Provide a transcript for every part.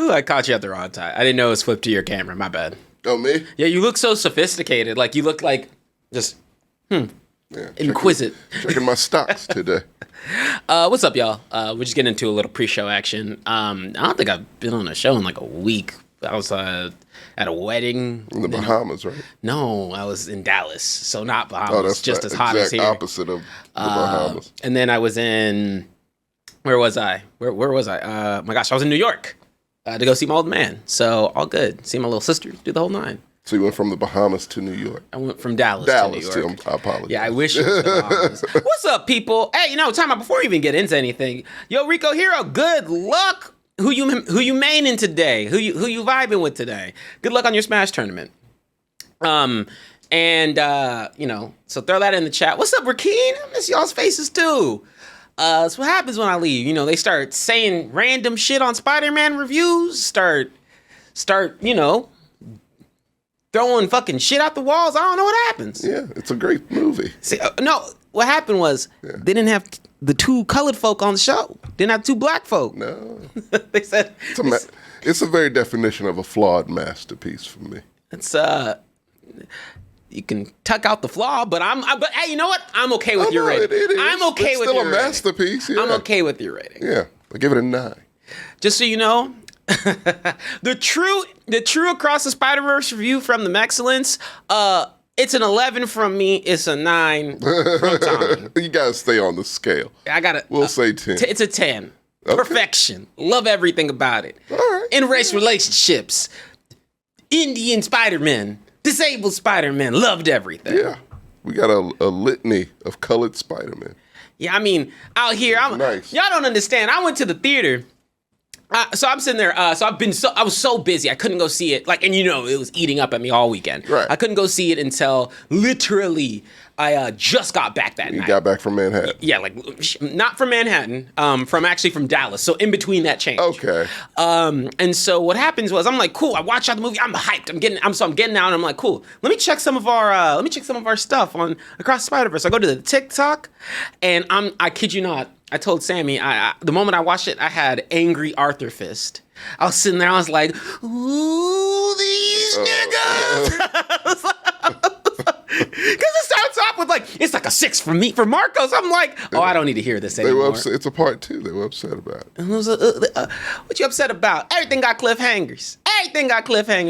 Ooh, I caught you at the wrong time. I didn't know it was flipped to your camera. My bad. Oh, me? Yeah, you look so sophisticated. Like, you look like just, inquisitive. Checking my stocks today. What's up, y'all? We're just getting into a little pre-show action. I don't think I've been on a show in like a week. I was at a wedding. In the Bahamas, right? No, I was in Dallas. So not Bahamas. Oh, that's just as hot as here. Opposite of the Bahamas. And then I was in... Where was I? Where was I? My gosh, I was in New York to go see my old man. So all good. See my little sister, do the whole nine. So you went from the Bahamas to New York? I went from Dallas to New York. I apologize. Yeah, I wish it was the Bahamas. What's up, people? Hey, time out before we even get into anything. Yo, Rico Hero, good luck. Who you maining today? Who you vibing with today? Good luck on your Smash tournament. So throw that in the chat. What's up, Rakeen? I miss y'all's faces too. So what happens when I leave? They start saying random shit on Spider-Man reviews, start, throwing fucking shit out the walls. I don't know what happens. Yeah, it's a great movie. See, no, what happened was they didn't have the two colored folk on the show. Didn't have two black folk. No. They said it's a very definition of a flawed masterpiece for me. It's you can tuck out the flaw, but but hey, you know what? I'm okay with your rating. I'm okay with your rating. It's still a masterpiece. Yeah. I'm okay with your rating. Yeah, I give it a 9. Just so you know, the true Across the Spider-Verse review from themexcellence, it's an 11 from me. It's a 9 from Tommy. You gotta stay on the scale. We'll say 10. It's a 10. Okay. Perfection. Love everything about it. All right. Interracial relationships. Indian Spider-Man. Disabled Spider-Man. Loved everything. Yeah. We got a litany of colored Spider-Man. Yeah, I mean, out here, nice. Y'all don't understand. I went to the theater. So I'm sitting there. I was so busy. I couldn't go see it. It was eating up at me all weekend. Right. I couldn't go see it until literally I just got back that night. You got back from Manhattan. Yeah, not from Manhattan. From Dallas. So in between that change. Okay. And so what happens was I'm like, cool. I watched out the movie. I'm hyped. I'm getting out. And I'm like, cool. Let me check some of our stuff on Across the Spider-Verse. I go to the TikTok, and I kid you not. I told Sammy, the moment I watched it, I had angry Arthur fist. I was sitting there, I was like, ooh, these niggas. Because it starts off with it's like a 6 from me, for Marcos. I'm like, I don't need to hear this anymore. They were upset. It's a part 2. They were upset about it. And it was what you upset about? Everything got cliffhangers. You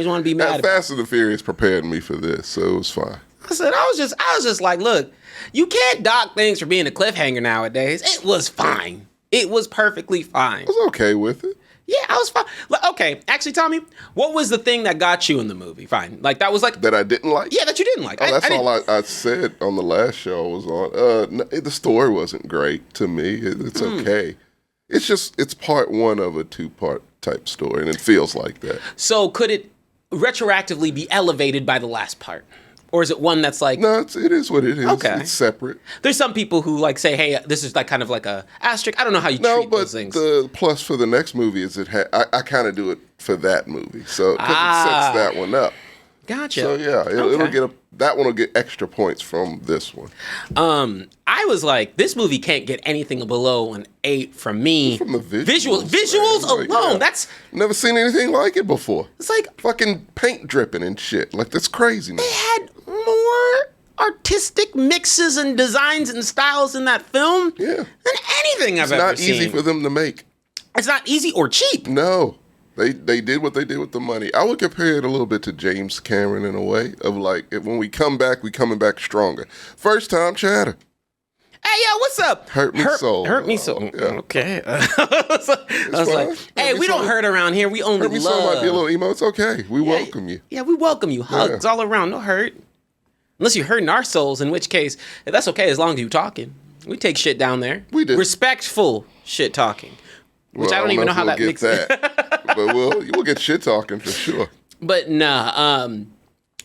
want to be mad about. Fast and the Furious prepared me for this, so it was fine. I was just like, look, you can't dock things for being a cliffhanger nowadays. It was fine. It was perfectly fine. I was okay with it. Yeah, I was fine. Okay, actually, Tommy, what was the thing that got you in the movie? Fine. That was that I didn't like? Yeah, that you didn't like. Oh, that's all I said on the last show I was on. The story wasn't great to me. It's okay. It's part 1 of a 2-part type story, and it feels like that. So could it retroactively be elevated by the last part? Or is it one that's like... No, it is what it is. Okay. It's separate. There's some people who say, hey, this is kind of like a asterisk. I don't know how you treat those things. No, but the plus for the next movie is I kind of do it for that movie. So, because it sets that one up. Gotcha. So, yeah, it'll get that one will get extra points from this one. I was like, this movie can't get anything below an 8 from me. From the visuals alone. That's never seen anything like it before. It's like fucking paint dripping and shit. That's crazy. They had more artistic mixes and designs and styles in that film than anything I've ever seen. It's not easy for them to make. It's not easy or cheap. No. They did what they did with the money. I would compare it a little bit to James Cameron in a way of when we come back, we coming back stronger. First time chatter. Hey, yo, what's up? Hurt me so. Hurt me so. Yeah. Okay. I was like, hey, we don't hurt around here. We only love. Hurt me so might be a little emo. It's okay. We welcome you. Yeah, we welcome you. Hugs all around. No hurt. Unless you're hurting our souls, in which case, that's okay as long as you're talking. We take shit down there. We do. Respectful shit talking. Which I don't even know how that makes it. But we'll get shit talking for sure. But nah,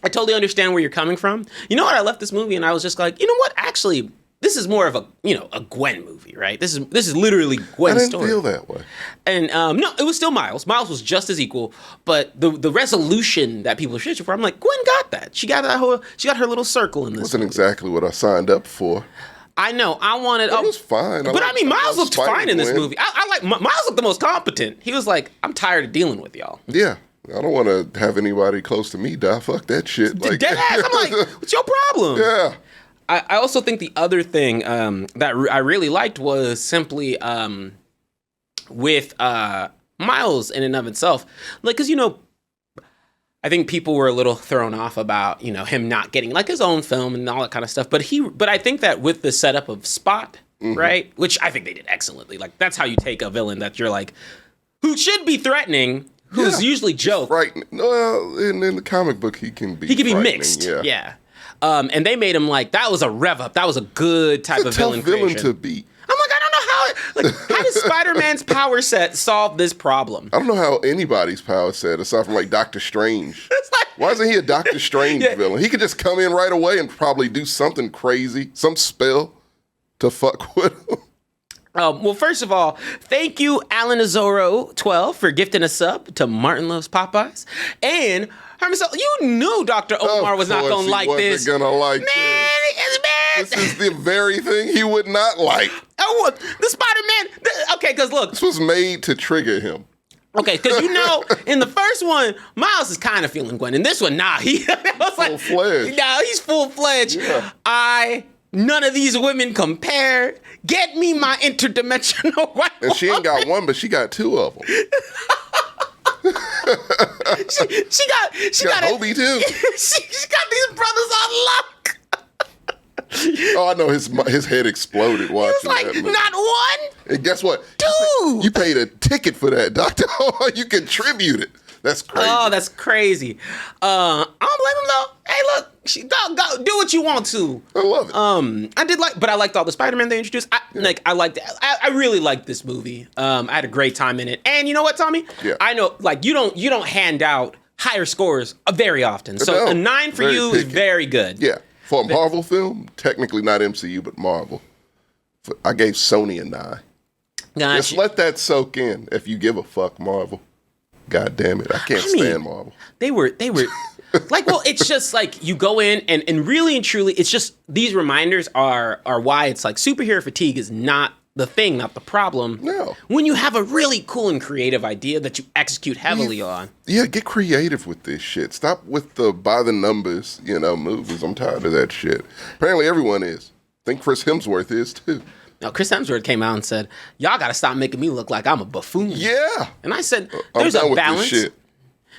I totally understand where you're coming from. You know what? I left this movie and I was just like, you know what? Actually, this is more of a Gwen movie, right? This is literally Gwen's story. I didn't feel that way. And no, it was still Miles. Miles was just as equal, but the resolution that people are shitting for, I'm like, Gwen got that. She got her little circle in this. Wasn't movie. Exactly what I signed up for. I know. I wanted. It was fine. But I mean, Miles looked fine in this Spider-Gwen. movie. I like Miles looked the most competent. He was like, "I'm tired of dealing with y'all." Yeah. I don't want to have anybody close to me die. Fuck that shit. Like, Dead ass. I'm like, what's your problem? yeah. I also think the other thing that I really liked was simply with Miles in and of itself. Like, because, I think people were a little thrown off about, him not getting like his own film and all that kind of stuff. But I think that with the setup of Spot, right, which I think they did excellently. Like, that's how you take a villain that you're like, who should be threatening, who's usually joke. Frightening. Well, in the comic book, he can be mixed. Yeah. And they made him like, that was a rev up. That was a good type of villain creation. To beat. I'm like, I don't know how does Spider-Man's power set solve this problem? I don't know how anybody's power set, aside from like Doctor Strange. It's like, why isn't he a Doctor Strange villain? He could just come in right away and probably do something crazy, some spell to fuck with him. Well, first of all, thank you, Alan Azoro 12, for gifting a sub to Martin Loves Popeyes. And Herman, you knew Dr. Omar was not going to like this. Gonna like Man. This is the very thing he would not like. Oh, the Spider-Man. Okay, because look. This was made to trigger him. Okay, because in the first one, Miles is kind of feeling Gwen. In this one, nah. He was like, full-fledged. Nah, he's full-fledged. Yeah. None of these women compare. Get me my interdimensional white And she ain't got one, but she got two of them. she got Hobie too. she got these brothers on lock. Oh, I know his head exploded watching He was like, that movie. not one? And guess what? Two. You paid a ticket for that, Doctor. You contributed. That's crazy. Oh, that's crazy. I don't blame him though. Hey, look, go do what you want to. I love it. But I liked all the Spider-Man they introduced. I really liked this movie. I had a great time in it. And you know what, Tommy? Yeah. I know, like, you don't hand out higher scores very often. So a 9 for you is very good. Yeah. For a Marvel film, technically not MCU, but Marvel. I gave Sony a 9. Gotcha. Just let that soak in if you give a fuck, Marvel. God damn it. I can't stand Marvel. They were like, well, it's just like you go in and really and truly, it's just these reminders are why it's like superhero fatigue is not the thing, not the problem. No. When you have a really cool and creative idea that you execute heavily on. Yeah, get creative with this shit. Stop with the by the numbers, movies. I'm tired of that shit. Apparently everyone is. I think Chris Hemsworth is too. Now, Chris Hemsworth came out and said, y'all got to stop making me look like I'm a buffoon. Yeah. And I said, I'm there's done a with this balance. shit.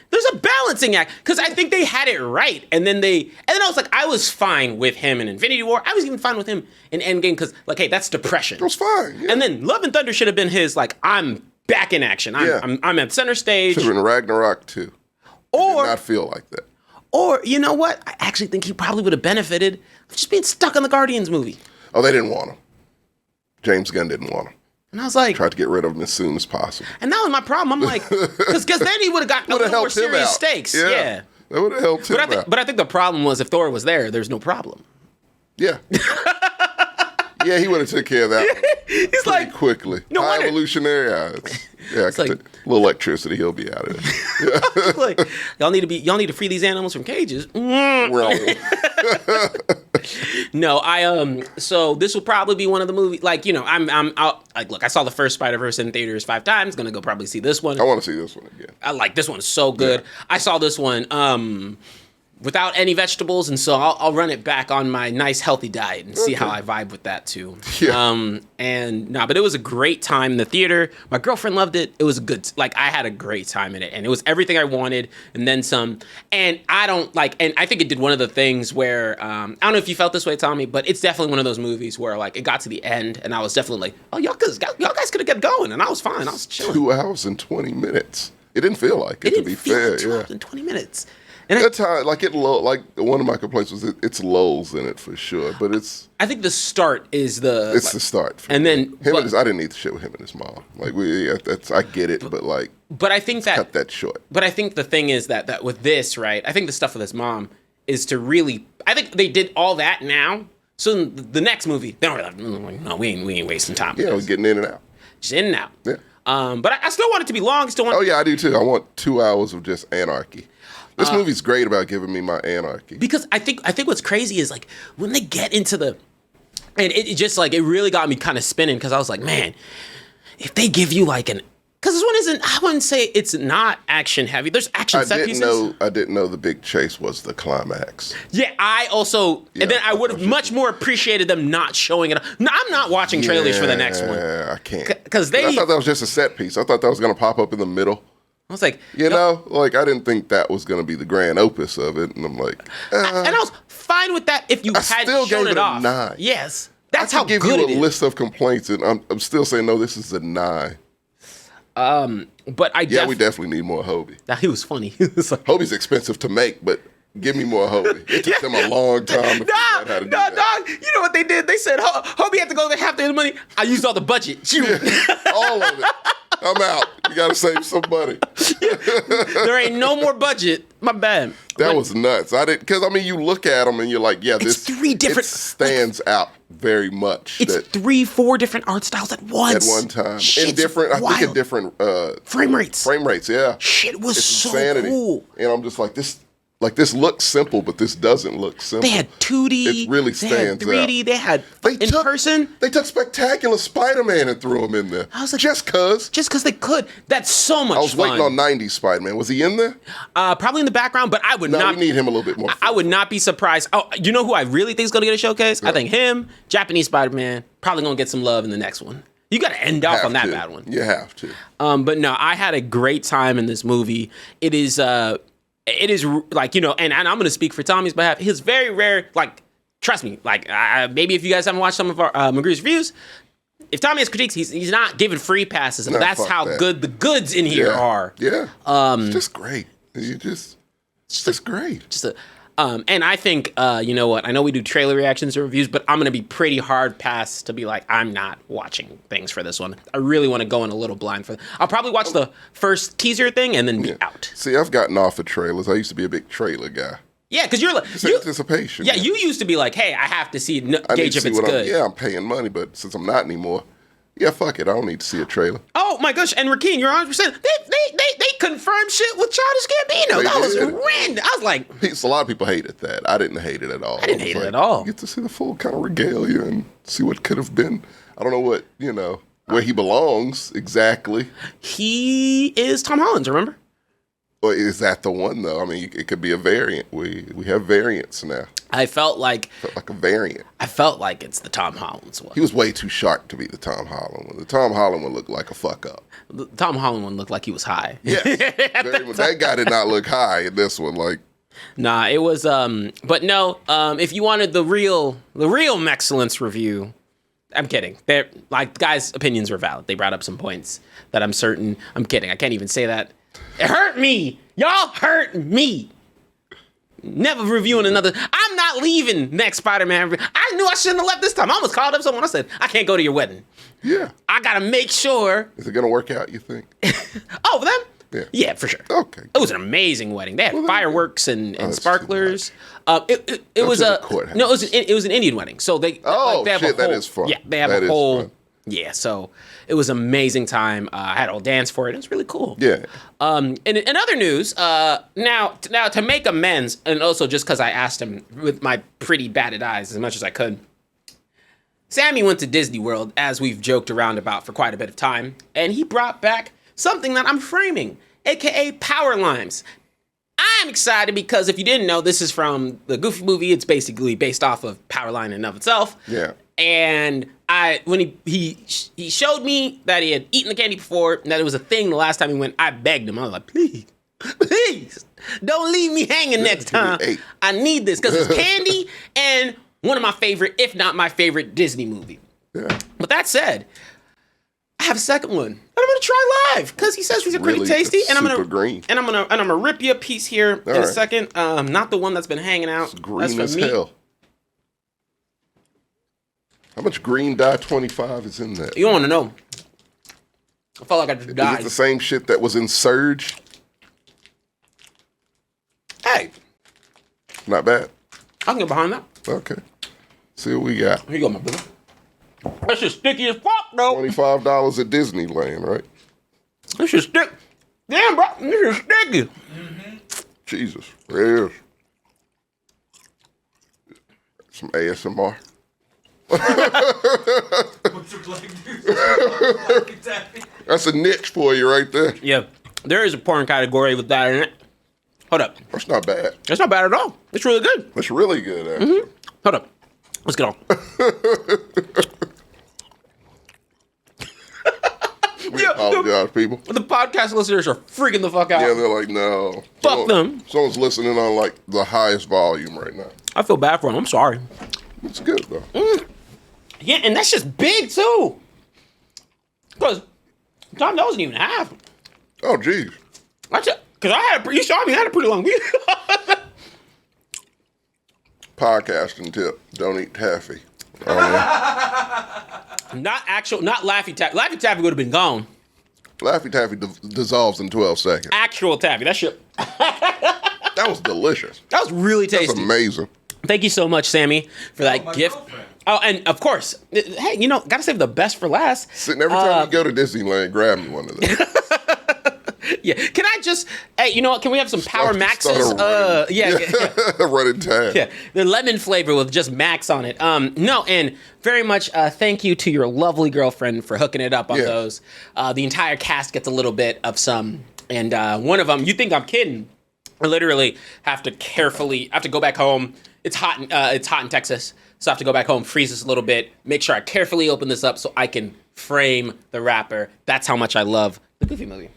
There's a balancing act. Because I think they had it right. And then I was like, I was fine with him in Infinity War. I was even fine with him in Endgame because, like, hey, that's depression. It was fine. Yeah. And then Love and Thunder should have been his, like, I'm back in action. I'm at center stage. Should have been Ragnarok too. Or did not feel like that. Or, you know what? I actually think he probably would have benefited of just being stuck on the Guardians movie. Oh, they didn't want him. James Gunn didn't want him. And I was like... Tried to get rid of him as soon as possible. And that was my problem. I'm like... Because then he would have gotten a little more serious stakes. Yeah. That would have helped him out. But I think the problem was if Thor was there's no problem. Yeah. Yeah, he would have took care of that one. He's like... quickly. No High wonder. evolutionary. Yeah, a little electricity, he'll be out of it. Yeah. Like, y'all need to free these animals from cages. No, so this will probably be one of the movies. Like, I'm out. Like, look, I saw the first Spider-Verse in theaters 5 times. Gonna go probably see this one. I want to see this one again. I like this one. Is so good. Yeah. I saw this one without any vegetables, and so I'll run it back on my nice healthy diet and see how I vibe with that too. Yeah. But it was a great time in the theater. My girlfriend loved it. It was I had a great time in it, and it was everything I wanted and then some. And and I think it did one of the things where I don't know if you felt this way, Tommy, but it's definitely one of those movies where like it got to the end, and I was definitely like, oh, y'all guys could have kept going, and I was fine. I was chilling. 2 hours and 20 minutes. It didn't feel like it, to be fair. Like 2 hours and 20 minutes. And that's how, one of my complaints was it's lulls in it for sure, but I think the start is the start, and me. then I didn't need to shit with him and his mom. Like I get it, but I think that cut that short. But I think the thing is that with this, right? I think the stuff with his mom is to really. I think they did all that now. So in the next movie, they don't really. No, we ain't wasting time. Yeah, we're getting in and out. Just in and out. Yeah. But I still want it to be long. Oh yeah, I do too. I want 2 hours of just anarchy. This movie's great about giving me my anarchy. Because I think what's crazy is like when they get into And it just like, it really got me kind of spinning because I was like, man, if they give you like because this one isn't, I wouldn't say it's not action heavy. There's action set pieces. I didn't know the big chase was the climax. Yeah, I also, and then I would have much more appreciated them not showing it. No, I'm not watching trailers for the next one. Yeah, I can't. Because I thought that was just a set piece. I thought that was going to pop up in the middle. I was like, you know, like I didn't think that was going to be the grand opus of it, and I'm like, and I was fine with that if you had still shown gave it off. a 9. Yes, that's how give good you it is. a list of complaints, and I'm still saying no. This is a 9. But I we definitely need more Hobie. Now he was funny. He was like, Hobie's expensive to make, but give me more Hobie. It took them a long time to figure out how to do that. Dog. You know what they did? They said Hobie had to go there half the money. I used all the budget. All of it. I'm out. You got to save some money. There ain't no more budget. My bad. That was nuts. I didn't, because I mean, you look at them and you're like, yeah, it's 3 different. It stands out very much. It's 3-4 different art styles at once. At one time. Shit's in different, wild. I think in different frame rates. Frame rates, yeah. Shit was it's so insanity. cool. And I'm just like, this looks simple, but this doesn't look simple. They had 2D. It really stands out. They had 3D. out. They had in person. They took Spectacular Spider-Man and threw him in there. I was like, just cause they could. That's so much fun. I was waiting on 90s Spider-Man. Was he in there? Probably in the background, but I would not. We need him a little bit more. I would not be surprised. Oh, you know who I really think is going to get a showcase? Yeah. I think him, Japanese Spider-Man, probably going to get some love in the next one. You got to end off on that bad one. You have to. But no, I had a great time in this movie. It is like, you know, and I'm going to speak for Tommy's behalf. It's very rare, like, trust me, like, maybe if you guys haven't watched some of our McGrew's reviews, if Tommy has critiques, he's not giving free passes. No, that's how good the goods in here are. Yeah. It's just great. It's just great. And I think, you know what? I know we do trailer reactions or reviews, but I'm going to be pretty hard pass to be like, I'm not watching things for this one. I really want to go in a little blind for it. I'll probably watch the first teaser thing and then be out. See, I've gotten off of trailers. I used to be a big trailer guy. Yeah, because you're like... anticipation. Yeah, you used to be like, hey, I have to see gauge if it's good. I'm paying money, but since I'm not anymore, yeah, fuck it. I don't need to see a trailer. Oh, my gosh. And Rakeen, you're 100%. They confirmed shit with Childish Gambino. That was random. I was like... A lot of people hated that. I didn't hate it at all. I didn't hate it at all. You get to see the full kind of regalia and see what could have been. I don't know what, you know, where he belongs exactly. He is Tom Holland's, remember? Or is that the one, though? I mean, it could be a variant. We have variants now. I felt like a variant. I felt like it's the Tom Holland's one. He was way too sharp to be the Tom Holland one. The Tom Holland one looked like a fuck up. The Tom Holland one looked like he was high. Yeah, that guy did not look high in this one. Like, nah, it was. But no. If you wanted the real Mexcellence review, I'm kidding. They're like, guys' opinions were valid. They brought up some points that I'm certain. I'm kidding. I can't even say that. It hurt me. Y'all hurt me. Never reviewing another. I'm not leaving next Spider-Man. I knew I shouldn't have left this time. I almost called up someone. I said, I can't go to your wedding. Yeah. I got to make sure. Is it going to work out, you think? Oh, for them? Yeah. Yeah, for sure. Okay. It was an amazing wedding. They had fireworks and sparklers. It was an Indian wedding. So they that is fun. Yeah, they have a whole fun. Yeah, so it was an amazing time. I had a whole dance for it. It was really cool. Yeah. And in other news, now to make amends, and also just because I asked him with my pretty batted eyes as much as I could, Sammy went to Disney World, as we've joked around about for quite a bit of time, and he brought back something that I'm framing, aka Power Limes. I'm excited because if you didn't know, this is from the Goofy movie. It's basically based off of Powerline in and of itself. Yeah. And when he showed me that he had eaten the candy before and that it was a thing the last time he went, I begged him. I was like, please, don't leave me hanging next time. I need this because it's candy and one of my favorite, if not my favorite, Disney movie. Yeah. But that said, I have a second one. And I'm gonna try live because he says these are pretty tasty. And I'm gonna rip you a piece here in a second. Not the one that's been hanging out. It's green as hell. How much green dye 25 is in that? You don't want to know. I felt like I just died. Is it the same shit that was in Surge? Hey. Not bad. I can get behind that. Okay. See what we got. Here you go, my brother. That's just sticky as fuck, though. $25 at Disneyland, right? This is sticky. Damn, bro. This is sticky. Mm-hmm. Jesus. There it is. Some ASMR. What's a black dude? That's a niche for you right there. Yeah, there is a porn category with that in it. Hold up. That's not bad. That's not bad at all. It's really good. That's really good, actually. Hold up. Let's get on. We apologize, people. The podcast listeners are freaking the fuck out. Yeah, they're like, no. Fuck them. Someone's listening on, like, the highest volume right now. I feel bad for them. I'm sorry. It's good, though. Yeah, and that's just big, too. Because Tom, that wasn't even half. Oh, geez. Because you saw me, I had a pretty long week. Podcasting tip. Don't eat taffy. Not Laffy Taffy. Laffy Taffy would have been gone. Laffy Taffy dissolves in 12 seconds. Actual Taffy. That shit. That was delicious. That was really tasty. That's amazing. Thank you so much, Sammy, for that my gift. girlfriend. Oh, and of course, hey, gotta save the best for last. Every time you go to Disneyland, grab me one of those. Yeah, can I just? Hey, you know what? Can we have some Power Maxes? Yeah. Running time. Yeah, the lemon flavor with just Max on it. No, and very much thank you to your lovely girlfriend for hooking it up on those. The entire cast gets a little bit of some, and one of them. You think I'm kidding? I literally have to go back home. It's hot in Texas, so I have to go back home, freeze this a little bit, make sure I carefully open this up so I can frame the wrapper. That's how much I love the Goofy movie.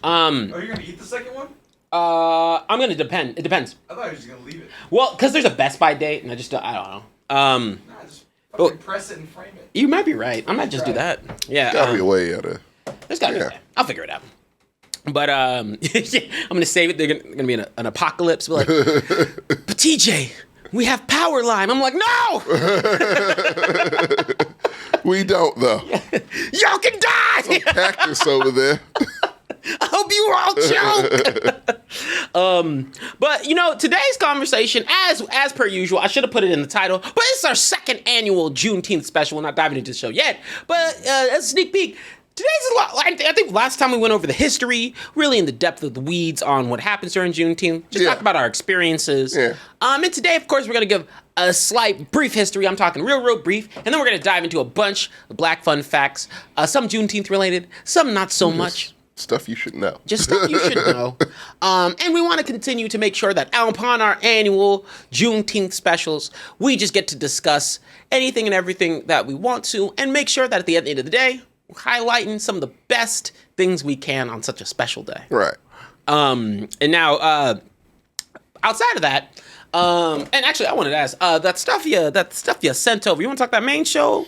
Are you gonna eat the second one? I'm gonna depend. It depends. I thought you were just gonna leave it. Well, because there's a Best Buy date, and I don't know. Nah, just fucking press it and frame it. You might be right. I might just do that. Yeah. Gotta be a way out of. There's gotta be a way. I'll figure it out. But yeah, I'm gonna save it. They're gonna be an apocalypse. Be like, but TJ, we have power line. I'm like, no. We don't though. Y'all can die. Some cactus over there. I hope you all choke. But today's conversation, as per usual, I should have put it in the title, but it's our second annual Juneteenth special. We're not diving into the show yet, but as a sneak peek, today's a lot. I think last time we went over the history, really in the depth of the weeds on what happens during Juneteenth. Just talk about our experiences. Yeah. And today, of course, we're gonna give a slight brief history. I'm talking real brief, and then we're gonna dive into a bunch of black fun facts. Some Juneteenth related, some not so much. Stuff you should know. Just stuff you should know. And we want to continue to make sure that upon our annual Juneteenth specials, we just get to discuss anything and everything that we want to, and make sure that at the end of the day, we're highlighting some of the best things we can on such a special day. Right. And now, outside of that, and actually, I wanted to ask that stuff you sent over. You want to talk that main show?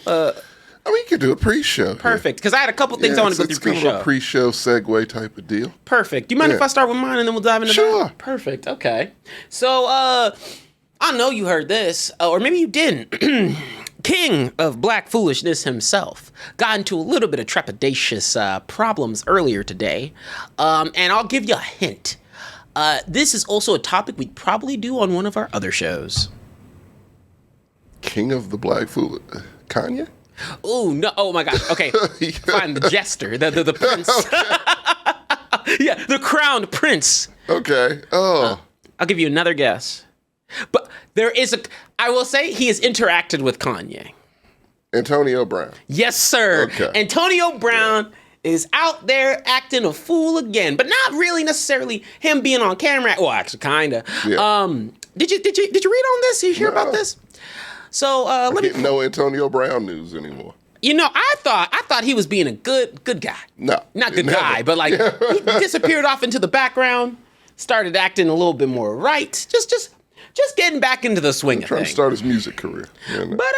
I mean, you could do a pre-show. Perfect, because I had a couple things I want to go through pre-show. It's kind of a pre-show segue type of deal. Perfect. Do you mind if I start with mine and then we'll dive into Sure. that? Perfect. Okay. So, I know you heard this, or maybe you didn't. King of Black Foolishness himself got into a little bit of trepidatious problems earlier today, and I'll give you a hint. This is also a topic we'd probably do on one of our other shows. King of the Black Fool, Kanye? Oh no! Oh my gosh! Okay, fine. The jester, the prince. Yeah, the crowned prince. Okay. Oh. I'll give you another guess, but there is I will say he has interacted with Kanye. Antonio Brown. Yes, sir. Okay. Antonio Brown is out there acting a fool again, but not really necessarily him being on camera. Well, actually, kinda. Yeah. Did you read on this? Did you hear about this? So let me. No Antonio Brown news anymore. I thought he was being a good guy. No, not good guy, but like he disappeared off into the background, started acting a little bit more right, just getting back into the swing of Trying things. to start his music career. But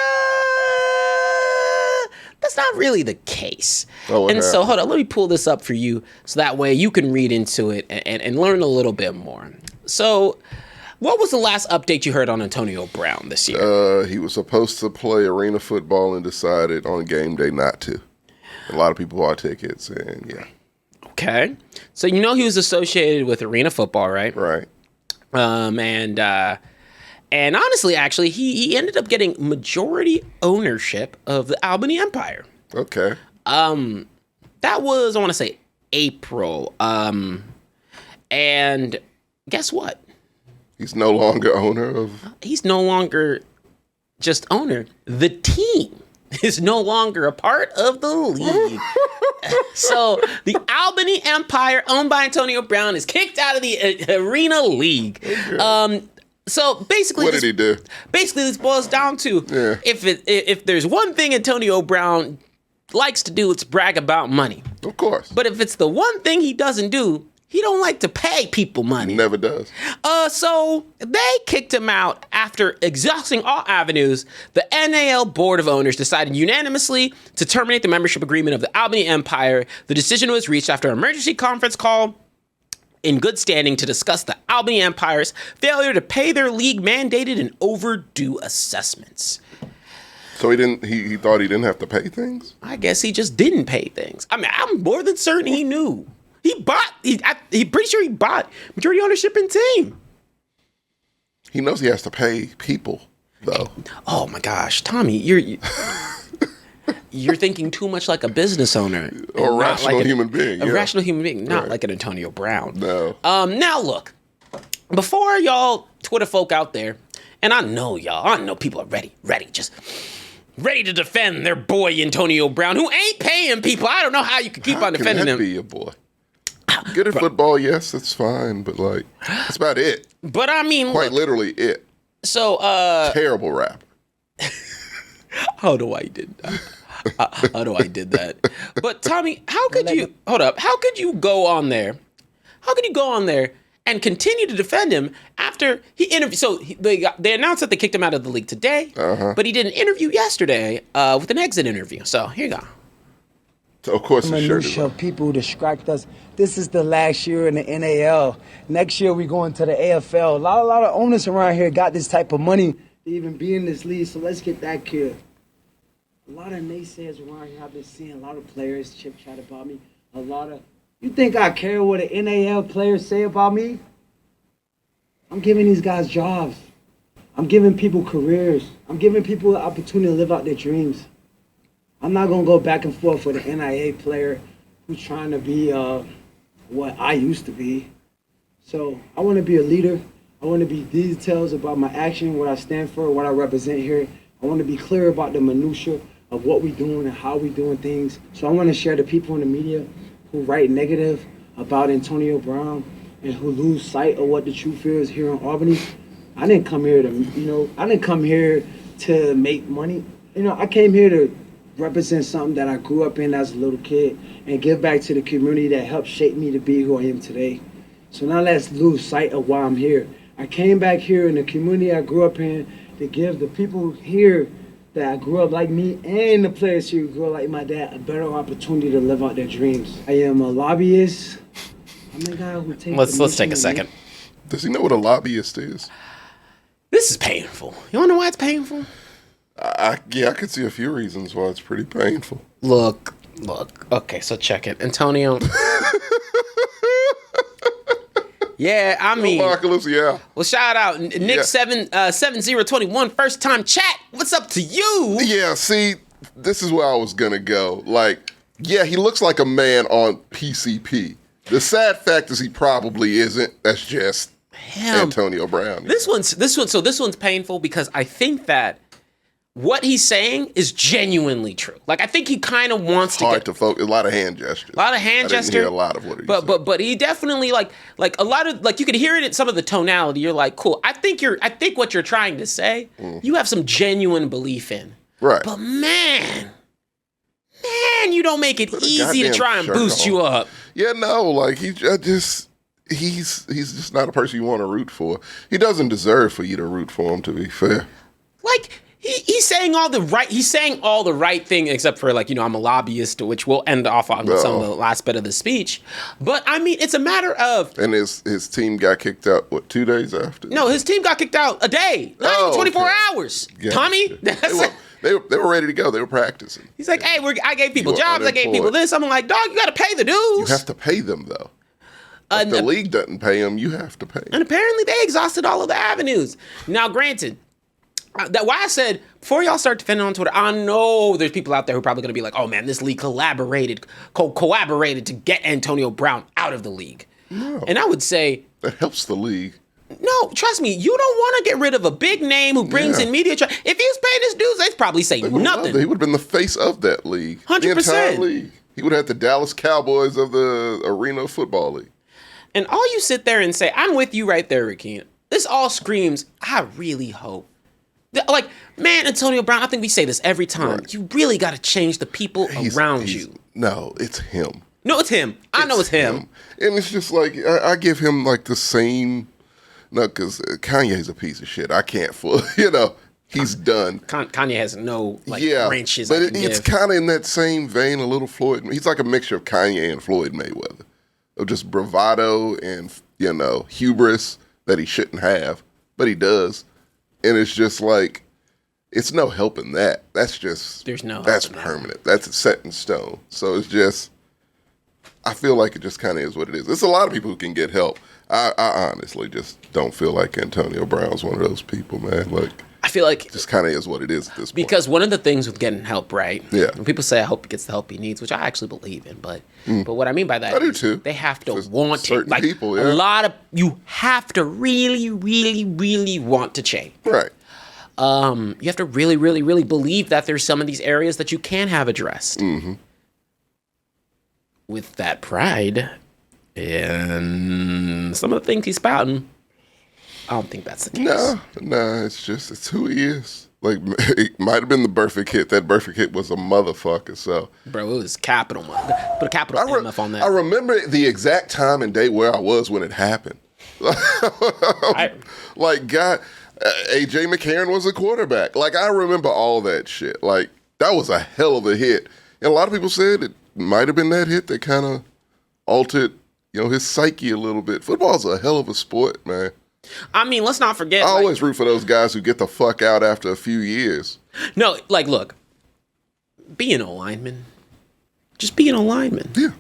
that's not really the case. Oh, and so hold on, let me pull this up for you so that way you can read into it and learn a little bit more. So, what was the last update you heard on Antonio Brown this year? He was supposed to play arena football and decided on game day not to. A lot of people bought tickets, and yeah. Okay. So he was associated with arena football, right? Right. And honestly, actually, he ended up getting majority ownership of the Albany Empire. Okay. That was, I want to say, April. And guess what? He's no longer owner of... He's no longer just owner. The team is no longer a part of the league. So the Albany Empire, owned by Antonio Brown, is kicked out of the Arena League. Okay. So basically, What did he do? Basically, this boils down to if there's one thing Antonio Brown likes to do, it's brag about money. Of course. But if it's the one thing he doesn't do, he don't like to pay people money. He never does. So they kicked him out after exhausting all avenues. The NAL Board of Owners decided unanimously to terminate the membership agreement of the Albany Empire. The decision was reached after an emergency conference call in good standing to discuss the Albany Empire's failure to pay their league mandated and overdue assessments. So he thought he didn't have to pay things? I guess he just didn't pay things. I mean, I'm more than certain he knew. He pretty sure he bought majority ownership in team. He knows he has to pay people, though. Oh my gosh, Tommy, you're thinking too much like a business owner. Or a rational human being. A rational human being, not like an Antonio Brown. No. Now look, before y'all Twitter folk out there, and I know people are ready, just ready to defend their boy Antonio Brown, who ain't paying people. I don't know how you can keep on defending him. Be your boy? Good at football, yes, that's fine, but that's about it. But I mean, quite literally it. So, terrible rap. I don't know why you did that. I don't know why you did that. But Tommy, how could you go on there? How could you go on there and continue to defend him after he interviewed? So they announced that they kicked him out of the league today, but he did an interview yesterday with an exit interview. So here you go. So of course, minutia people distract us. This is the last year in the NAL. Next year we going to the AFL. A lot of owners around here got this type of money to even be in this league. So let's get that clear. A lot of naysayers around here. I've been seeing a lot of players chip chat about me. You think I care what the NAL players say about me? I'm giving these guys jobs. I'm giving people careers. I'm giving people the opportunity to live out their dreams. I'm not going to go back and forth with an NIA player who's trying to be what I used to be. So I want to be a leader. I want to be details about my action, what I stand for, what I represent here. I want to be clear about the minutia of what we're doing and how we're doing things. So I want to share the people in the media who write negative about Antonio Brown and who lose sight of what the truth is here in Albany. I didn't come here to make money. I came here to represent something that I grew up in as a little kid and give back to the community that helped shape me to be who I am today. So now let's lose sight of why I'm here. I came back here in the community I grew up in to give the people here that I grew up like me and the players here who grew up like my dad a better opportunity to live out their dreams. I am a lobbyist. I'm a guy who takes Let's take a second. Does he know what a lobbyist is? This is painful. You want to know why it's painful? I could see a few reasons why it's pretty painful. Look. Okay, so check it. Antonio. Yeah, I mean. Apocalypse, yeah. Well, shout out. Nick 7021, first time chat. What's up to you? Yeah, see, this is where I was going to go. He looks like a man on PCP. The sad fact is he probably isn't. That's just Antonio Brown. This one's painful because I think that what he's saying is genuinely true. I think he kind of wants to get... Hard to focus. A lot of hand gestures. A lot of hand gestures. I didn't hear a lot of what he said. But he definitely, a lot of... you could hear it in some of the tonality. You're like, cool. I think what you're trying to say, you have some genuine belief in. Right. But man, you don't make it easy to try and boost you up. Yeah, no, he's just not a person you want to root for. He doesn't deserve for you to root for him, to be fair. He's saying all the right thing, except for I'm a lobbyist, which we'll end off on some of the last bit of the speech. But I mean, it's a matter of. And his team got kicked out 2 days after? No, his team got kicked out a day, not even 24 hours. Yeah. Tommy, they were ready to go. They were practicing. He's like, hey, I gave people jobs. I gave people this. I'm like, dog, you got to pay the dues. You have to pay them though. If the league doesn't pay them, you have to pay. And apparently, they exhausted all of the avenues. Now, granted. That why I said, before y'all start defending on Twitter, I know there's people out there who are probably going to be like, oh man, this league collaborated to get Antonio Brown out of the league. No. And I would say... That helps the league. No, trust me, you don't want to get rid of a big name who brings in media. If he was paying his dues, they'd probably say nothing. He would have been the face of that league. 100%. The entire league. He would have had the Dallas Cowboys of the Arena Football League. And all you sit there and say, I'm with you right there, Rakeem. This all screams, I really hope. Like, man, Antonio Brown, I think we say this every time. Right. You really got to change the people around you. No, it's him. No, it's him. I know it's him. And it's just like, I give him like the same, no, because Kanye's a piece of shit. I can't he's done. Kanye has no branches. But it's kind of in that same vein, a little Floyd. He's like a mixture of Kanye and Floyd Mayweather. Of just bravado and, hubris that he shouldn't have, but he does. And it's just like, it's no helping that. That's just, that's permanent. That's set in stone. So it's just, I feel like it just kind of is what it is. There's a lot of people who can get help. I honestly just don't feel like Antonio Brown's one of those people, man. Like, I feel like it just kind of is what it is at this point. Because one of the things with getting help, right? Yeah. When people say, I hope he gets the help he needs, which I actually believe in, but what I mean by that I do too. They have to For want to. certain people, yeah. A lot of, you have to really, really, really want to change. Right. You have to really, really, really believe that there's some of these areas that you can have addressed. Mm-hmm. With that pride and some of the things he's spouting, I don't think that's the case. No, it's who he is. Like, it might have been the perfect hit. That perfect hit was a motherfucker, so. Bro, it was capital. Put a capital MF on that. I remember the exact time and date where I was when it happened. God, A.J. McCarron was a quarterback. Like, I remember all that shit. Like, that was a hell of a hit. And a lot of people said it might have been that hit that kind of altered, his psyche a little bit. Football's a hell of a sport, man. I mean, let's not forget. I always root for those guys who get the fuck out after a few years. No, look, be an O-lineman. Just be an O-lineman. Yeah.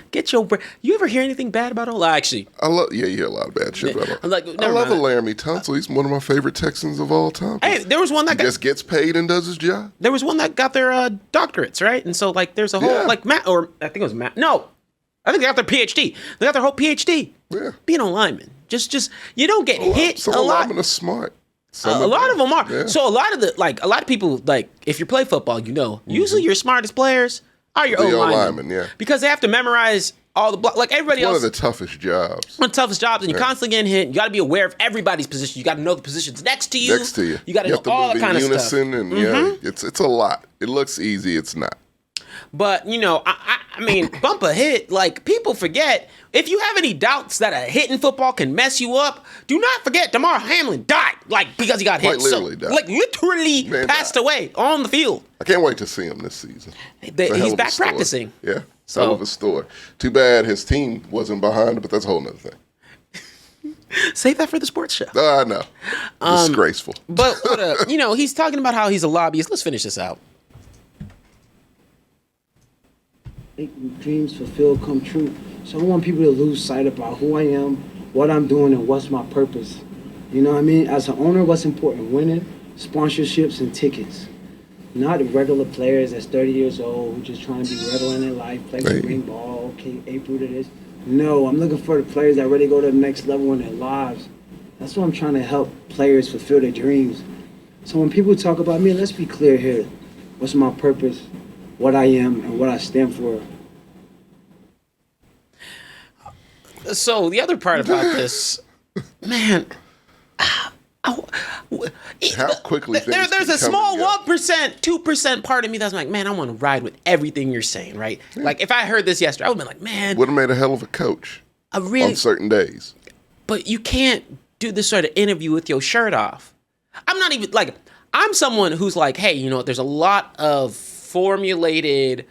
Get your. You ever hear anything bad about O-line? Actually, you hear a lot of bad shit about him. I love Laramie Tunsil. He's one of my favorite Texans of all time. Hey, there was one that just gets paid and does his job. There was one that got their doctorates, right? And so, there's a whole Matt, or I think it was Matt. No, I think they got their PhD. They got their whole PhD. Yeah. Be an O-lineman. Just you don't get hit some a lot. Some are smart. A lot of them are. Yeah. So a lot of people, if you play football, usually your smartest players are your O-linemen. Yeah. Because they have to memorize all the block. Like everybody else. One of the toughest jobs. One of the toughest jobs, and you're constantly getting hit. You got to be aware of everybody's position. You got to know the positions next to you. You got to know all that kind of stuff. And it's a lot. It looks easy. It's not. But, I mean, bump a hit, people forget. If you have any doubts that a hit in football can mess you up, do not forget Damar Hamlin died, because he got hit. Literally died. Literally passed away on the field. I can't wait to see him this season. He's back practicing. Yeah, hell of a story. Too bad his team wasn't behind it, but that's a whole nother thing. Save that for the sports show. I know. Disgraceful. But, he's talking about how he's a lobbyist. Let's finish this out. Make dreams fulfilled come true. So I don't want people to lose sight about who I am, what I'm doing, and what's my purpose. You know what I mean? As an owner, what's important? Winning, sponsorships, and tickets. Not regular players that's 30 years old who just trying to be regular in their life, play some green ball, okay, April to this. No, I'm looking for the players that really go to the next level in their lives. That's what I'm trying to help players fulfill their dreams. So when people talk about me, let's be clear here. What's my purpose? What I am and what I stand for. So the other part about this, man, how quickly there's a small 1%, 2% part of me that's like, man, I want to ride with everything you're saying, right? Yeah. Like if I heard this yesterday, I would have been like, man, would have made a hell of a coach on certain days. But you can't do this sort of interview with your shirt off. I'm not even I'm someone who's like, hey, there's a lot of formulated,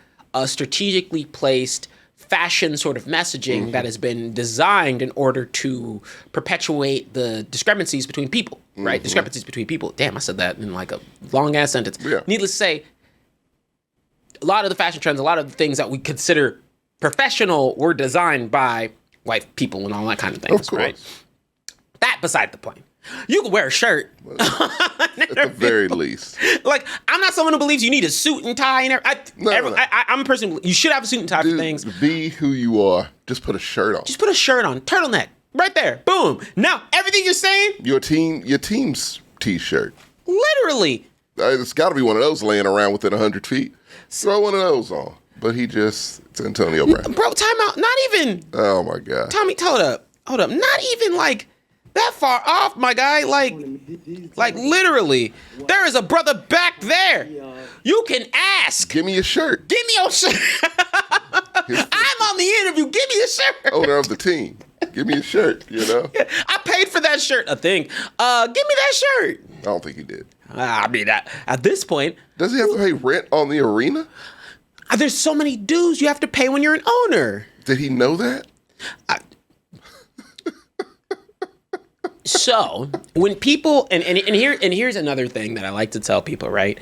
strategically placed fashion sort of messaging that has been designed in order to perpetuate the discrepancies between people, right? Discrepancies between people. Damn, I said that in a long-ass sentence. Yeah. Needless to say, a lot of the fashion trends, a lot of the things that we consider professional were designed by white people and all that kind of things, right? That beside the point. You can wear a shirt. At the very least. I'm not someone who believes you need a suit and tie. I'm a person, you should have a suit and tie for things. Be who you are. Just put a shirt on. Just put a shirt on. Turtleneck. Right there. Boom. Now, everything you're saying, Your team's T-shirt. literally. It's got to be one of those laying around within 100 feet. Throw one of those on. But it's Antonio Brown. Bro, time out. Not even. Oh, my God. Tommy, hold up. Not even like that far off, my guy. Like literally. There is a brother back there. You can ask. Give me your shirt. Give me your shirt. I'm on the interview. Give me your shirt. Owner of the team. Give me a shirt, I paid for that shirt, I think. Give me that shirt. I don't think he did. I mean, at this point. Does he have to pay rent on the arena? There's so many dues you have to pay when you're an owner. Did he know that? So when people and here's another thing that I like to tell people, right?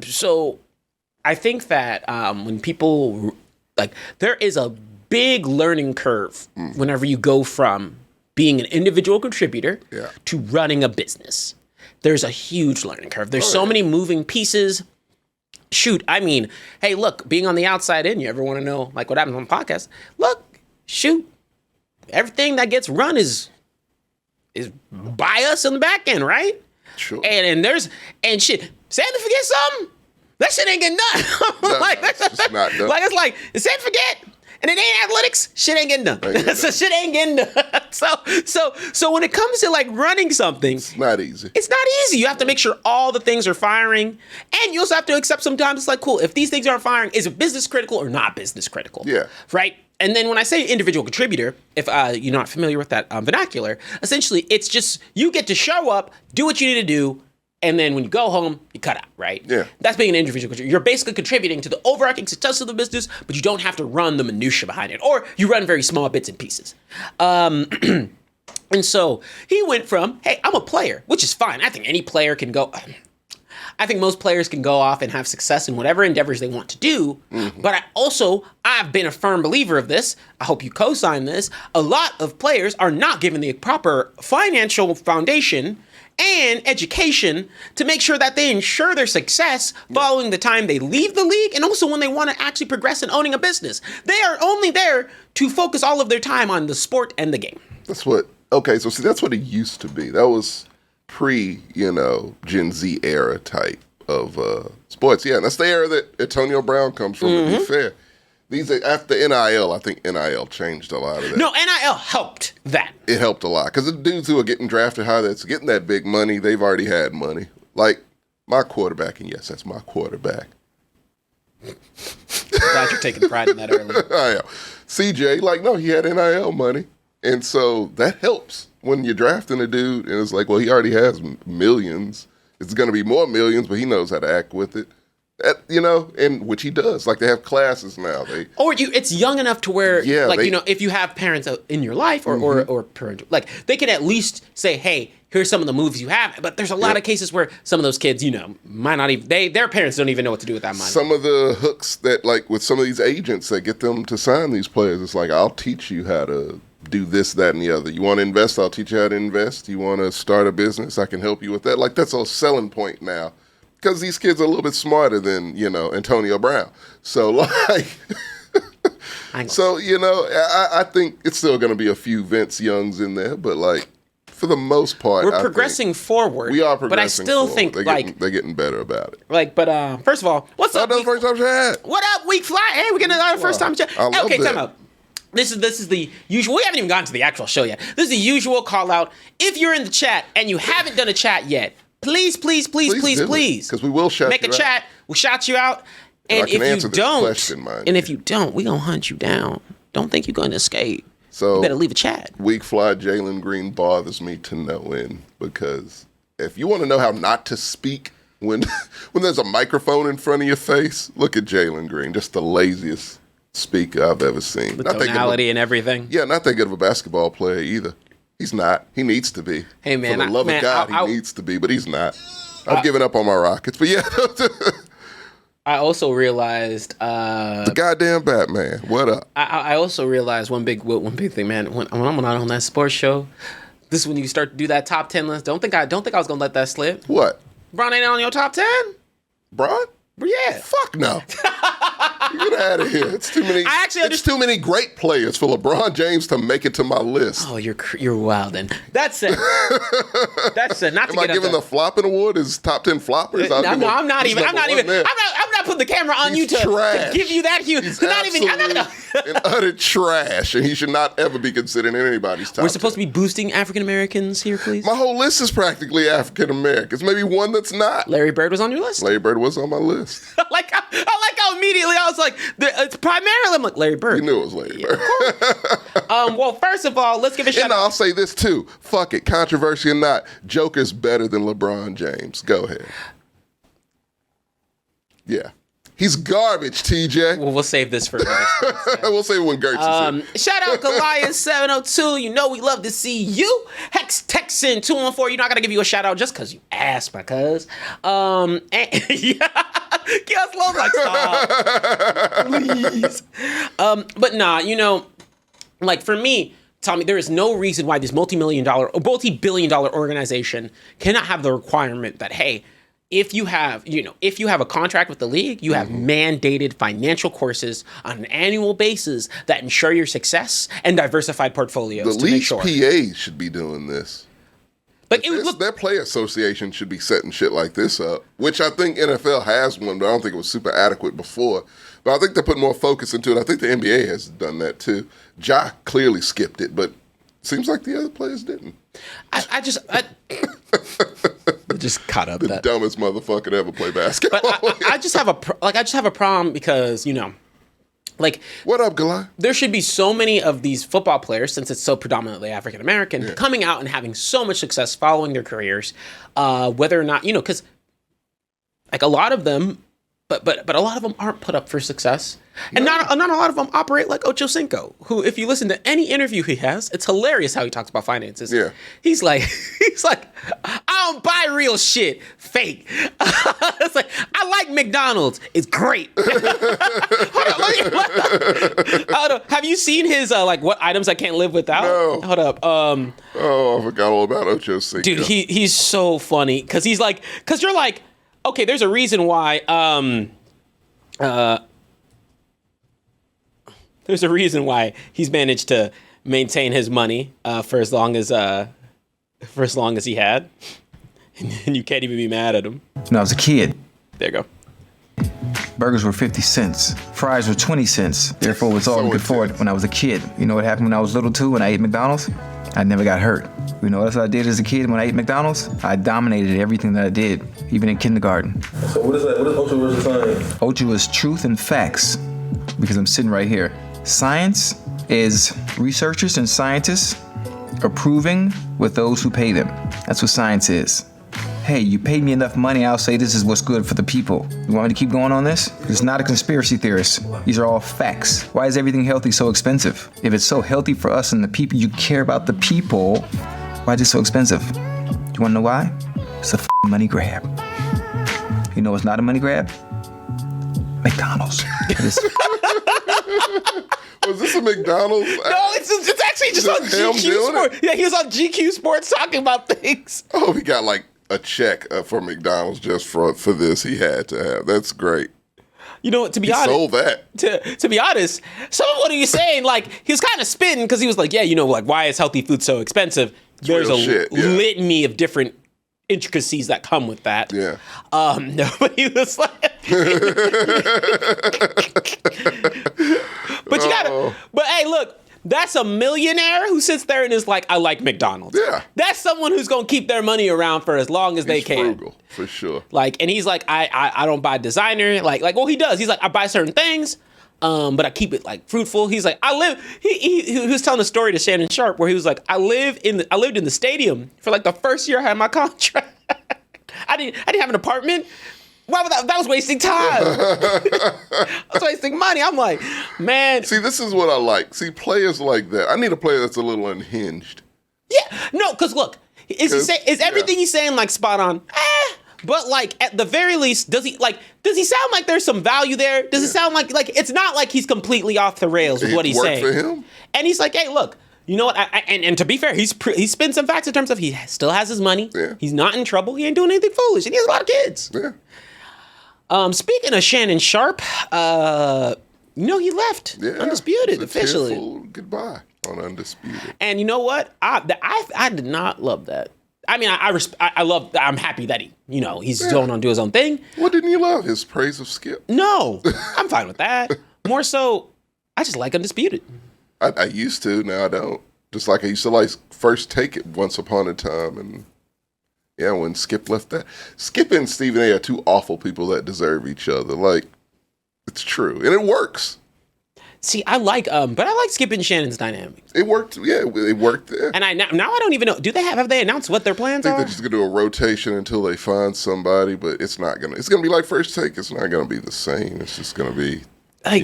So I think that when people there is a big learning curve whenever you go from being an individual contributor to running a business. There's a huge learning curve. There's so many moving pieces. Shoot, I mean, hey, look, being on the outside in, you ever want to know like what happens on the podcast? Look, shoot, everything that gets run is by us on the back end, right? Sure. And shit. Sandy forget something? That shit ain't getting done. It's not done. Like it's like Sandy forget, and it ain't athletics. Shit ain't getting done. So shit ain't getting done. So when it comes to like running something, It's not easy. it's not easy. You have to make sure all the things are firing, and you also have to accept sometimes it's like, cool, if these things aren't firing, is it business critical or not business critical? Yeah. Right. And then when I say individual contributor, if you're not familiar with that vernacular, essentially it's just you get to show up, do what you need to do, and then when you go home, you cut out, right? Yeah. That's being an individual contributor. You're basically contributing to the overarching success of the business, but you don't have to run the minutia behind it, or you run very small bits and pieces. And so he went from, hey, I'm a player, which is fine. I think any player can go. I think most players can go off and have success in whatever endeavors they want to do. Mm-hmm. But I've been a firm believer of this. I hope you co-sign this. A lot of players are not given the proper financial foundation and education to make sure that they ensure their success following the time they leave the league and also when they want to actually progress in owning a business. They are only there to focus all of their time on the sport and the game. That's what it used to be. That was pre, Gen Z era type of sports. Yeah, and that's the era that Antonio Brown comes from, to be fair. After NIL, I think NIL changed a lot of that. No, NIL helped that. It helped a lot. Because the dudes who are getting drafted high that's getting that big money, they've already had money. Like my quarterback, and yes, that's my quarterback. Glad you're taking pride in that early. I am. CJ, he had NIL money. And so that helps when you're drafting a dude and it's like, well, he already has millions. It's going to be more millions, but he knows how to act with it. And which he does. Like they have classes now. It's young enough to where, if you have parents in your life or parent, like they can at least say, hey, here's some of the moves you have. But there's a lot of cases where some of those kids, might not even, their parents don't even know what to do with that money. Some of the hooks that with some of these agents that get them to sign these players, it's like, I'll teach you how to do this, that, and the other. You want to invest? I'll teach you how to invest. You want to start a business? I can help you with that. Like that's a selling point now. Because these kids are a little bit smarter than, Antonio Brown. So, I think it's still going to be a few Vince Youngs in there. But, for the most part, we're progressing forward. We are progressing but I still forward. think, they're getting better about it. First of all, what's up? That's the first time chat. What up, Week Fly? Hey, we're getting our first time chat. Okay, time out. This is the usual. We haven't even gotten to the actual show yet. This is the usual call out. If you're in the chat and you haven't done a chat yet, please. Because we will shout make you a chat. We'll shout you out. And if you don't, we're going to hunt you down. Don't think you're going to escape. So you better leave a chat. Weak Fly Jalen Green bothers me to no end because if you want to know how not to speak when there's a microphone in front of your face, look at Jalen Green. Just the laziest speaker I've ever seen. The tonality and everything. Yeah, not that good of a basketball player either. He's not. He needs to be. Hey, man. For the love of God, he needs to be, but he's not. I've given up on my Rockets, but yeah. I also realized... the goddamn Batman. What up? I also realized one big thing, man. When I'm not on that sports show, this is when you start to do that top 10 list. Don't think I was going to let that slip. What? Bron ain't on your top 10? Bron? Yeah. Fuck no. Get out of here. It's too many. It's too many great players for LeBron James to make it to my list. Oh, you're wild. Then that's it. That's it. Not to Am I giving the flopping award as top 10 floppers? No, I'm not even. I'm not putting the camera on you to give you that huge. He's not even. I'm not. and utter trash, and he should not ever be considered in anybody's top. We're supposed to be boosting African Americans here, please. My whole list is practically African Americans. Maybe one that's not. Larry Bird was on your list. Larry Bird was on my list. I like how immediately I was like, it's primarily. I'm like Larry Bird. You knew it was Larry Bird. Well, first of all, let's give a shout out. And I'll say this too. Fuck it, controversy or not, Joker's better than LeBron James. Go ahead. Yeah. He's garbage, TJ. Well, we'll save this for another. We'll save it when Gertz is here. Shout out Goliath702. You know we love to see you. Hex Texan 214. You know I gotta give you a shout out just because you asked, my cuz. And yeah, Kios Lowe's like stop, please. But nah, you know, like for me, Tommy, there is no reason why this multi-billion dollar organization cannot have the requirement that hey. If you have a contract with the league, you have mandated financial courses on an annual basis that ensure your success and diversified portfolios. The league's PAs should be doing this. Like their player association should be setting shit like this up, which I think NFL has one, but I don't think it was super adequate before. But I think they're putting more focus into it. I think the NBA has done that too. Ja clearly skipped it, but seems like the other players didn't. I just caught up. The dumbest motherfucker to ever play basketball. But I just have a problem because like what up, Goliath? There should be so many of these football players, since it's so predominantly African American, coming out and having so much success following their careers, whether or not because like a lot of them. But a lot of them aren't put up for success. And not a lot of them operate like Ocho Cinco, who, if you listen to any interview he has, it's hilarious how he talks about finances. Yeah. He's like, I don't buy real shit. Fake. It's like, I like McDonald's. It's great. Hold up. Have you seen his, what items I can't live without? No. Hold up. I forgot all about Ocho Cinco. Dude, he's so funny. Because you're like, okay, there's a reason why. There's a reason why he's managed to maintain his money for as long as he had, and you can't even be mad at him. When I was a kid, there you go. burgers were 50 cents, fries were 20 cents. Therefore, it was all I could afford when I was a kid. You know what happened when I was little too? When I ate McDonald's, I never got hurt. You know what else I did as a kid when I ate McDonald's? I dominated everything that I did, even in kindergarten. So what is that? What is Ocho versus science? Ocho is truth and facts, because I'm sitting right here. Science is researchers and scientists approving with those who pay them. That's what science is. Hey, you paid me enough money, I'll say this is what's good for the people. You want me to keep going on this? It's not a conspiracy theorist. These are all facts. Why is everything healthy so expensive? If it's so healthy for us and the people, you care about the people, why is it so expensive? Do you want to know why? It's a money grab. You know what's not a money grab? McDonald's. Was this a McDonald's? No, it's actually just on GQ Sports. Yeah, he was on GQ Sports talking about things. Oh, he got like a check for McDonald's just for this. He had to have. That's great. You know what? To be he honest, sold that. To be honest, some of what he was saying, like he was kind of spitting because he was like, yeah, you know, like why is healthy food so expensive? There's a litany of different intricacies that come with that. Yeah. No, but he was like, but you gotta. But hey, look, that's a millionaire who sits there and is like, I like McDonald's. Yeah. That's someone who's gonna keep their money around for as long as they can. Frugal, for sure. Like, and he's like, I don't buy designer. Like, well, he does. He's like, I buy certain things. But I keep it like fruitful. He's like, he was telling a story to Shannon Sharp where he was like, I lived in the stadium for like the first year I had my contract. I didn't have an apartment. Why would that was wasting time. I was wasting money. I'm like, man. See, this is what I like. See, players like that. I need a player that's a little unhinged. Yeah, no, because look, is everything he's saying like spot on? But like at the very least, does he sound like there's some value there? Does it sound like it's not like he's completely off the rails with what he's saying? For him. And he's like, hey, look, you know what? And to be fair, he's spent some facts in terms of he still has his money. Yeah. He's not in trouble. He ain't doing anything foolish, and he has a lot of kids. Yeah. Speaking of Shannon Sharp, he left Yeah, Undisputed it's a officially. tearful goodbye on Undisputed. And you know what? I did not love that. I mean, I love. I'm happy that he's going on to do his own thing. What didn't you love? His praise of Skip? No, I'm fine with that. More so, I just like Undisputed. I used to. Now I don't. Just like I used to like First Take It once upon a time, and yeah, when Skip left that, Skip and Stephen A are two awful people that deserve each other. Like, it's true, and it works. See, I like, but I like Skip and Shannon's dynamic. It worked. Yeah, it worked there. And now I don't even know. Have they announced what their plans I think are? they're just gonna do a rotation until they find somebody, but it's gonna be like First Take. It's not gonna be the same. It's just gonna be, Like,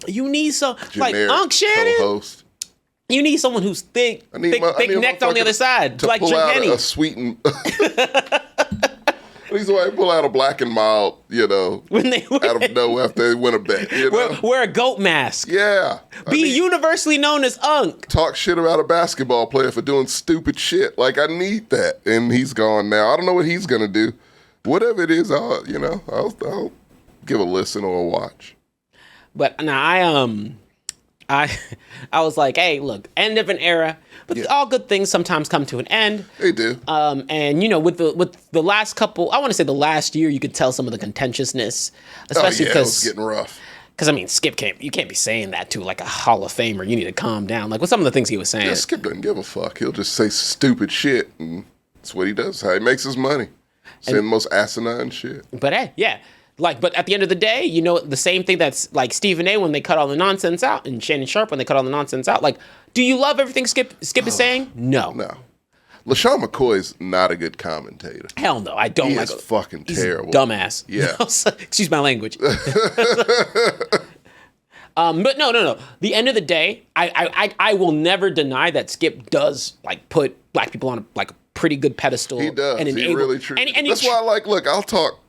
you need some like Unc Shannon. Co-host. You need someone who's thick necked on the other side, to like pull out Jenny. a sweet and. He's like pull out a Black and Mild, When they out of nowhere after they win a bet. Wear a goat mask. Yeah. Be universally known as Unc. Talk shit about a basketball player for doing stupid shit. Like, I need that. And he's gone now. I don't know what he's going to do. Whatever it is, I'll give a listen or a watch. But now I was like, hey, look, end of an era. But all good things sometimes come to an end. They do. And with the last couple, I want to say the last year, you could tell some of the contentiousness, especially it was getting rough. Because I mean, Skip you can't be saying that to like a Hall of Famer. You need to calm down. Like with some of the things he was saying. Yeah, Skip doesn't give a fuck. He'll just say stupid shit, and that's what he does. How he makes his money. Saying the most asinine shit. But hey, yeah. But at the end of the day, the same thing that's like Stephen A. when they cut all the nonsense out, and Shannon Sharp when they cut all the nonsense out. Like, do you love everything Skip is saying? No. No. LaShawn McCoy's not a good commentator. Hell no, I don't. He like is fucking terrible. Dumbass. Yeah. Excuse my language. But no. The end of the day, I will never deny that Skip does like put black people on a pretty good pedestal. He does. And he really true. And that's why look, I'll talk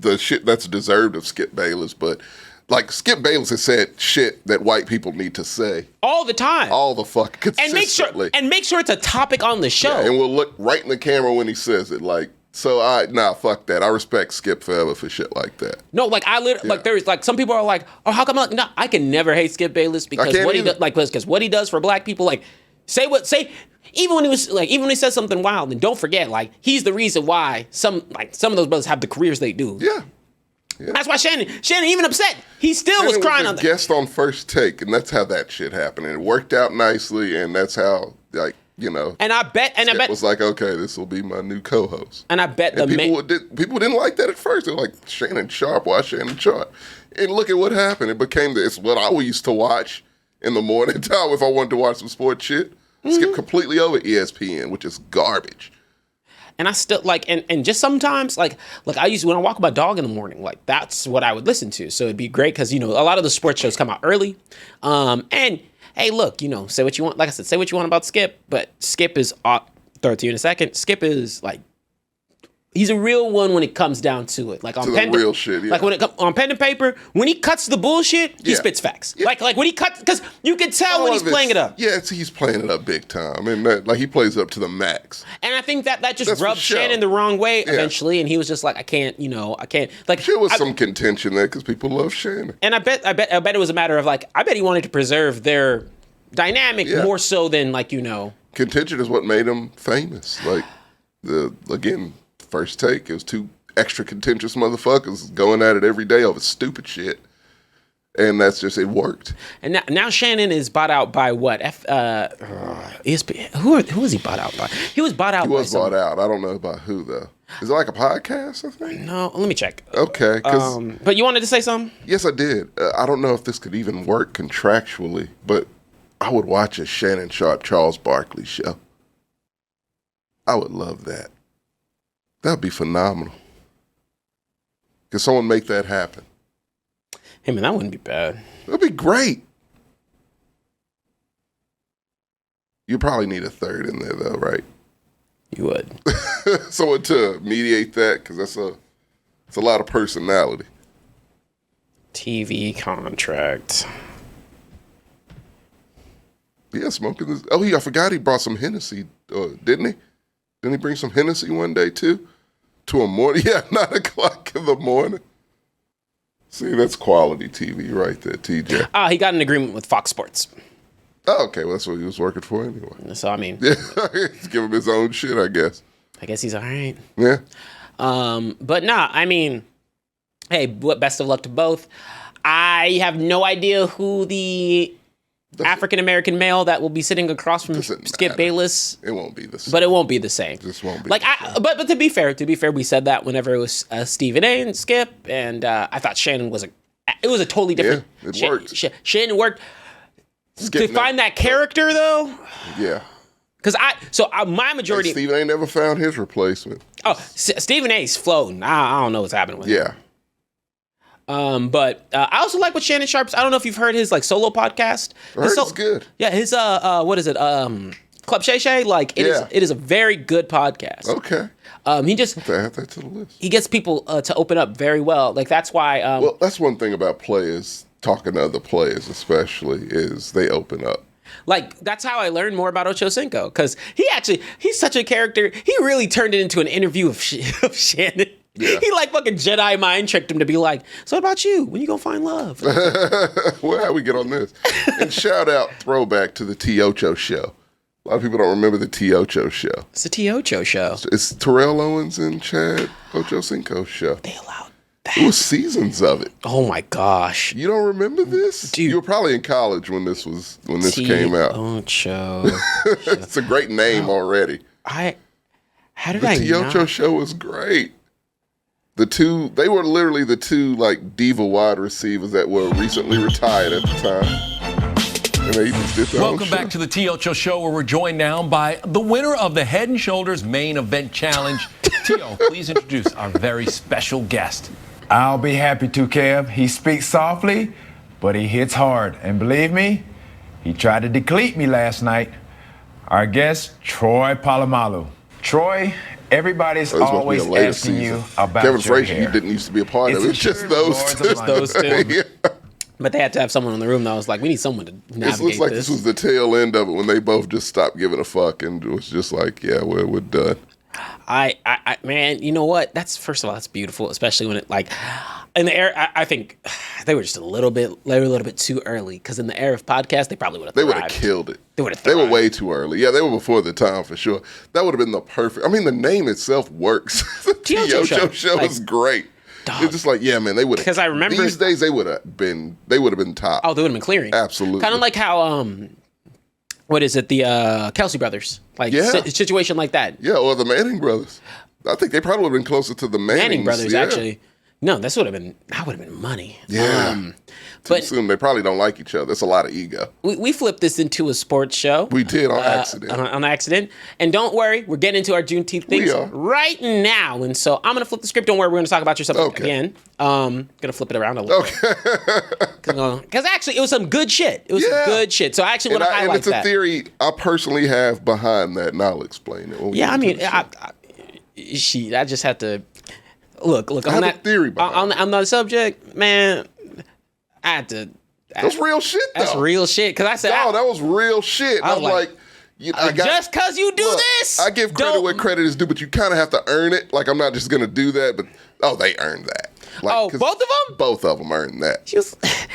the shit that's deserved of Skip Bayless, but like Skip Bayless has said shit that white people need to say all the time, all the fuck consistently, and make sure it's a topic on the show. Yeah, and we'll look right in the camera when he says it. Like, so fuck that. I respect Skip forever for shit like that. No, like I literally like there's like some people are like, oh, how come? No, I can never hate Skip Bayless because what he does for black people. Like, even when he says something wild, and don't forget, like he's the reason why some of those brothers have the careers they do. Yeah. That's why Shannon even upset. He still was crying on that. Guest on First Take, and that's how that shit happened. And it worked out nicely, and that's how And I bet was like, okay, this will be my new co-host. And I bet people didn't like that at first. They're like, Shannon Sharp, why Shannon Sharp? And look at what happened. It became it's what I used to watch in the morning time if I wanted to watch some sports shit. Skip completely over ESPN, which is garbage. And I still and just sometimes when I walk my dog in the morning, like that's what I would listen to. So it'd be great because a lot of the sports shows come out early. And hey, look, say what you want. Like I said, say what you want about Skip, but Skip is throw it to you in a second. Skip is he's a real one when it comes down to it. Like on pen real shit, yeah. Like when it comes on pen and paper, when he cuts the bullshit, he spits facts. Yeah. Like when he cuts, because you can tell when he's playing it up. Yeah, he's playing it up big time, and he plays it up to the max. And I think that just rubbed Shannon the wrong way eventually, and he was just like, I can't. Like there was some contention there because people love Shannon. And I bet it was a matter of I bet he wanted to preserve their dynamic more so than Contention is what made him famous. First Take, it was two extra contentious motherfuckers going at it every day over stupid shit. And that's just, it worked. And now Shannon is bought out by what? ESPN. Who was he bought out by? He was bought out by bought out. I don't know about who, though. Is it like a podcast, I think? No, let me check. Okay. But you wanted to say something? Yes, I did. I don't know if this could even work contractually, but I would watch a Shannon Sharp, Charles Barkley show. I would love that. That'd be phenomenal. Could someone make that happen? Hey, man, that wouldn't be bad. That'd be great. You probably need a third in there, though, right? You would. Someone to mediate that, because it's a lot of personality. TV contract. Yeah, smoking this. Oh, I forgot he brought some Hennessy, didn't he? Didn't he bring some Hennessy one day, too? To a morning? Yeah, 9 o'clock in the morning. See, that's quality TV right there, TJ. He got an agreement with Fox Sports. Oh, okay, well, that's what he was working for anyway. So, I mean, Yeah, give him his own shit, I guess. I guess he's all right. Yeah. But nah, I mean, hey, best of luck to both. I have no idea who the African American male that will be sitting across from Doesn't Skip matter. Bayless. It won't be the same. But it won't be the same. Just won't be like the same. but to be fair, we said that whenever it was Stephen A. and Skip, and I thought Shannon was a totally different. Yeah, it worked. Shannon worked. Skip To find that character though, Yeah. because my majority. Steven ain't never found his replacement. Stephen A's floating. I don't know what's happening with him. Yeah. But I also like what Shannon Sharp's. I don't know if you've heard his like solo podcast. I heard it's good. Yeah, his what is it? Club Shay Shay. Like it is. Yeah. It is a very good podcast. Okay. He just I have to add that to the list. he gets people to open up very well. Like that's why. Well, that's one thing about players, talking to other players especially, is they open up. Like that's how I learned more about Ocho Cinco, because he's such a character. He really turned it into an interview of Shannon. Yeah. He like fucking Jedi mind tricked him to be like, so what about you? When you gonna find love? Well, how we get on this? And shout out, throwback to the T. Ocho show. A lot of people don't remember the T. Ocho show. It's the T Ocho show. It's Terrell Owens and Chad Ochocinco's show. They allowed It was seasons of it. Oh my gosh. You don't remember this? Dude. You were probably in college when this came out. Ocho. It's a great name already. How did The I T. Ocho not? show was great. They were literally the two like diva wide receivers that were recently retired at the time. And they just did their own Welcome back show. to the T. Ocho Show, where we're joined now by the winner of the Head & Shoulders Main Event Challenge. T.O., please introduce our very special guest. I'll be happy to, Kev. He speaks softly, but he hits hard. And believe me, he tried to decleat me last night. Our guest, Troy Polamalu. Troy, everybody's This must be a always later asking season. you about Kevin your Frazier, hair. you didn't used to be a part of it. It's just true, those Lords two. of Those two. Yeah. But they had to have someone in the room that was like, we need someone to This navigate looks like this. this was the tail end of it when they both just stopped giving a fuck and it was just like, yeah, we're done. I man, you know what? First of all, that's beautiful, especially when it like in the era. I think they were just a little bit too early, because in the era of podcast, they probably would have. They would have killed it. They would have. They were way too early. Yeah, they were before the time for sure. That would have been the perfect. I mean, the name itself works. The T.O. T.O. show. show Like, is great. dog. It's just like, yeah, man, they would have. Because I remember- these days they would have been top. Oh, they would have been clearing. Absolutely. Kind of like how what is it? The Kelsey brothers, like Yeah. situation like that. Yeah, or the Manning brothers. I think they probably would have been closer to the Mannings. Manning brothers, yeah. actually. No, that would have been money. Yeah. Too but soon. They probably don't like each other. That's a lot of ego. we flipped this into a sports show. We did on accident. On accident. And don't worry, we're getting into our Juneteenth things are. right now. And so I'm going to flip the script. Don't worry, we're going to talk about your subject Okay. again. Going to flip it around a little bit. Because actually, it was some good shit. It was some Yeah. good shit. So I actually want to And highlight it's a that. theory I personally have behind that, and I'll explain it. When we Yeah, get I into mean, the show. I just have to look I on have a that theory behind on that subject, man. I had to. That's real shit, though. That's real shit. Because I said, No, that was real shit. I I'm was like, just because you do this, I give credit don't- where credit is due, but you kind of have to earn it. Like, I'm not just going to do that, but, they earned that. Like, Oh, 'cause both of them? Both of them earned that.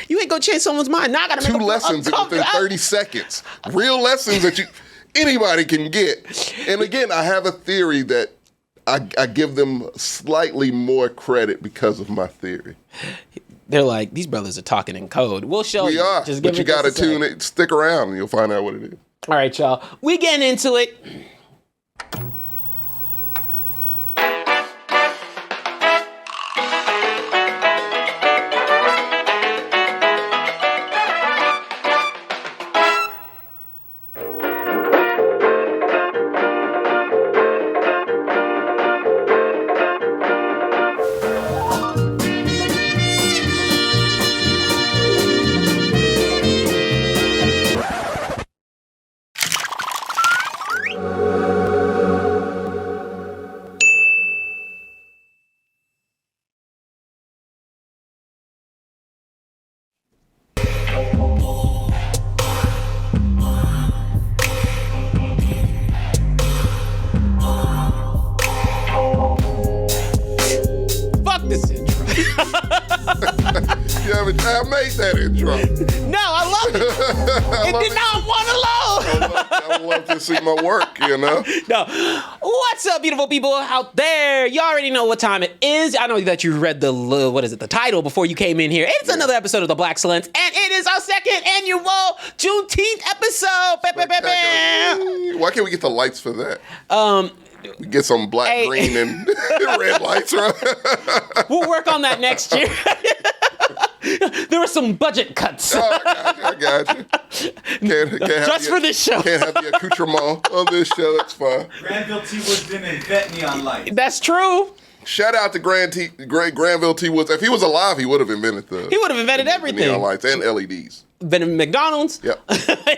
You ain't gonna change someone's mind. Now I gotta make Two them lessons within uncomfortable. 30 seconds. Real lessons that anybody can get. And again, I have a theory that I give them slightly more credit because of my theory. They're like, these brothers are talking in code. We'll show We you. are, Just but give you it just got to a sec. tune it. Stick around, and you'll find out what it is. All right, y'all. We getting into it. why I made that intro. No, I love it. It did not want to load. I love to see my work, you know? No. What's up, beautiful people out there? You already know what time it is. I know that you read the title before you came in here. It's another episode of the Blaxcellence, and it is our second annual Juneteenth episode. Why can't we get the lights for that? We get some black, green, and red lights, right? We'll work on that next year. There were some budget cuts. Oh, I got you. Can't Just for this show. Can't have the accoutrement on this show. That's fine. Granville T. Woods didn't invent neon lights. That's true. Shout out to Granville T. Woods. If he was alive, he would have invented everything. Neon lights and LEDs. Invented McDonald's. Yep.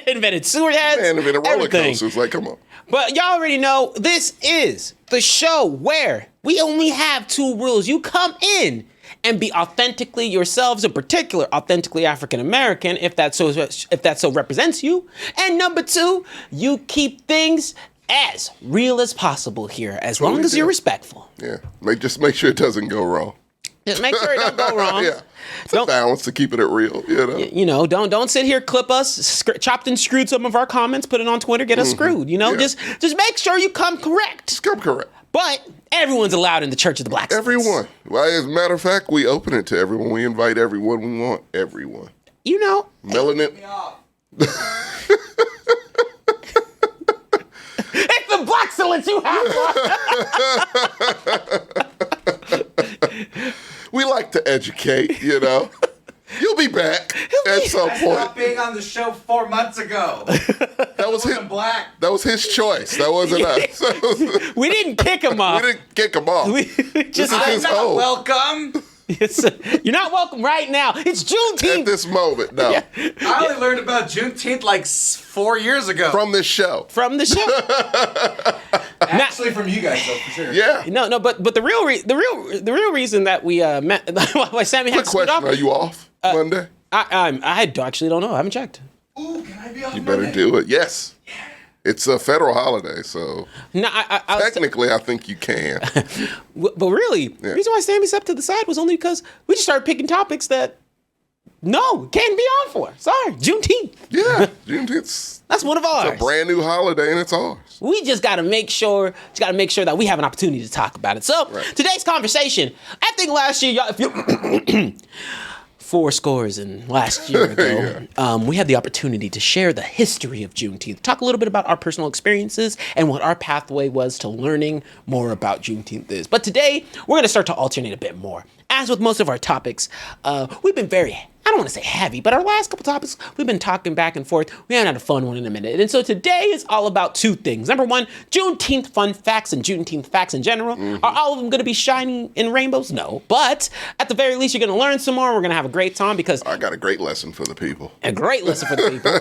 Invented sewer heads. And invented roller everything. coasters. Like, come on. But y'all already know this is the show where we only have two rules. You come in and be authentically yourselves, in particular, authentically African American, if that so represents you. And number two, you keep things as real as possible here, as long as you're respectful. Yeah, just make sure it doesn't go wrong. Just make sure it don't go wrong. Yeah, it's a balance to keep it real. You know, don't sit here, clip us, chopped and screwed some of our comments, put it on Twitter, get us screwed. You know, just make sure you come correct. Just come correct. But everyone's allowed in the Church of the Blaxcellence. Everyone. Well, as a matter of fact, we open it to everyone. We invite everyone. We want everyone. You know, Melanin. It's the Blaxcellence you have. We like to educate, you know. You'll be back at some point. Stopped being on the show 4 months ago. That was his. Black. That was his choice. That wasn't us. We didn't kick him off. We didn't kick him off. Just I'm not welcome. You're not welcome right now. It's Juneteenth. At this moment, no. Yeah. I only learned about Juneteenth like 4 years ago. From this show. From the show. Actually, from you guys, though, for sure. Yeah. No, but the real reason that we met. Why Sammy had Quick question: off, are you off Monday? I actually don't know. I haven't checked. Ooh, can I be off You Monday? better do it. Yes. It's a federal holiday, so No, technically, I think you can. But really, the reason why Sammy stepped to the side was only because we just started picking topics that can't be on for. Sorry, Juneteenth. Yeah, Juneteenth. That's one of ours. It's a brand new holiday, and it's ours. We just got to make sure that we have an opportunity to talk about it. So Today's conversation, I think last year, y'all, if you 4 scores and last year ago, we had the opportunity to share the history of Juneteenth, talk a little bit about our personal experiences and what our pathway was to learning more about Juneteenth is. But today, we're going to start to alternate a bit more. As with most of our topics, we've been I don't want to say heavy, but our last couple topics, we've been talking back and forth. We haven't had a fun one in a minute. And so today is all about 2 things. Number 1, Juneteenth fun facts and Juneteenth facts in general. Are all of them going to be shining in rainbows? No. But at the very least, you're going to learn some more. We're going to have a great time because I got a great lesson for the people. A great lesson for the people.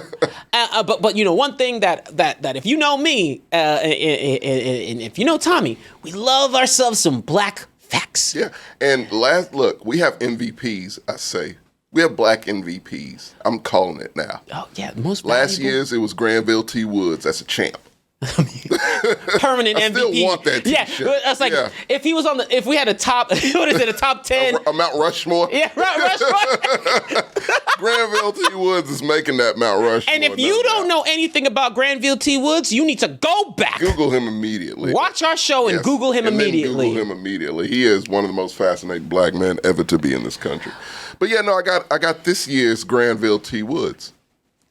But you know, one thing that if you know me, and if you know Tommy, we love ourselves some black facts. Yeah. And look, we have MVPs, I say. We have black MVPs. I'm calling it now. Oh, yeah. Most Last year's, it was Granville T. Woods. That's a champ. Permanent I still MVP. want that t-shirt. Yeah, that's like if he was if we had a top, what is it, a top 10? A Mount Rushmore? Yeah, Mount Rushmore. Granville T. Woods is making that Mount Rushmore. And if you don't know anything about Granville T. Woods, you need to go back. Google him immediately. Watch our show and Google him immediately. Google him immediately. He is one of the most fascinating black men ever to be in this country. But yeah, no, I got this year's Granville T. Woods.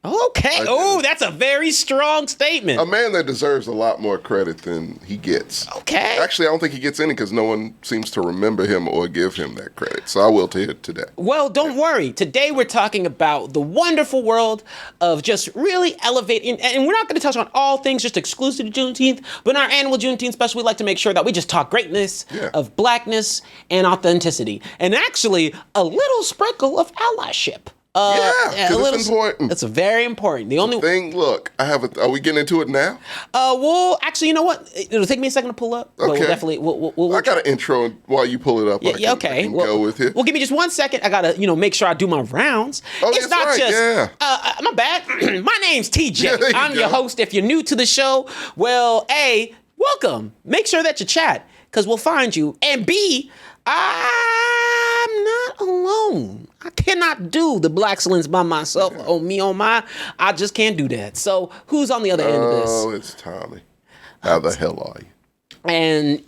Okay. Oh, that's a very strong statement. A man that deserves a lot more credit than he gets. Okay. Actually, I don't think he gets any because no one seems to remember him or give him that credit. So I will tell you today. Well, don't worry. Today we're talking about the wonderful world of just really elevating, and we're not going to touch on all things just exclusive to Juneteenth, but in our annual Juneteenth special, we like to make sure that we just talk greatness of blackness and authenticity, and actually a little sprinkle of allyship. It's important. It's very important. The only thing, look, are we getting into it now? Well, actually, you know what? It'll take me a second to pull up. Okay. But we'll definitely. We'll I got an intro while you pull it up. I can go with it. Well, give me just 1 second. I gotta, make sure I do my rounds. Oh, it's that's not right. just. My bad. My name's TJ. I'm your host. If you're new to the show, well, A, welcome. Make sure that you chat because we'll find you. And B, I'm not alone. I cannot do the Blaxcellence by myself. Oh, me on my. I just can't do that. So who's on the other end of this? Oh, it's Tommy. How the hell are you? And,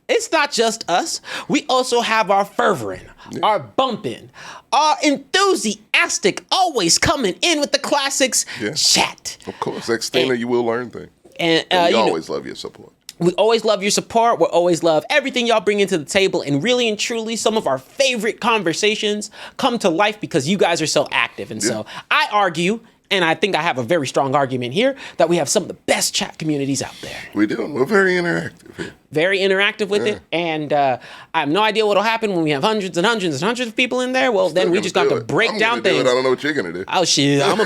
it's not just us. We also have our fervoring, our bumping, our enthusiastic, always coming in with the classics chat. Of course. Xtina, you will learn things. And we always love your support. We always love your support. We always love everything y'all bring into the table. And really and truly, some of our favorite conversations come to life because you guys are so active. And so I argue, and I think I have a very strong argument here, that we have some of the best chat communities out there. We do. We're very interactive here. Very interactive with it. And I have no idea what will happen when we have hundreds and hundreds and hundreds of people in there. Well, then we just got to break down things. I don't know what you're going to do. Oh, shit. I'm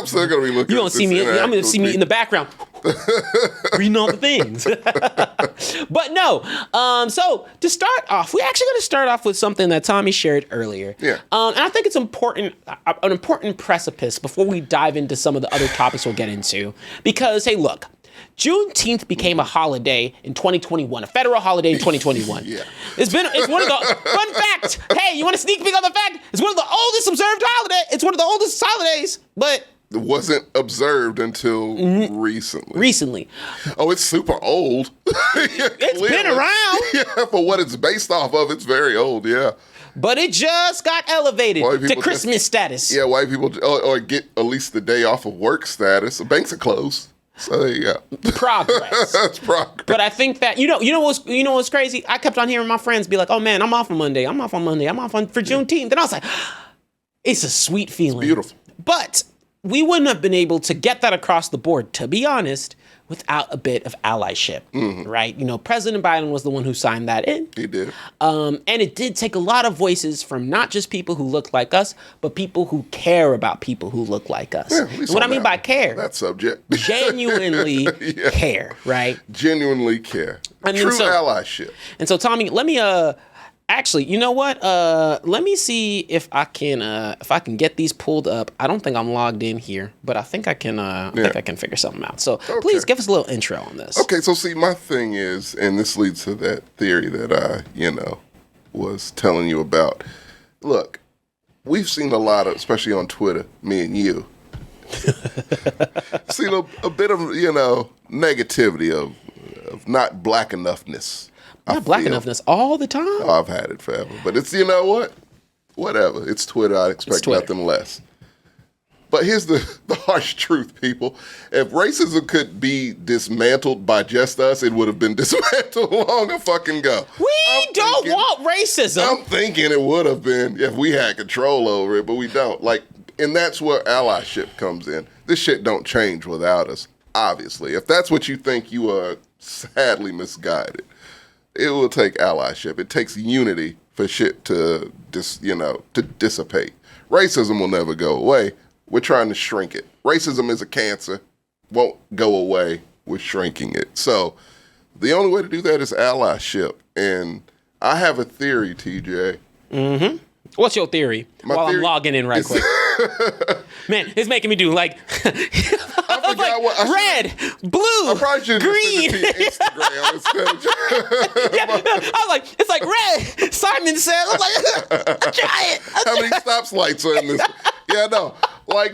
still going to be looking. You don't see me. I'm going to see me in the background. Reading all the things. But no. So to start off, we're actually going to start off with something that Tommy shared earlier. Yeah. And I think it's important, an important precipice before we dive into some of the other topics we'll get into. Because, hey, look, Juneteenth became a holiday in 2021, a federal holiday in 2021. It's one of the fun fact. Hey, you want a sneak peek on the fact? It's one of the oldest observed holiday. It's one of the oldest holidays, but it wasn't observed until recently. Oh, it's super old. It's been around. Yeah, for what it's based off of, it's very old, yeah. But it just got elevated to Christmas status. Yeah, white people, or get at least the day off of work status. The banks are closed. So there you go. Progress. That's progress. But I think that you know what's crazy? I kept on hearing my friends be like, "Oh man, I'm off on Monday. I'm off on Monday. I'm off for Juneteenth." And I was like, "It's a sweet feeling. It's beautiful." But we wouldn't have been able to get that across the board, to be honest, without a bit of allyship, right? President Biden was the one who signed that in. He did. And it did take a lot of voices from not just people who look like us, but people who care about people who look like us. Yeah, and what I mean by care, that subject. Genuinely care, right? Genuinely care. True allyship. And so, Tommy, let me actually, you know what? Let me see if I can get these pulled up. I don't think I'm logged in here, but I think I can. I think I can figure something out. So please give us a little intro on this. Okay, so see, my thing is, and this leads to that theory that I, was telling you about. Look, we've seen a lot of, especially on Twitter, me and you, seen a bit of, negativity of not black enoughness. Not black enoughness all the time. Oh, I've had it forever. But it's, what? Whatever. It's Twitter. I'd expect nothing less. But here's the harsh truth, people. If racism could be dismantled by just us, it would have been dismantled long fucking ago. We don't want racism. I'm thinking it would have been if we had control over it, but we don't. And that's where allyship comes in. This shit don't change without us, obviously. If that's what you think, you are sadly misguided. It will take allyship. It takes unity for shit to dissipate. Racism will never go away. We're trying to shrink it. Racism is a cancer. Won't go away. We're shrinking it. So the only way to do that is allyship. And I have a theory, TJ. Mm-hmm. What's your theory? I'm logging in right quick. Man, it's making me do red, blue, green. Instagram I was like, it's like red. Simon said, I was like, try it. How many stoplights are in this? Yeah, no. I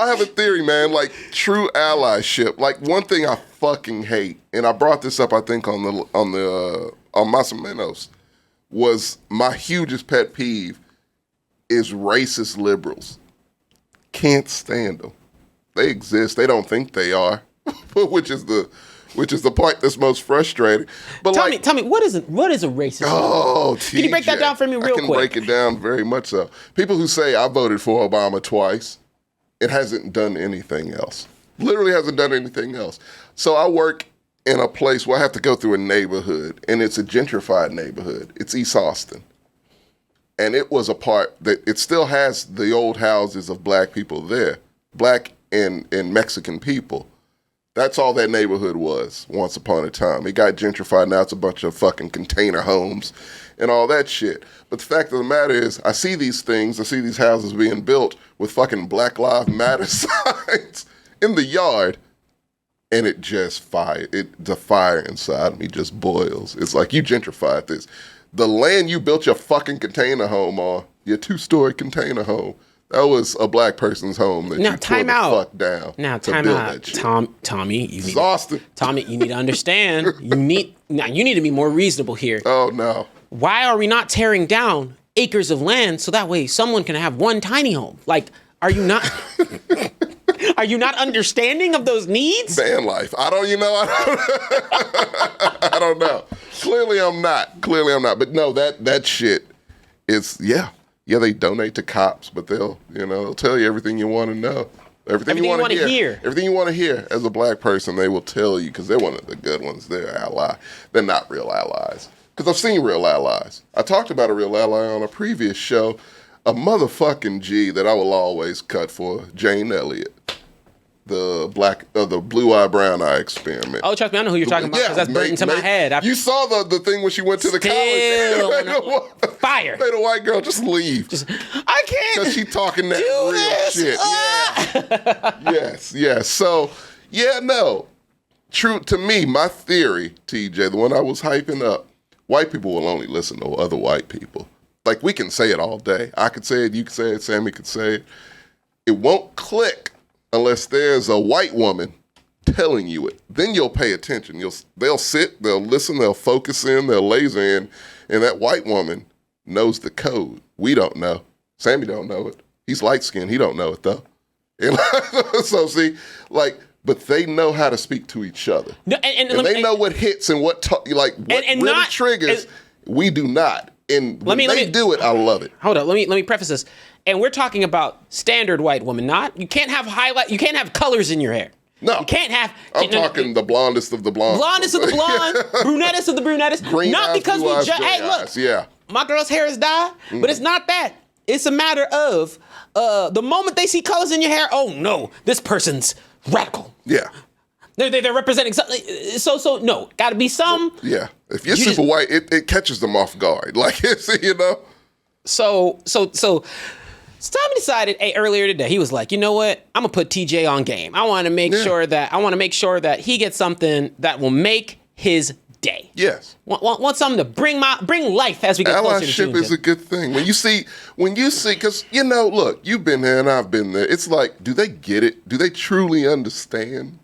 have a theory, man. True allyship. One thing I fucking hate, and I brought this up, I think, on Masamenos, was my hugest pet peeve is racist liberals. Can't stand them. They exist. They don't think they are, which is the part that's most frustrating. But tell me, what is a racist? Oh, TJ, can you break that down for me real quick? I can break it down very much so. People who say I voted for Obama twice, it hasn't done anything else. Literally hasn't done anything else. So I work in a place where I have to go through a neighborhood, and it's a gentrified neighborhood. It's East Austin. And it was a part that it still has the old houses of black people there, black and Mexican people. That's all that neighborhood was once upon a time. It got gentrified. Now it's a bunch of fucking container homes and all that shit. But the fact of the matter is, I see these things, I see these houses being built with fucking Black Lives Matter signs in the yard, and it just the fire inside me just boils. It's like, you gentrified this. The land you built your fucking container home on, your 2-story container home, that was a black person's home that Now, you tore time the out. fuck down. Now, to time build out. that shit. Tommy, you need Exhausted. Tommy, you need to understand. You need to be more reasonable here. Oh no. Why are we not tearing down acres of land so that way someone can have one tiny home? Like, are you not are you not understanding of those needs? Van life. I don't know. Clearly I'm not. But no, that shit is they donate to cops, but they'll tell you everything you want to know. Everything you want to hear. Everything you want to hear as a black person, they will tell you because they're one of the good ones. They're ally. They're not real allies. Because I've seen real allies. I talked about a real ally on a previous show. A motherfucking G that I will always cut for, Jane Elliott. The blue-eye, brown-eye experiment. Oh, trust me, I know who you're talking about because that's burnt into my head. You saw the thing when she went to the college. Fire. Made a white girl just leave. I can't. Because she talking that real shit. Yeah. Yes. So, no. True to me, my theory, TJ, the one I was hyping up, white people will only listen to other white people. Like, we can say it all day. I could say it, you could say it, Sammy could say it. It won't click unless there's a white woman telling you it. Then you'll pay attention. They'll sit, they'll listen, they'll focus in, they'll laser in, and that white woman knows the code. We don't know. Sammy don't know it. He's light-skinned. He don't know it, though. And so, see, but they know how to speak to each other. No, and they know what hits and what really triggers. We do not. And when they do it, I love it. Hold on, let me preface this. And we're talking about standard white woman, you can't have you can't have colors in your hair. No. You can't have... I'm talking the blondest of the blonde. Blondest of the blonde, brunettest of the brunettest. Green not eyes, because blue we eyes, just... gray Hey, look. eyes. Yeah. My girl's hair is dyed, but it's not that. It's a matter of the moment they see colors in your hair, oh no, this person's radical. Yeah. They're representing something. So no, gotta be some. Yeah. If you're super white, it catches them off guard. So Tommy decided earlier today, he was like, you know what? I'm gonna put TJ on game. I want to make sure that he gets something that will make his day. Yes. Want something to bring life as we get closer to Juneteenth. Allyship is a good thing. When you see, because look, you've been there and I've been there. It's like, do they get it? Do they truly understand?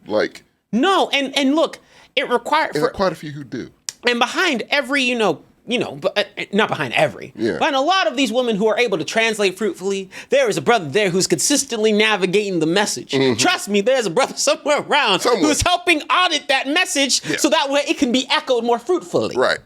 No, and look, it requires. There are quite a few who do. And behind every, but not behind every. Yeah. Behind a lot of these women who are able to translate fruitfully, there is a brother there who's consistently navigating the message. Mm-hmm. Trust me, there's a brother somewhere around who's helping audit that message so that way it can be echoed more fruitfully. Right.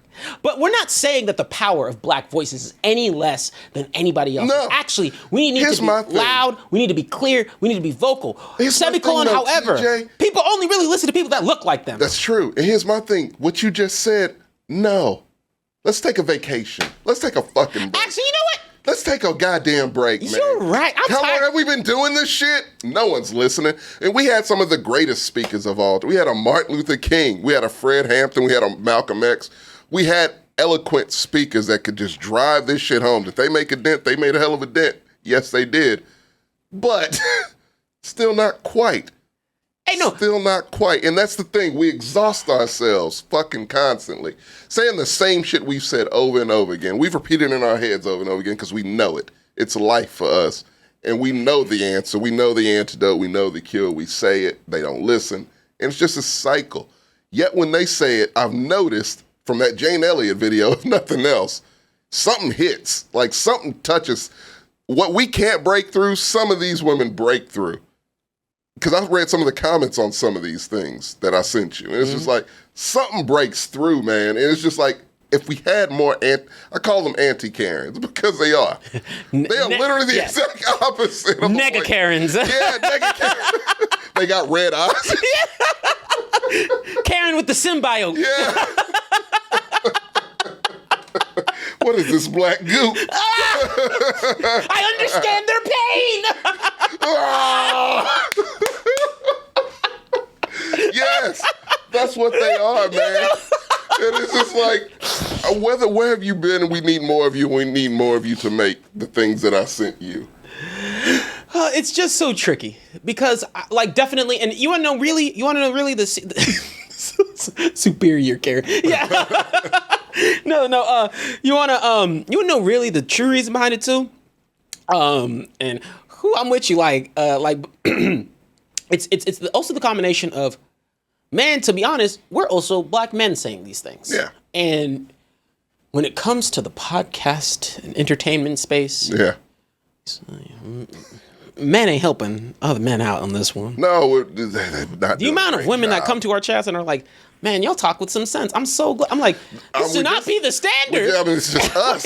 But we're not saying that the power of black voices is any less than anybody else. No. Actually, we need to be loud, we need to be clear, we need to be vocal. However, TJ, people only really listen to people that look like them. That's true. And here's my thing. What you just said, no. Let's take a vacation. Let's take a fucking break. Actually, you know what? Let's take a goddamn break, man. You're right. How long have we been doing this shit? No one's listening. And we had some of the greatest speakers of all time. We had a Martin Luther King. We had a Fred Hampton. We had a Malcolm X. We had eloquent speakers that could just drive this shit home. Did they make a dent? They made a hell of a dent. Yes, they did. But still not quite. Hey, no. Still not quite. And that's the thing. We exhaust ourselves fucking constantly. Saying the same shit we've said over and over again. We've repeated it in our heads over and over again because we know it. It's life for us. And we know the answer. We know the antidote. We know the cure. We say it. They don't listen. And it's just a cycle. Yet when they say it, I've noticed from that Jane Elliott video, if nothing else, something hits. Like something touches. What we can't break through, some of these women break through. Because I've read some of the comments on some of these things that I sent you. And it's just like, something breaks through, man. And it's just like, if we had more, I call them anti-Karens because they are. They are literally the exact opposite. Nega-Karens. Yeah, nega-Karens. They got red eyes. Karen with the symbiote. Yeah. What is this black goo? I understand their pain. Yes, that's what they are, man. And it's just like, where have you been? We need more of you. We need more of you to make the things that I sent you. It's just so tricky because, definitely, and you want to know really the superior Karen. Yeah. No. You wanna know really the true reason behind it too? And who I'm with you, it's also the combination of, man, to be honest, we're also black men saying these things. Yeah. And when it comes to the podcast and entertainment space, Yeah. men ain't helping other men out on this one. No, they're not. The amount of women that come to our chats and are like, man, y'all talk with some sense. I'm so glad. I'm like, this should not be the standard. Yeah, I mean, it's just us.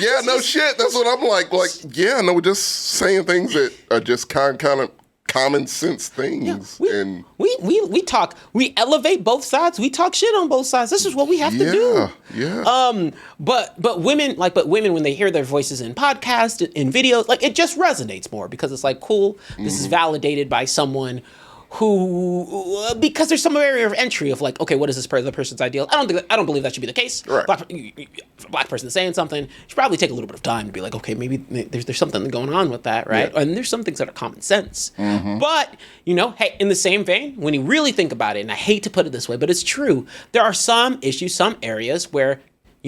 Yeah, no shit. That's what I'm like. Yeah, no, we're just saying things that are just kind of common sense things. Yeah, we talk. We elevate both sides. We talk shit on both sides. This is what we have to do. Yeah. But women when they hear their voices in podcasts, in videos, like it just resonates more because it's like, cool. This is validated by someone who, because there's some area of entry of like, okay, what is this other person's ideal? I don't believe that should be the case. Right. If a black person saying something, you should probably take a little bit of time to be like, okay, maybe there's something going on with that, right? Yeah. And there's some things that are common sense. But, hey, in the same vein, when you really think about it, and I hate to put it this way, but it's true, there are some issues, some areas where,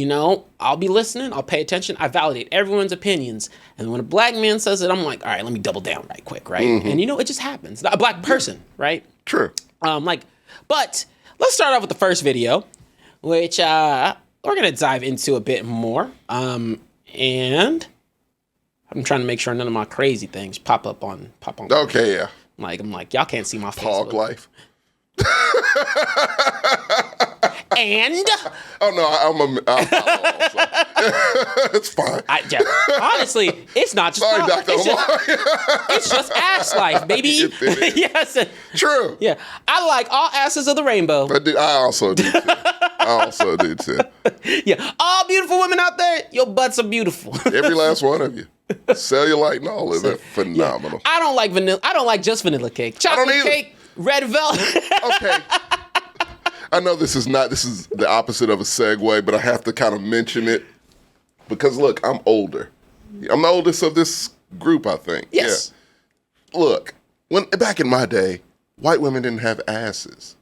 I'll be listening, I'll pay attention, I validate everyone's opinions, and when a black man says it, I'm like, all right, let me double down right quick, right? And it just happens. A black person, right? True. But let's start off with the first video, which we're gonna dive into a bit more. And I'm trying to make sure none of my crazy things pop up on. Okay, yeah. I'm like, y'all can't see my face. Hog life. And oh no, it's fine. Honestly, it's not just. Sorry, Dr. It's just ass life, baby. Yes. True. Yeah, I like all asses of the rainbow. I also do too. Yeah, all beautiful women out there, your butts are beautiful. Every last one of you. Cellulite and all of that, phenomenal. Yeah. I don't like vanilla. I don't like just vanilla cake. Chocolate cake, red velvet. Okay. I know this is the opposite of a segue, but I have to kind of mention it because look, I'm older. I'm the oldest of this group, I think. Yes. Yeah. Look, back in my day, white women didn't have asses.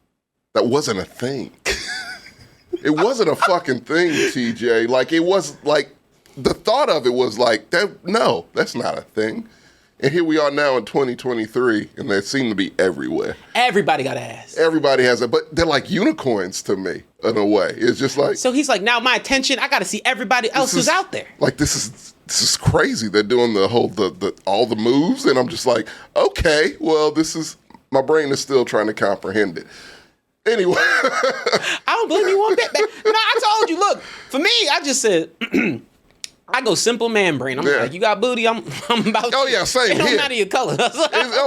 That wasn't a thing. It wasn't a fucking thing, TJ. Like it was like the thought of it was like no, that's not a thing. And here we are now in 2023, and they seem to be everywhere. Everybody got ass. Everybody has it, but they're like unicorns to me in a way. It's just like so. He's like, now my attention. I got to see everybody else who's out there. Like this is crazy. They're doing the whole all the moves, and I'm just like, okay, well, my brain is still trying to comprehend it. Anyway, I don't blame you one bit. No, I told you. Look, for me, I just said. I go simple man brain. I'm like, you got booty, I'm about. Oh yeah, same here. It don't matter your color.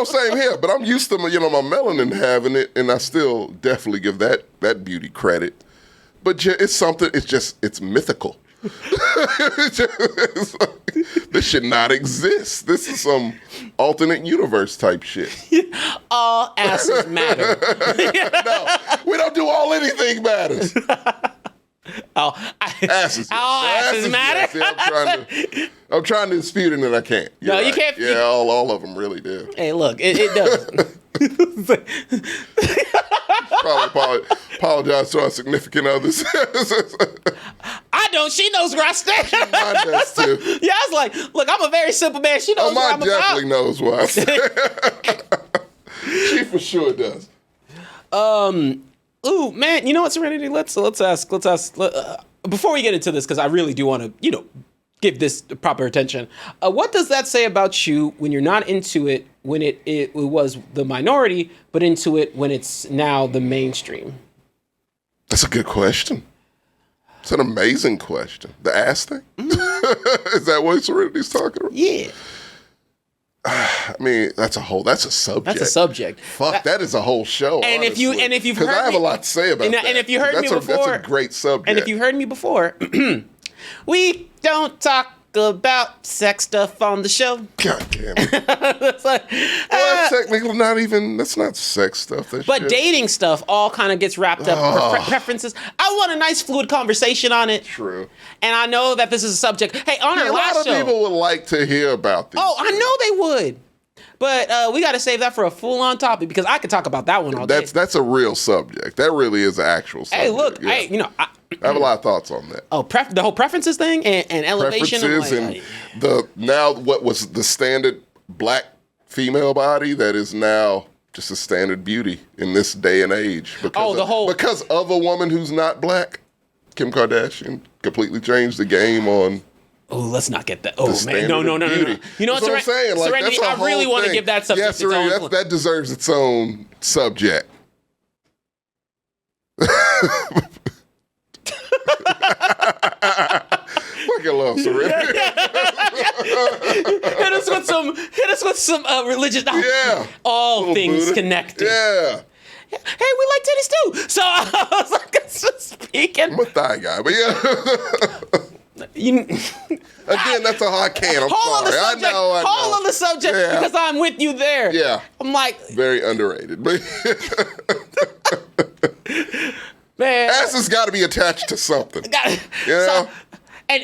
Same here. But I'm used to my melanin having it, and I still definitely give that beauty credit. But it's something. It's mythical. This should not exist. This is some alternate universe type shit. All asses matter. No, we don't do all anything matters. Asses matter. Yeah, I'm trying to dispute it, and I can't. You can't. Yeah, all of them really do. Hey, look, it does. Probably apologize to our significant others. I don't. She knows where I stand. Mine does too. Yeah, I was like, look, I'm a very simple man. She knows where I'm about. Mine definitely knows where I stand. She for sure does. Ooh, man, you know what, Serenity? Let's ask. Before we get into this, because I really do want to, give this proper attention. What does that say about you when you're not into it when it was the minority, but into it when it's now the mainstream? That's a good question. It's an amazing question. The ass thing? Is that what Serenity's talking about? Yeah. I mean, that's a subject. That's a subject. Fuck, that is a whole show. And honestly. if you've heard me, because I have a lot to say about that. And if you heard me before, that's a great subject. And if you heard me before, we don't talk about sex stuff on the show. God damn it. It's like, technically not even, that's not sex stuff. But dating stuff all kind of gets wrapped up. Preferences. I want a nice fluid conversation on it. True. And I know that this is a subject. Hey, on our last show. A lot of people would like to hear about this. Oh, I know they would. But we got to save that for a full-on topic because I could talk about that one all day. That's a real subject. That really is an actual subject. Hey, look, yeah. I have a lot of thoughts on that. Oh, the whole preferences thing and elevation. Preferences and what was the standard black female body that is now just a standard beauty in this day and age. Because of a woman who's not black, Kim Kardashian completely changed the game on. Oh, let's not get that. Oh man, no. Beauty. You know what I'm saying? Like, Serenity, I really want to give that subject its own. That deserves its own subject. Fucking love Serenity. Hit us with some religious. Yeah. All things Buddha. connected. Yeah. Hey, we like titties too. So I was like, speaking. I'm a thigh guy, but yeah. Again, that's a hot can. I'm sorry. I know. Hold on the subject because I'm with you there. Yeah. I'm like. Very underrated. Man. Ass has got to be attached to something. Yeah. And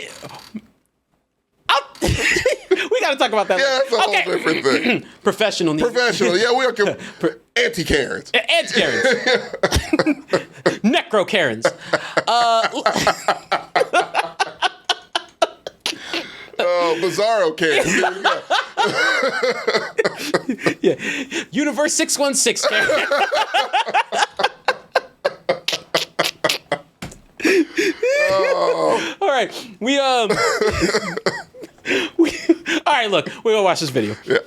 we got to talk about that. Yeah, that's a whole different thing. Professional. Yeah, we are anti-Karens. Anti-Karens. Necro-Karens. Bizarro Karens. Yeah. Universe 616 Karen. All right. All right, look, we're gonna watch this video. Yeah.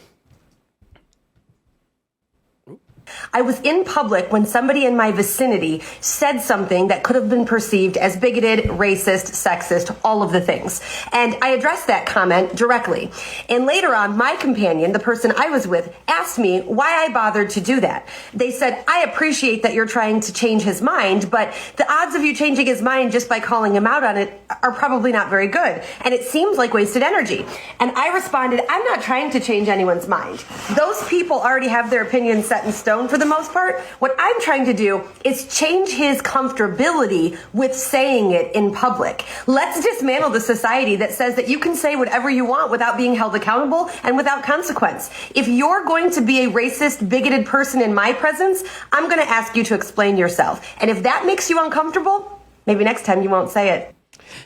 I was in public when somebody in my vicinity said something that could have been perceived as bigoted, racist, sexist, all of the things. And I addressed that comment directly. And later on, my companion, the person I was with, asked me why I bothered to do that. They said, I appreciate that you're trying to change his mind, but the odds of you changing his mind just by calling him out on it are probably not very good. And it seems like wasted energy. And I responded, I'm not trying to change anyone's mind. Those people already have their opinions set in stone for the most part. What I'm trying to do is change his comfortability with saying it in public. Let's dismantle the society that says that you can say whatever you want without being held accountable and without consequence. If you're going to be a racist, bigoted person in my presence, I'm going to ask you to explain yourself. And if that makes you uncomfortable, maybe next time you won't say it.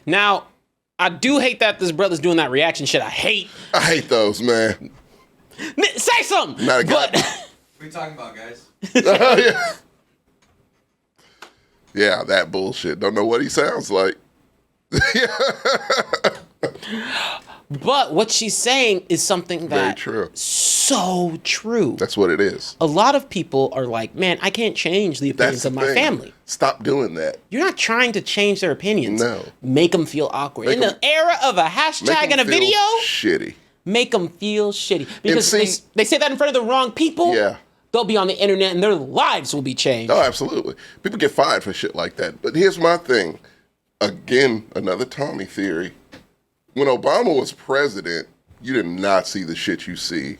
Now, I do hate that this brother's doing that reaction shit. I hate those, man. Say something. Not a guy. What are you talking about, guys? Yeah, that bullshit. Don't know what he sounds like. But what she's saying is something that Very true. So true. That's what it is. A lot of people are like, man, I can't change the opinions of my family. Stop doing that. You're not trying to change their opinions. No. Make them feel awkward. In the era of a hashtag and a video, shitty. Make them feel shitty. Because they say that in front of the wrong people. Yeah. They'll be on the internet and their lives will be changed. Oh, absolutely. People get fired for shit like that. But here's my thing. Again, another Tommy theory. When Obama was president, you did not see the shit you see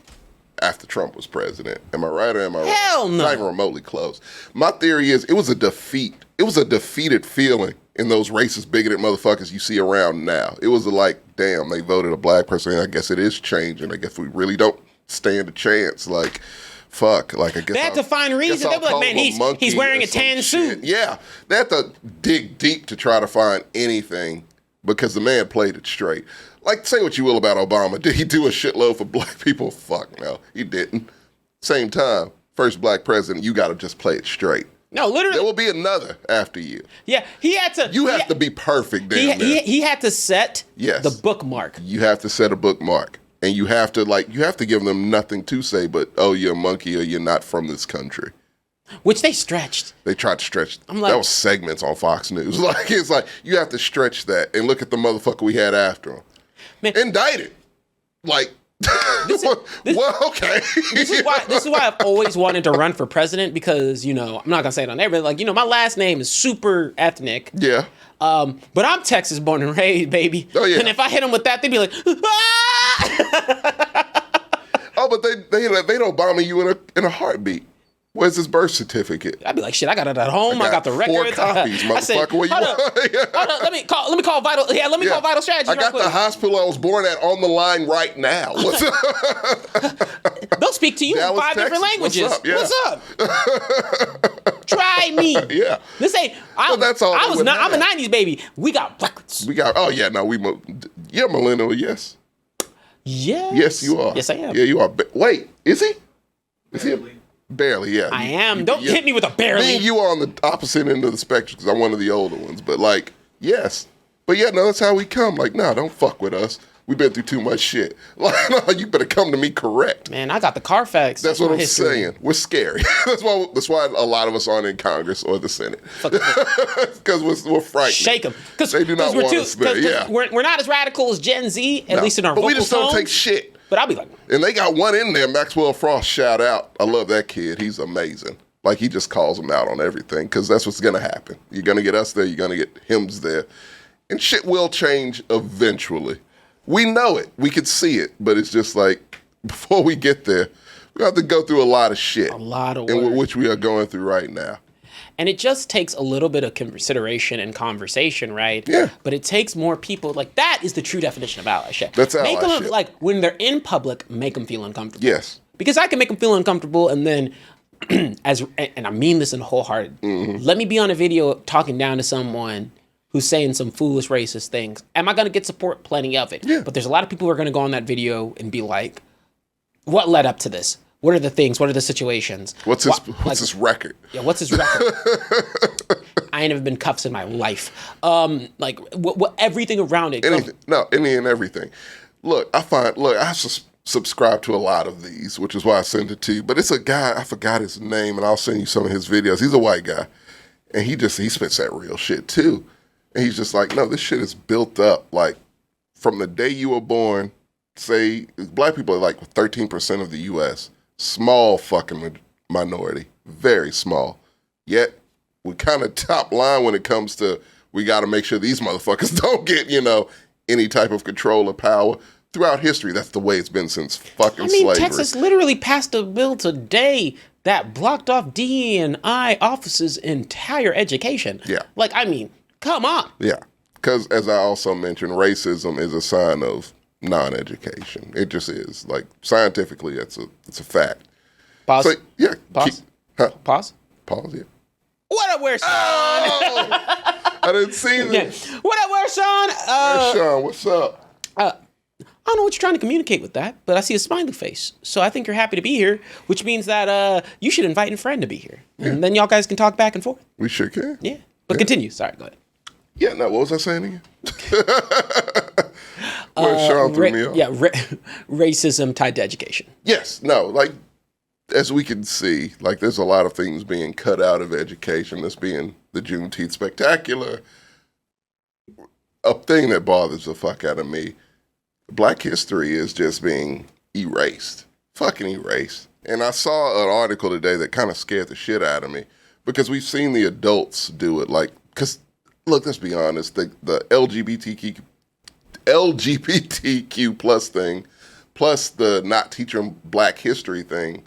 after Trump was president. Am I right or am I wrong? Hell no. Not even remotely close. My theory is it was a defeat. It was a defeated feeling in those racist, bigoted motherfuckers you see around now. It was like, damn, they voted a black person. I guess it is changing. I guess we really don't stand a chance. Like, fuck. Like, I guess they had to find reason. They were like, man, he's wearing a tan suit. Yeah. They had to dig deep to try to find anything because the man played it straight. Like, say what you will about Obama. Did he do a shitload for black people? Fuck no, he didn't. Same time, first black president, you got to just play it straight. No, literally. There will be another after you. Yeah, he had to. You have to be perfect, damn near. He had to set the bookmark. You have to set a bookmark. And you have to give them nothing to say but, oh, you're a monkey or you're not from this country. Which they stretched. They tried to stretch. I'm like, that was segments on Fox News. Like, it's like, you have to stretch that. And look at the motherfucker we had after him. Man. Indicted. Like, well, okay. This is why I've always wanted to run for president because, I'm not going to say it on there, but my last name is super ethnic. Yeah. But I'm Texas born and raised, baby. Oh, yeah. And if I hit them with that, they'd be like, ah! Oh, but they'd Obama you in a heartbeat. Where's his birth certificate? I'd be like, shit, I got it at home. I got the records. 4 copies, motherfucker. Hold up. Let me call Vital. Yeah, let me call Vital Strategy. I got the hospital I was born at on the line right now. speak to you in Dallas, 5 different Texas. languages. What's up? Try me. Yeah. This ain't. that's all I they was would not. I'm a have. '90s baby. We got records. Oh yeah, no, you're millennial, yes. Yes. Yes, you are. Yes, I am. Yeah, you are. Wait, is he? Is he? Barely, yeah. I am. Don't hit me with a barely. Me and you are on the opposite end of the spectrum because I'm one of the older ones. But like, yes. But yeah, no, that's how we come. Like, nah, don't fuck with us. We've been through too much shit. Like, no, you better come to me correct. Man, I got the Carfax. That's what my I'm history. saying. We're scary. That's why a lot of us aren't in Congress or the Senate. Because we're frightened. Shake them. They do not want us there. Yeah. We're not as radical as Gen Z, at least in our vocal But we just don't tones. take shit. But I'll be like, And they got one in there, Maxwell Frost, shout out. I love that kid. He's amazing. Like, he just calls them out on everything because that's what's going to happen. You're going to get us there. You're going to get hims there. And shit will change eventually. We know it. We could see it. But it's just like, before we get there, we have to go through a lot of shit. a lot of and work. which we are going through right now. And it just takes a little bit of consideration and conversation, right? Yeah. But it takes more people. Like, that is the true definition of allyship. That's Make them, allyship. like, when they're in public, make them feel uncomfortable. Yes. Because I can make them feel uncomfortable, and then, and I mean this in wholehearted, let me be on a video talking down to someone who's saying some foolish racist things. Am I going to get support? Plenty of it. Yeah. But there's a lot of people who are going to go on that video and be like, what led up to this? What are the things? What are the situations? What's his record? Yeah, what's his record? I ain't never been cuffs in my life. Like, what everything around it. Anything. No, any and everything. Look, I subscribe to a lot of these, which is why I sent it to you. But it's a guy, I forgot his name, and I'll send you some of his videos. He's a white guy. And he spits that real shit too. And he's just like, no, this shit is built up. Like, from the day you were born, say, black people are like 13% of the U.S. Small fucking minority. Very small. Yet, we kind of top line when it comes to, we got to make sure these motherfuckers don't get, any type of control or power. Throughout history, that's the way it's been since fucking slavery. Texas literally passed a bill today that blocked off DE&I offices' entire education. Yeah. Like, come on. Yeah. Because, as I also mentioned, racism is a sign of non-education. It just is. Like, scientifically, it's a fact. Pause. So, yeah. Pause. Pause. Pause, yeah. What up, where Sean? Oh! I didn't see this. Yeah. What up, where Sean? Sean, what's up? I don't know what you're trying to communicate with that, but I see a smiley face. So I think you're happy to be here, which means that you should invite a friend to be here. Yeah. And then y'all guys can talk back and forth. We sure can. Yeah. But continue. Sorry, go ahead. Yeah, no, what was I saying again? Sean threw me off. Yeah, racism tied to education. Yes, no, like, as we can see, like, there's a lot of things being cut out of education, this being the Juneteenth Spectacular. A thing that bothers the fuck out of me, Black history is just being erased. Fucking erased. And I saw an article today that kind of scared the shit out of me because we've seen the adults do it. Like, because, look, let's be honest, the LGBTQ plus thing, plus the not teaching Black history thing,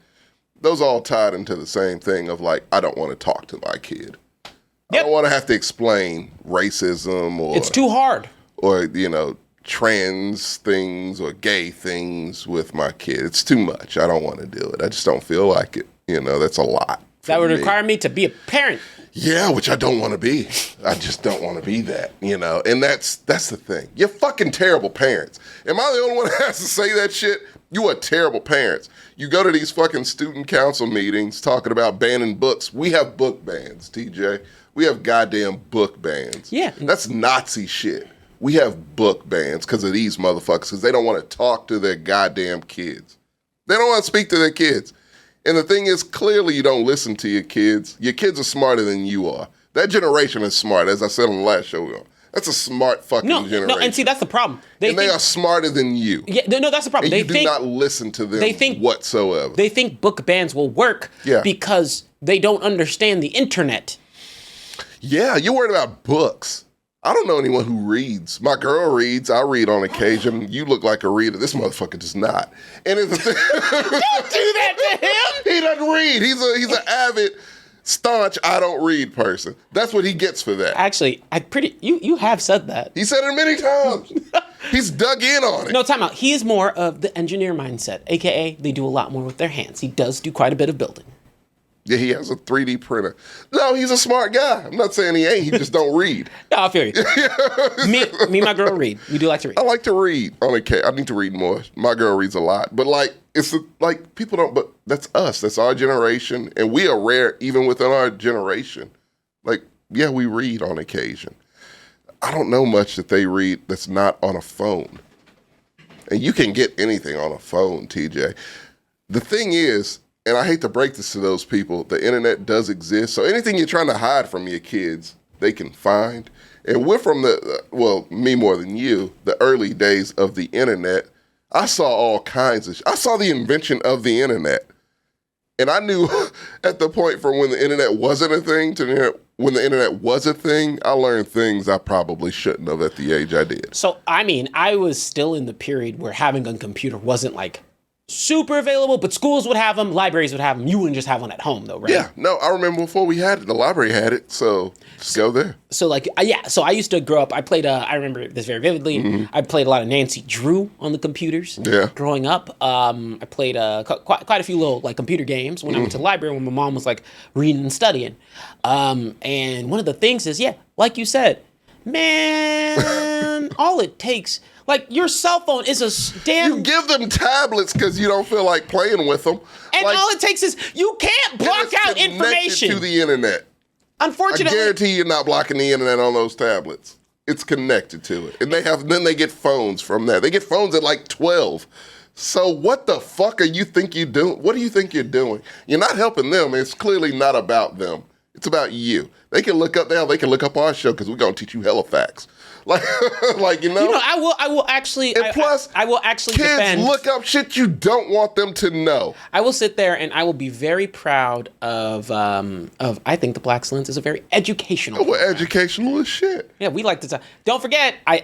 those all tied into the same thing of like, I don't want to talk to my kid. Yep. I don't want to have to explain racism or... It's too hard. Or, trans things or gay things with my kid. It's too much. I don't want to do it. I just don't feel like it. That's a lot. That would require me to be a parent. Yeah, which I don't want to be. I just don't want to be that, And that's the thing. You're fucking terrible parents. Am I the only one that has to say that shit? You are terrible parents. You go to these fucking student council meetings talking about banning books. We have book bans, TJ. We have goddamn book bans. Yeah. That's Nazi shit. We have book bans because of these motherfuckers because they don't want to talk to their goddamn kids. They don't want to speak to their kids. And the thing is, clearly you don't listen to your kids. Your kids are smarter than you are. That generation is smart, as I said on the last show. That's a smart fucking generation. No, and see, that's the problem. They are smarter than you. Yeah, no, that's the problem. And you do not listen to them whatsoever. They think book bans will work because they don't understand the internet. Yeah, you're worried about books. I don't know anyone who reads. My girl reads. I read on occasion. You look like a reader. This motherfucker does not. And it's a thing. Don't do that to him. He doesn't read. He's an avid, staunch, I don't read person. That's what he gets for that. Actually, you have said that. He said it many times. He's dug in on it. No, time out. He is more of the engineer mindset, aka they do a lot more with their hands. He does do quite a bit of building. Yeah, he has a 3D printer. No, he's a smart guy. I'm not saying he ain't. He just don't read. No, I feel you. me and my girl read. We do like to read. I like to read. I need to read more. My girl reads a lot. But people don't, but that's us. That's our generation. And we are rare even within our generation. Yeah, we read on occasion. I don't know much that they read that's not on a phone. And you can get anything on a phone, TJ. The thing is, and I hate to break this to those people, the internet does exist. So anything you're trying to hide from your kids, they can find. And we're from me more than you, the early days of the internet. I saw all kinds of I saw the invention of the internet. And I knew at the point from when the internet wasn't a thing to when the internet was a thing, I learned things I probably shouldn't have at the age I did. So, I was still in the period where having a computer wasn't super available, but schools would have them, libraries would have them. You wouldn't just have one at home though, right? Yeah, no, I remember before we had it, the library had it, so just go there. So so I used to grow up, I played, I remember this very vividly, I played a lot of Nancy Drew on the computers growing up. I played quite a few little computer games when I went to the library when my mom was reading and studying. And one of the things is, like you said, man, all it takes... your cell phone is a damn... You give them tablets because you don't feel like playing with them. And all it takes is... You can't block out information. To the internet. Unfortunately... I guarantee you're not blocking the internet on those tablets. It's connected to it. And then they get phones from that. They get phones at 12. So what the fuck are you think you're doing? What do you think you're doing? You're not helping them. It's clearly not about them. It's about you. They can look up our show because we're going to teach you hella facts. I will actually. And plus, I will actually kids defend. Look up shit you don't want them to know. I will sit there and I will be very proud of. I think the Blaxcellence is a very educational. We're educational as shit. Yeah, we like to talk. Don't forget, I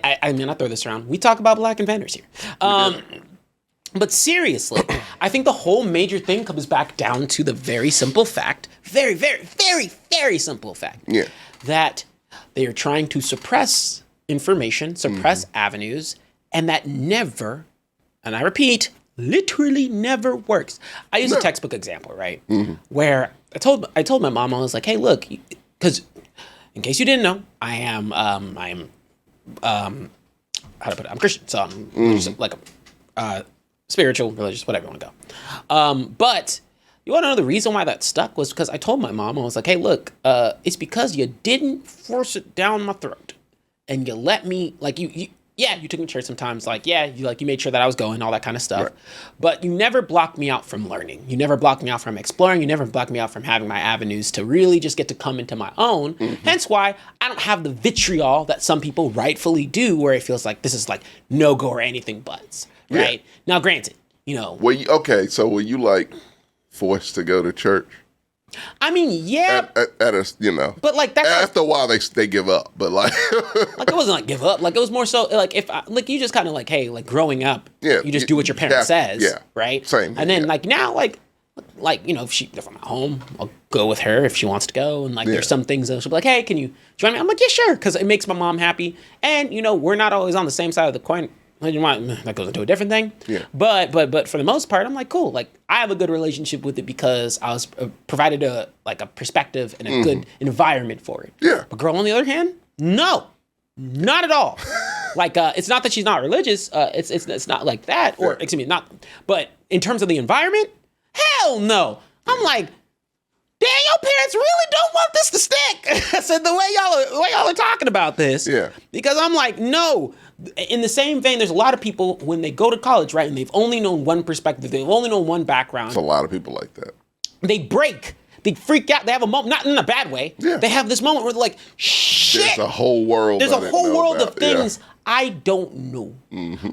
throw this around. We talk about black inventors here. But seriously, I think the whole major thing comes back down to the very simple fact, very, very, very, very simple fact, that they are trying to suppress information, suppress avenues, and that never, and I repeat, literally never works. I use a textbook example, right? Where I told my mom, I was like, hey, look, because in case you didn't know, I'm Christian, so I'm just spiritual, religious, whatever you want to go. But you want to know the reason why that stuck was because I told my mom, I was like, hey, look, it's because you didn't force it down my throat. And you let me, you took me to church sometimes, you made sure that I was going, all that kind of stuff. Right. But you never blocked me out from learning. You never blocked me out from exploring. You never blocked me out from having my avenues to really just get to come into my own. Hence why I don't have the vitriol that some people rightfully do, where it feels like this is no-go or anything buts. Right? Yeah. Now, granted, so were you forced to go to church? I mean, yeah. At a, But that's after a while they give up. But it wasn't give up. It was more so if you just kind of hey, growing up, you just do what your parent says, right? Same. And then now if I'm at home, I'll go with her if she wants to go. And there's some things that she'll be like, hey, can you join me? I'm like, yeah, sure, because it makes my mom happy. And we're not always on the same side of the coin. That goes into a different thing. Yeah. But for the most part, I'm cool. I have a good relationship with it because I was provided a perspective and a good environment for it. Yeah. But girl, on the other hand, no, not at all. It's not that she's not religious. It's not like that. Or excuse me, not. But in terms of the environment, hell no. I'm like, damn, your parents really don't want this to stick. I said the way y'all are talking about this. Yeah. Because I'm like, no. In the same vein, there's a lot of people when they go to college, right, and they've only known one perspective, they've only known one background. There's a lot of people like that. They break. They freak out. They have a moment, not in a bad way. Yeah. They have this moment where they're like, shit. There's a whole world. There's a whole world of things I don't know.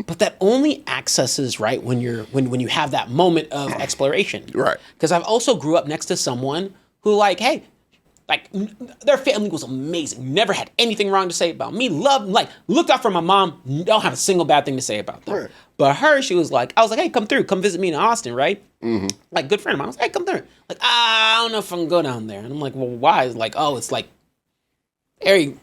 But that only accesses, right, when you have that moment of exploration. Right. Because I've also grew up next to someone who hey, their family was amazing. Never had anything wrong to say about me. Loved, looked out for my mom. Don't have a single bad thing to say about them. Right. But her, she was I was like, hey, come through. Come visit me in Austin, right? Good friend of mine. I was like, hey, come through. I don't know if I can go down there. And I'm like, well, why? It's it's very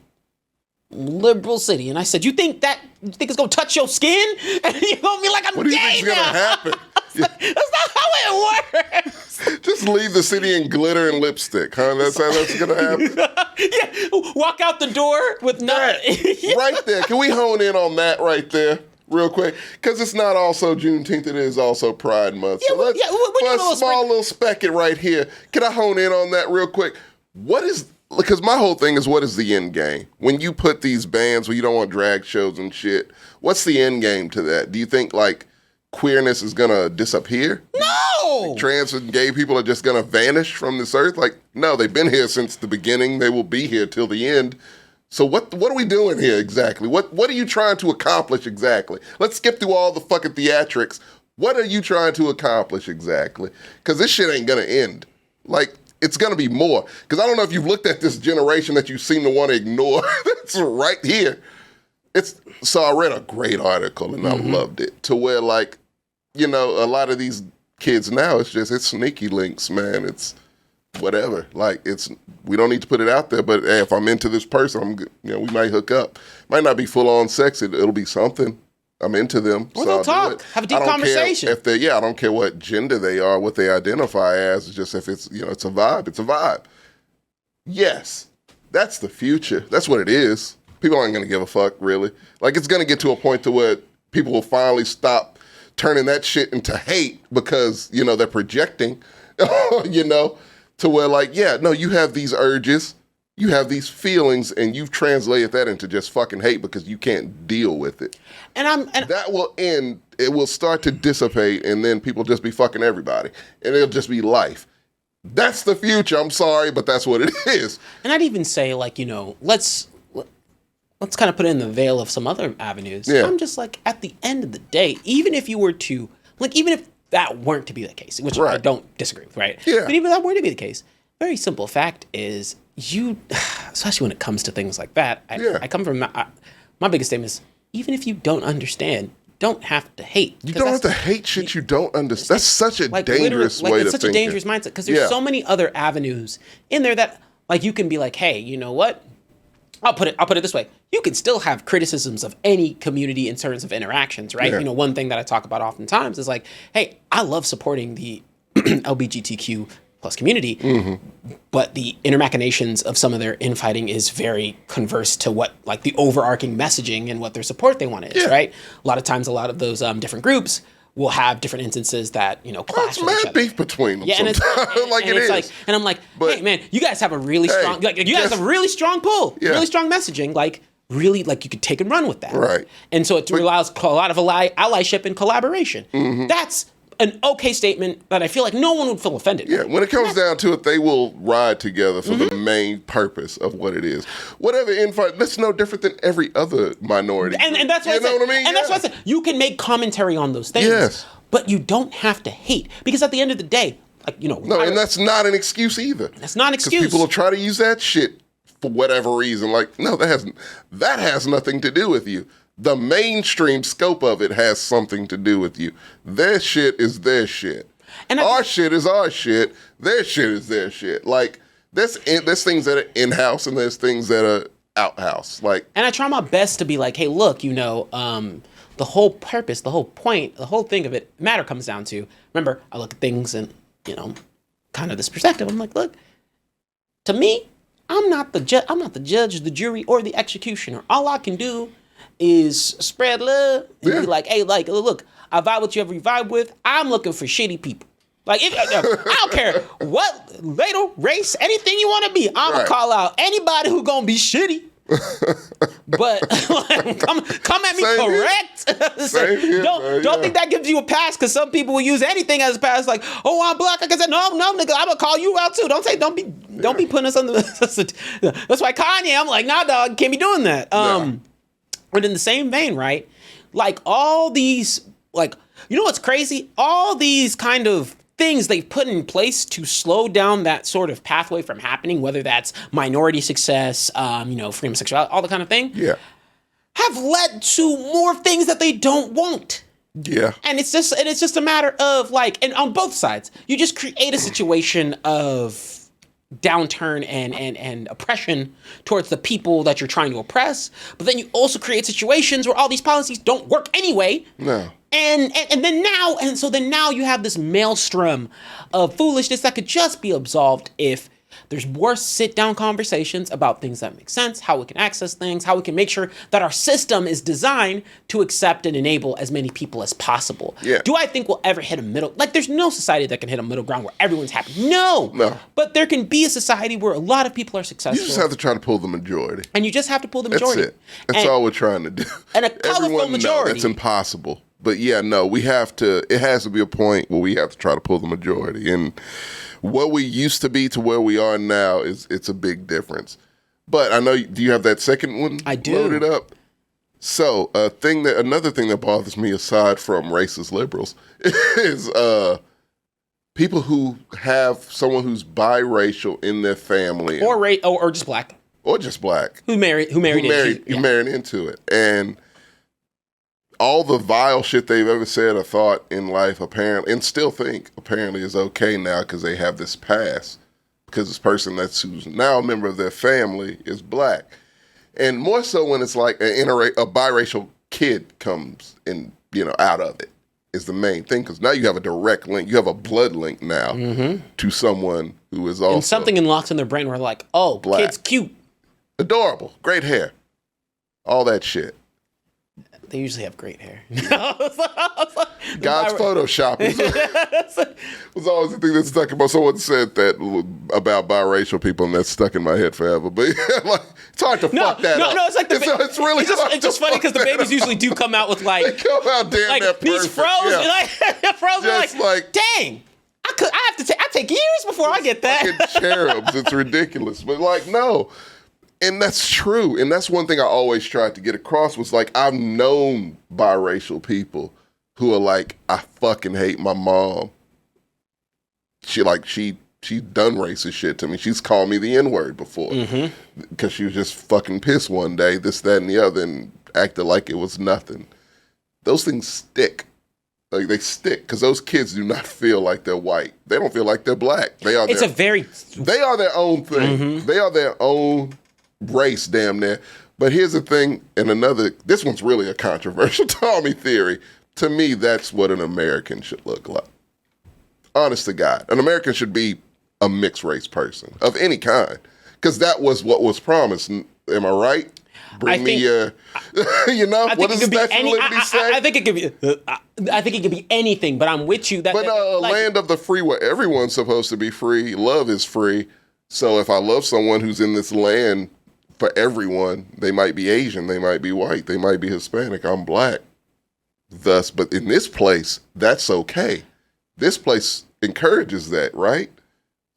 liberal city. And I said, you think it's gonna touch your skin? And you're gonna be like, I'm What do you gay think's gonna now. happen? That's not how it works. Just leave the city in glitter and lipstick, huh? That's how that's gonna happen. Yeah, walk out the door with nothing. Right there. Can we hone in on that right there? Real quick, because it's not also Juneteenth, it is also Pride Month. Yeah, So let's, we for a small little specket right here, can I hone in on that real quick? Because my whole thing is, what is the end game? When you put these bans where you don't want drag shows and shit, what's the end game to that? Do you think, like, queerness is going to disappear? No! Trans and gay people are just going to vanish from this earth? Like, no, they've been here since the beginning. They will be here till the end. So what are we doing here exactly? What are you trying to accomplish exactly? Let's skip through all the fucking theatrics. What are you trying to accomplish exactly? Because this shit ain't gonna end. Like, it's gonna be more. Because I don't know if you've looked at this generation that you seem to want to ignore. That's right here. So I read a great article and I loved it. To where, like, you know, a lot of these kids now, it's sneaky links, man. It's whatever. Like, we don't need to put it out there, but hey, if I'm into this person, we might hook up. Might not be full on sex. It'll be something. I'm into them. Well, so they'll talk. Have a deep conversation. I don't care what gender they are, what they identify as. It's just if it's, it's a vibe. It's a vibe. Yes, that's the future. That's what it is. People aren't going to give a fuck, really. Like, it's going to get to a point to where people will finally stop turning that shit into hate because, they're projecting, to where, like, you have these urges, you have these feelings, and you've translated that into just fucking hate because you can't deal with it. And that will end. It will start to dissipate, and then people just be fucking everybody, and it'll just be life. That's the future. I'm sorry, but that's what it is. And I'd even say, like, let's kind of put it in the veil of some other avenues. Yeah. I'm just like, at the end of the day, even if you were to, like, even if that weren't to be the case, which I don't disagree with, right? Yeah. But even if that were to be the case, very simple fact is especially when it comes to things like that, I come from, my biggest statement is, even if you don't understand, don't have to hate. You don't have to hate shit you don't understand. That's such a dangerous way to think. It's such a dangerous mindset because there's so many other avenues in there that, like, you can be like, hey, you know what? I'll put it this way. You can still have criticisms of any community in terms of interactions, right? Yeah. One thing that I talk about oftentimes is like, hey, I love supporting the LGBTQ plus community, but the inner machinations of some of their infighting is very converse to what, like, the overarching messaging and what their support they want is, right? A lot of times, a lot of those different groups will have different instances that, clash with each other. Beef between them sometimes. And I'm like, hey, man, you guys have a really strong, guys have a really strong pull, really strong messaging, like, really, like, you could take and run with that. Right. And so it relies a lot of allyship and collaboration. That's an okay statement that I feel like no one would feel offended. Yeah, when it comes down to it, they will ride together for the main purpose of what it is. Whatever infight, that's no different than every other minority. And that's what I said. What I mean? And that's what I said. You can make commentary on those things, but you don't have to hate. Because at the end of the day, like, No, and that's not an excuse either. That's not an excuse. People will try to use that shit for whatever reason. Like, no, that has nothing to do with you. The mainstream scope of it has something to do with you. Their shit is their shit. And our shit is our shit. Their shit is their shit. Like, there's things that are in-house and there's things that are out-house. Like, and I try my best to be like, hey, look, the whole purpose, the whole point, the whole thing of it, matter comes down to, remember, I look at things and, kind of this perspective. I'm like, look, to me, I'm not the judge, the jury, or the executioner. All I can do is spread love and be like, hey, like, look, I vibe with you every vibe with. I'm looking for shitty people. Like, I don't care what label, race, anything you want to be. I'm gonna call out anybody who gonna be shitty. But come at me correct. Don't think that gives you a pass, because some people will use anything as a pass. Like, oh, I'm black. Like I said, no, nigga, I'm gonna call you out too. Don't be putting us on the. That's why Kanye. I'm like, nah, dog, can't be doing that. But in the same vein, right? Like, all these, like, what's crazy? All these kind of things they've put in place to slow down that sort of pathway from happening, whether that's minority success, freedom of sexuality, all the kind of thing, have led to more things that they don't want. Yeah. And it's just a matter of, like, and on both sides, you just create a situation of downturn and oppression towards the people that you're trying to oppress, but then you also create situations where all these policies don't work anyway. No. And then now you have this maelstrom of foolishness that could just be absolved if there's more sit-down conversations about things that make sense, how we can access things, how we can make sure that our system is designed to accept and enable as many people as possible. Yeah. Do I think we'll ever hit a middle? Like, there's no society that can hit a middle ground where everyone's happy. No. But there can be a society where a lot of people are successful. You just have to try to pull the majority. And you just have to pull the majority. That's it. That's all we're trying to do. And a colorful majority. That's impossible. But yeah, no, we have to, it has to be a point where we have to try to pull the majority. And what we used to be to where we are now it's a big difference. But I know, do you have that second one I do. loaded up? So another thing that bothers me aside from racist liberals is people who have someone who's biracial in their family. Or just black. Or just black. Who married into it. And all the vile shit they've ever said or thought in life, apparently, and still think, apparently is okay now because they have this past. Because this person who's now a member of their family is black. And more so when it's like a biracial kid comes in, out of it is the main thing. Because now you have a direct link. You have a blood link now to someone who is also and something unlocks in their brain where like, oh, black. Kid's cute. Adorable. Great hair. All that shit. They usually have great hair. God's Photoshop was always the thing that stuck in my. Someone said that about biracial people, and that's stuck in my head forever. But it's hard to fuck that up. No, it's like it's really it's just funny because the babies usually do come out with like they come out damn like near these perfect. froze, Yeah. like froze. Just Like, dang, I take years before I get that. Fucking cherubs, it's ridiculous. But no. And that's true. And that's one thing I always tried to get across was like, I've known biracial people who are like, I fucking hate my mom. She's done racist shit to me. She's called me the N-word before. Because she was just fucking pissed one day, this, that, and the other, and acted like it was nothing. Those things stick. Like, they stick. Because those kids do not feel like they're white. They don't feel like they're black. They are They are their own thing. They are their own race, damn near. But here's the thing, and this one's really a controversial Tommy theory. To me, that's what an American should look like. Honest to God. An American should be a mixed race person of any kind. Because that was what was promised. Am I right? What does Statue of Liberty say? I think it could be anything, but I'm with you. Land of the free where everyone's supposed to be free. Love is free. So if I love someone who's in this land for everyone, they might be Asian, they might be white, they might be Hispanic, I'm black. Thus, but in this place, that's okay. This place encourages that, right?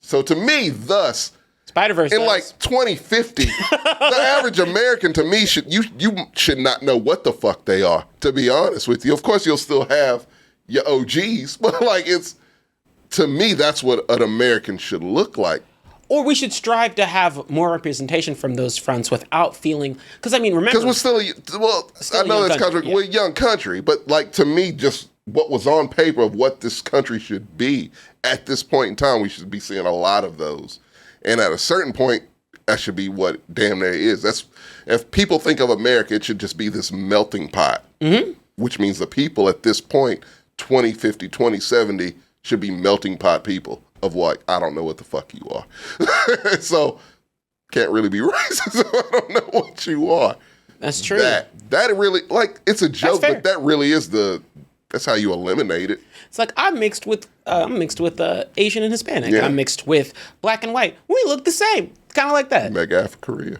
So to me, thus, Spider-Verse in like 2050, the average American to me you should not know what the fuck they are, to be honest with you. Of course, you'll still have your OGs, but to me, that's what an American should look like. Or we should strive to have more representation from those fronts without feeling, because remember, because we're still I know it's country. Yeah. We're a young country, but to me, just what was on paper of what this country should be at this point in time, we should be seeing a lot of those. And at a certain point, that should be what damn near is. That's if people think of America, it should just be this melting pot, which means the people at this point, 2050, 2070, should be melting pot people. Of what, I don't know what the fuck you are. So, can't really be racist if I don't know what you are. That's true. That really, it's a joke, but that really is that's how you eliminate it. It's like, I'm mixed with Asian and Hispanic. Yeah. I'm mixed with black and white. We look the same. It's kind of like that. Mega Africa.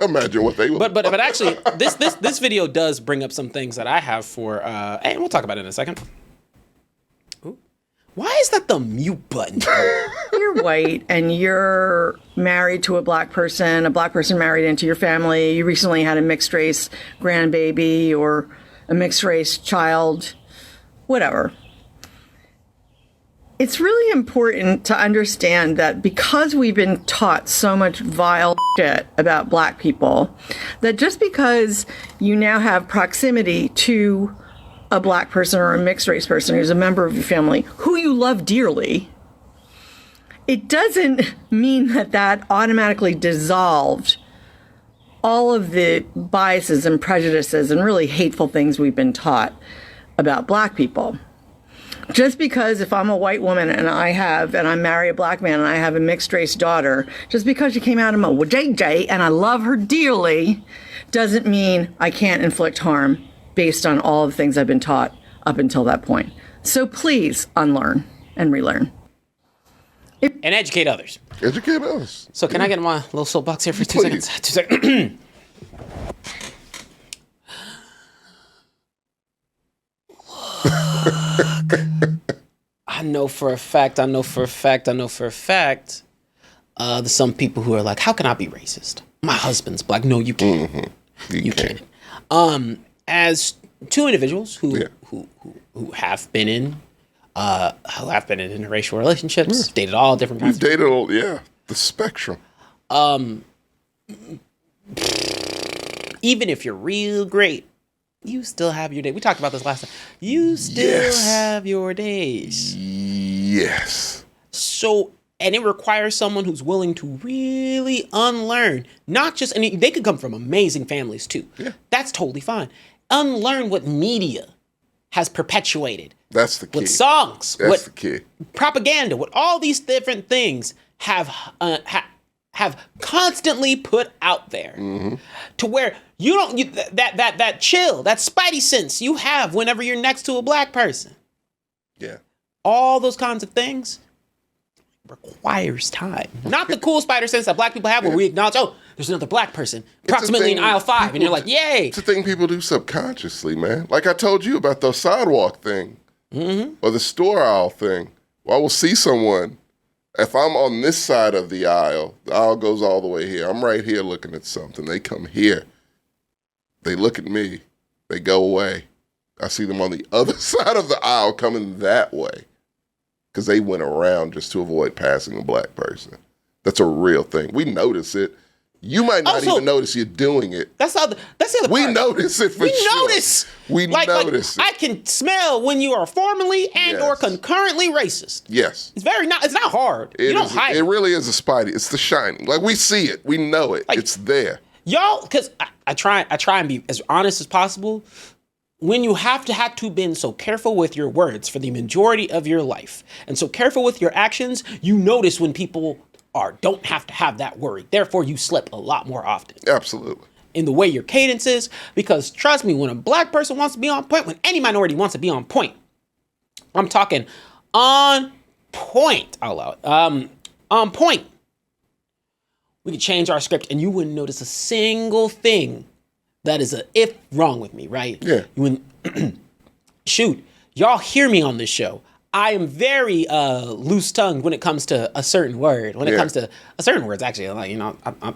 Imagine what they would But actually, this video does bring up some things that I have for, and we'll talk about it in a second. Why is that the mute button? You're white and you're married to a black person married into your family. You recently had a mixed race grandbaby or a mixed race child, whatever. It's really important to understand that because we've been taught so much vile shit about black people, that just because you now have proximity to a black person or a mixed race person who's a member of your family who you love dearly, it doesn't mean that automatically dissolved all of the biases and prejudices and really hateful things we've been taught about black people. Just because if I'm a white woman and I marry a black man and I have a mixed race daughter, just because she came out of my JJ and I love her dearly, doesn't mean I can't inflict harm based on all the things I've been taught up until that point. So please unlearn and relearn. And educate others. Educate us. So can I get my little soapbox here for 2 seconds? 2 seconds. I know for a fact, there's some people who are like, how can I be racist? My husband's black. No, you can't. Mm-hmm. You can't. As two individuals who have been in interracial relationships, dated all different kinds. We've dated all, the spectrum. Even if you're real great, you still have your day. We talked about this last time. You still have your days. Yes. So, and it requires someone who's willing to really unlearn, not just, and they could come from amazing families too. Yeah. That's totally fine. Unlearn what media has perpetuated. That's the key. What songs, That's the key. Propaganda, what all these different things have constantly put out there, to where you don't that chill, that spidey sense you have whenever you're next to a black person. Yeah. All those kinds of things requires time. Not the cool spider sense that black people have where we acknowledge, oh, there's another black person approximately in aisle 5, and you're like, yay. It's a thing people do subconsciously, man. Like I told you about the sidewalk thing or the store aisle thing. Well, I will see someone. If I'm on this side of the aisle goes all the way here. I'm right here looking at something. They come here. They look at me. They go away. I see them on the other side of the aisle coming that way because they went around just to avoid passing a black person. That's a real thing. We notice it. You might not even notice you're doing it. That's the other part. We notice it for sure. We notice it. I can smell when you are formally and or concurrently racist. Yes. It's not hard. You don't hide it. It really is a spidey. It's the shining. Like we see it. We know it. It's there. Y'all, because I try and be as honest as possible. When you have to been so careful with your words for the majority of your life and so careful with your actions, you notice when people don't have to have that worry. Therefore, you slip a lot more often. Absolutely. In the way your cadence is, because trust me, when a black person wants to be on point, when any minority wants to be on point, I'm talking on point. I'll allow it. On point. We could change our script and you wouldn't notice a single thing that is if wrong with me, right? Yeah. Shoot, y'all hear me on this show. I am very loose-tongued when it comes to a certain word. When it comes to certain words, actually, like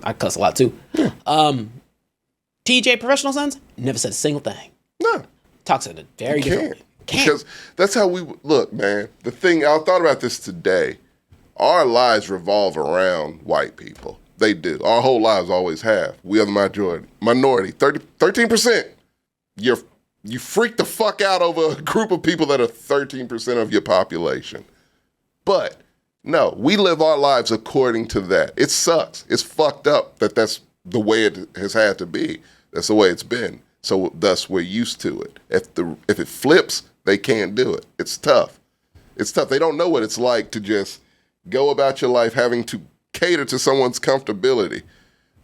I cuss a lot too. Yeah. TJ, Professional Sons, never said a single thing. No. Talks in a very different way. Because that's how we look, man. The thing, I thought about this today. Our lives revolve around white people. They do. Our whole lives always have. We are the minority. 13%. You freak the fuck out over a group of people that are 13% of your population. But no, we live our lives according to that. It sucks. It's fucked up that's the way it has had to be. That's the way it's been. So thus we're used to it. If it flips, they can't do it. It's tough. It's tough. They don't know what it's like to just go about your life having to cater to someone's comfortability.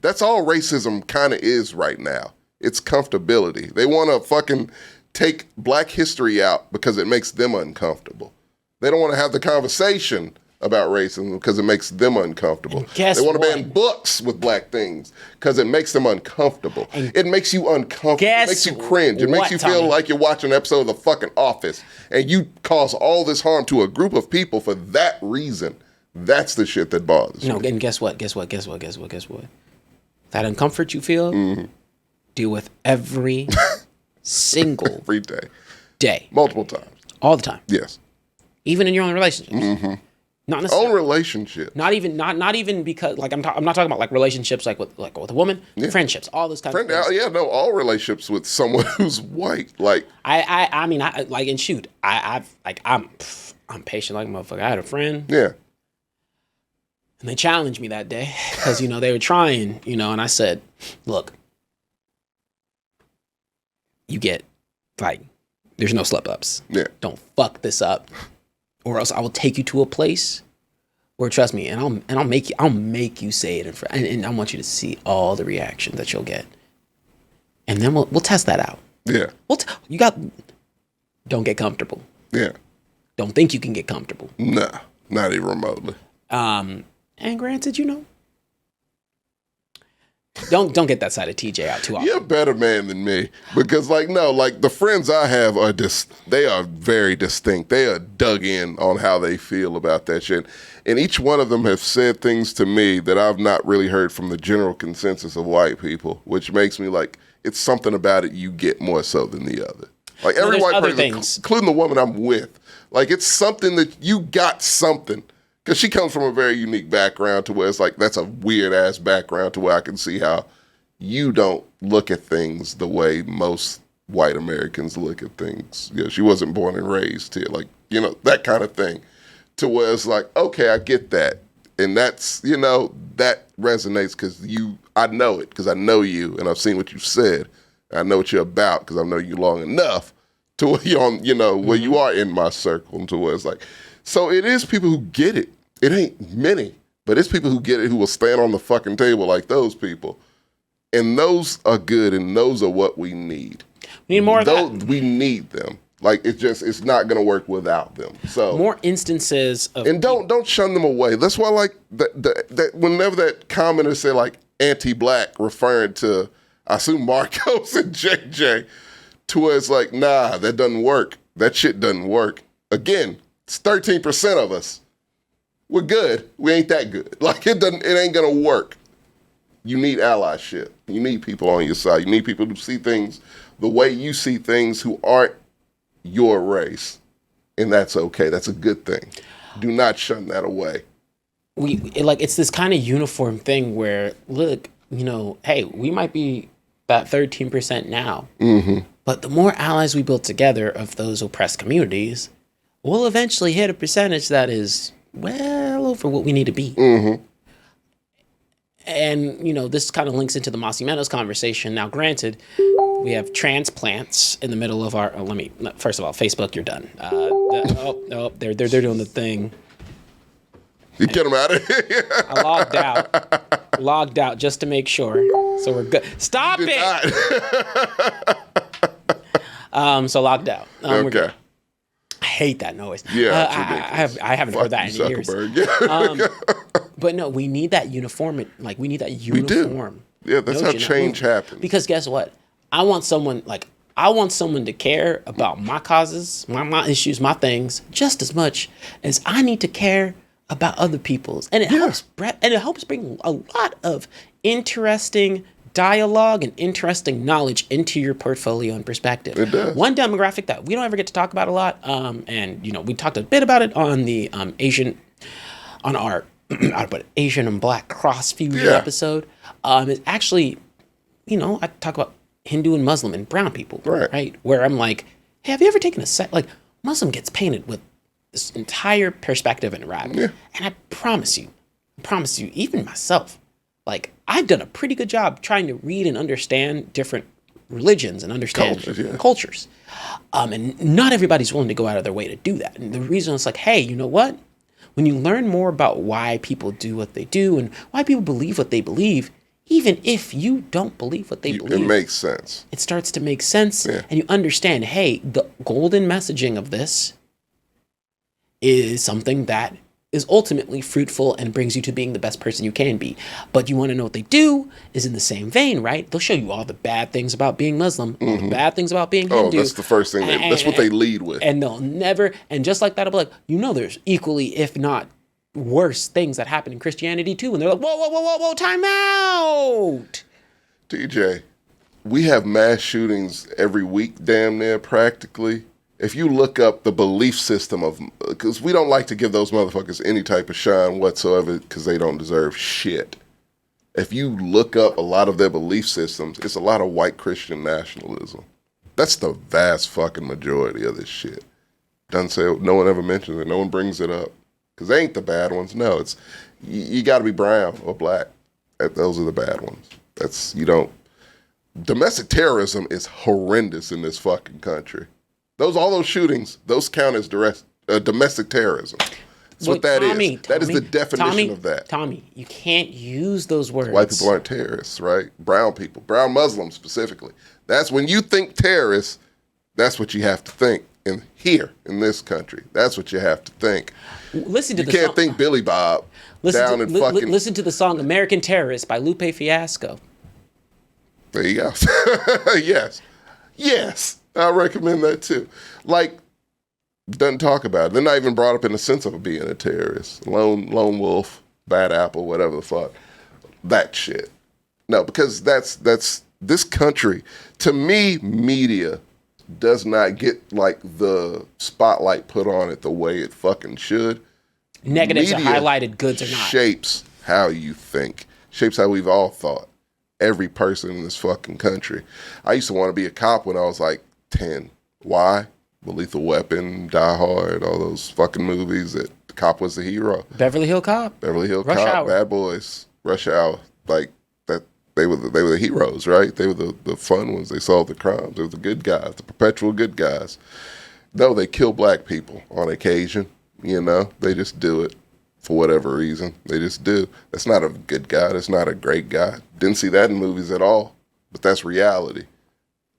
That's all racism kind of is right now. It's comfortability. They want to fucking take black history out because it makes them uncomfortable. They don't want to have the conversation about racism because it makes them uncomfortable. They want to ban books with black things because it makes them uncomfortable. It makes you uncomfortable. It makes you cringe. It makes you feel like you're watching an episode of The fucking Office and you cause all this harm to a group of people for that reason. That's the shit that bothers me. No, and guess what? That uncomfort you feel, deal with every single day. Multiple times. All the time. Yes. Even in your own relationships. Not necessarily. Own relationship. Not even because like I'm not talking about like relationships like with a woman, friendships, all those kinds of things. Yeah, no, all relationships with someone who's white. Like I'm patient like a motherfucker. I had a friend. Yeah. And they challenged me that day because, they were trying, and I said, look, you get, there's no slip-ups. Yeah. Don't fuck this up, or else I will take you to a place where, trust me, and I'll make you say it in front, and I want you to see all the reactions that you'll get. And then we'll test that out. Yeah. Don't get comfortable. Yeah. Don't think you can get comfortable. Nah, not even remotely. And granted, don't get that side of TJ out too often. You're a better man than me because, the friends I have are they are very distinct. They are dug in on how they feel about that shit, and each one of them have said things to me that I've not really heard from the general consensus of white people, which makes me it's something about it you get more so than the other. Every white person, including the woman I'm with, it's something that you got something. Because she comes from a very unique background to where it's that's a weird-ass background to where I can see how you don't look at things the way most white Americans look at things. She wasn't born and raised here, that kind of thing. To where it's okay, I get that. And that's, that resonates because I know it because I know you and I've seen what you've said. I know what you're about because I've known you long enough to where you're on, where you are in my circle and to where it's so it is people who get it. It ain't many, but it's people who get it who will stand on the fucking table like those people. And those are good, and those are what we need. We need more of that. We need them. It's not going to work without them. So more instances of... And don't shun them away. That's why, that whenever that commenter say, anti-black, referring to, I assume, Marcos and JJ, to where it's nah, that doesn't work. That shit doesn't work. Again, it's 13% of us. We're good. We ain't that good. It ain't gonna work. You need allyship. You need people on your side. You need people who see things the way you see things who aren't your race. And that's okay. That's a good thing. Do not shun that away. It's this kind of uniform thing where, look, hey, we might be about 13% now. Mm-hmm. But the more allies we build together of those oppressed communities, we'll eventually hit a percentage that is well over what we need to be. Mm-hmm. And, this kind of links into the Mossy Meadows conversation. Now, granted, we have transplants in the middle of our... first of all, Facebook, you're done. They're doing the thing. You get them out of here. I logged out just to make sure. So we're good. Stop it! So logged out. Okay. I hate that noise. Yeah, I haven't heard that in years. But no, we need that uniform. We need that uniform. We do. Yeah, that's how change happens. Because guess what? I want someone to care about my causes, my issues, my things just as much as I need to care about other people's. And it helps bring a lot of interesting dialogue and interesting knowledge into your portfolio and perspective. It does. One demographic that we don't ever get to talk about a lot, and we talked a bit about it on the our Asian and Black cross fusion episode. Is actually, I talk about Hindu and Muslim and brown people, right? Where I'm hey, have you ever taken a Muslim gets painted with this entire perspective in Arabic, and I promise you, even myself. I've done a pretty good job trying to read and understand different religions and understand cultures. And not everybody's willing to go out of their way to do that. And the reason it's hey, you know what? When you learn more about why people do what they do and why people believe what they believe, even if you don't believe what they believe. It makes sense. It starts to make sense. Yeah. And you understand, hey, the golden messaging of this is something that is ultimately fruitful and brings you to being the best person you can be. But you want to know what they do is in the same vein, right? They'll show you all the bad things about being Muslim, all the bad things about being Hindu. Oh, that's the first thing. That's what they lead with. And they'll never, and just like that, I'll be there's equally, if not worse, things that happen in Christianity too. And they're whoa, time out. TJ, we have mass shootings every week, damn near practically. If you look up the belief system because we don't like to give those motherfuckers any type of shine whatsoever because they don't deserve shit. If you look up a lot of their belief systems, it's a lot of white Christian nationalism. That's the vast fucking majority of this shit. No one ever mentions it. No one brings it up because they ain't the bad ones. No, you got to be brown or black. Those are the bad ones. You don't. Domestic terrorism is horrendous in this fucking country. All those shootings, those count as domestic terrorism. That's what that is. That is the definition of that. Tommy, you can't use those words. White people aren't terrorists, right? Brown people, brown Muslims specifically. That's when you think terrorists, that's what you have to think. And here in this country, that's what you have to think. Listen to you can't think Billy Bob listen to the song American Terrorist by Lupe Fiasco. There you go. Yes. I recommend that too. Like, doesn't talk about it. They're not even brought up in the sense of being a terrorist. Lone wolf, bad apple, whatever the fuck. That shit. No, because that's this country. To me, media does not get like the spotlight put on it the way it fucking should. Negatives are highlighted, goods are not. Shapes how you think. Shapes how we've all thought. Every person in this fucking country. I used to want to be a cop when I was like 10. Why? The Lethal Weapon, Die Hard, all those fucking movies that the cop was the hero. Beverly Hill Cop, Rush Hour. Bad Boys, Rush Hour, like that. They were the heroes, right? They were the fun ones. They solved the crimes. They were the good guys, the perpetual good guys. No, they kill black people on occasion. You know, they just do it for whatever reason. They just do. That's not a good guy. That's not a great guy. Didn't see that in movies at all. But that's reality.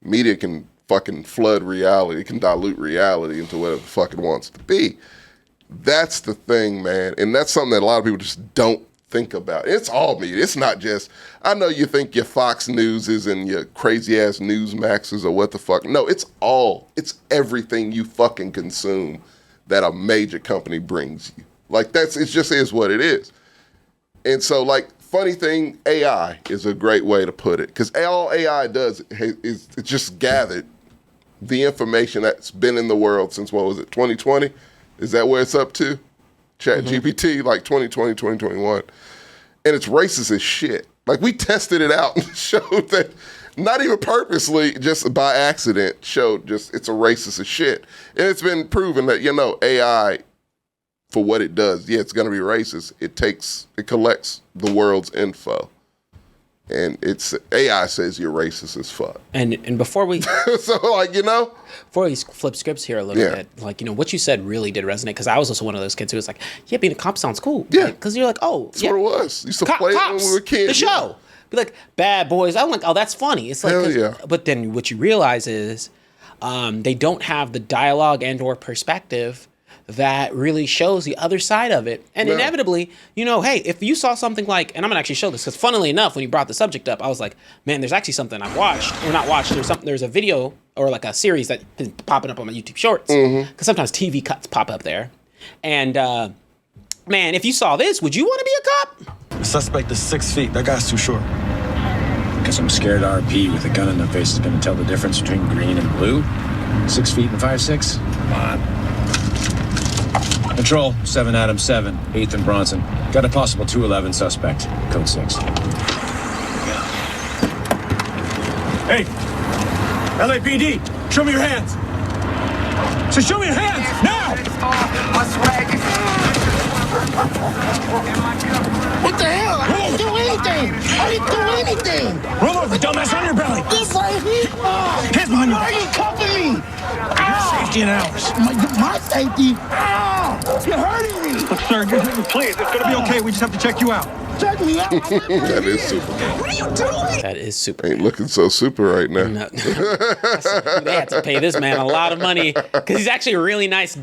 Media can fucking flood reality, can dilute reality into whatever the fuck it wants to be. That's the thing, man. And that's something that a lot of people just don't think about. It's all media. It's not just, I know you think your Fox Newses and your crazy ass Newsmaxes or what the fuck. No, it's everything you fucking consume that a major company brings you. Like it just is what it is. And so like, funny thing, AI is a great way to put it. Because all AI does is it just gathered the information that's been in the world since, 2020? Is that where it's up to? Chat GPT, like 2020, 2021. And it's racist as shit. Like, we tested it out and showed that, not even purposely, just by accident, showed just it's a racist as shit. And it's been proven that, AI, for what it does, it's going to be racist. It collects the world's info. And AI says you're racist as fuck. And before we before we flip scripts here a little bit, like, what you said really did resonate, because I was also one of those kids who was like, being a cop sounds cool. Yeah. Because you're like, that's what it was. Used to play it when we were kids. The show. Be like, Bad Boys. I'm like, oh, that's funny. It's like, hell yeah. But then what you realize is they don't have the dialogue and or perspective that really shows the other side of it. And inevitably, hey, if you saw something like, and I'm gonna actually show this, because funnily enough, when you brought the subject up, I was like, man, there's actually something I've watched, or not watched, there's a video or like a series that's been popping up on my YouTube Shorts, because sometimes TV cuts pop up there. And man, if you saw this, would you want to be a cop? The suspect is 6 feet. That guy's too short. Because I'm scared RP with a gun in the face is gonna tell the difference between green and blue. 6 feet and 5'6"? Come on. Control, 7 Adams 7, 8th and Bronson. Got a possible 211 suspect. Code 6. Hey, LAPD, show me your hands. So show me your hands, now! What the hell? I didn't do anything. I didn't do anything. Roll over, dumbass, on your belly. This right here. Hands behind your Why are you cuffing me? Your safety and ours. My safety? Ow! You're hurting me. Look, sir, please, it's gonna be okay. We just have to check you out. Check me out. That is super. What are you doing? That is super. Ain't looking so super right now. No. They had to pay this man a lot of money, because he's actually a really nice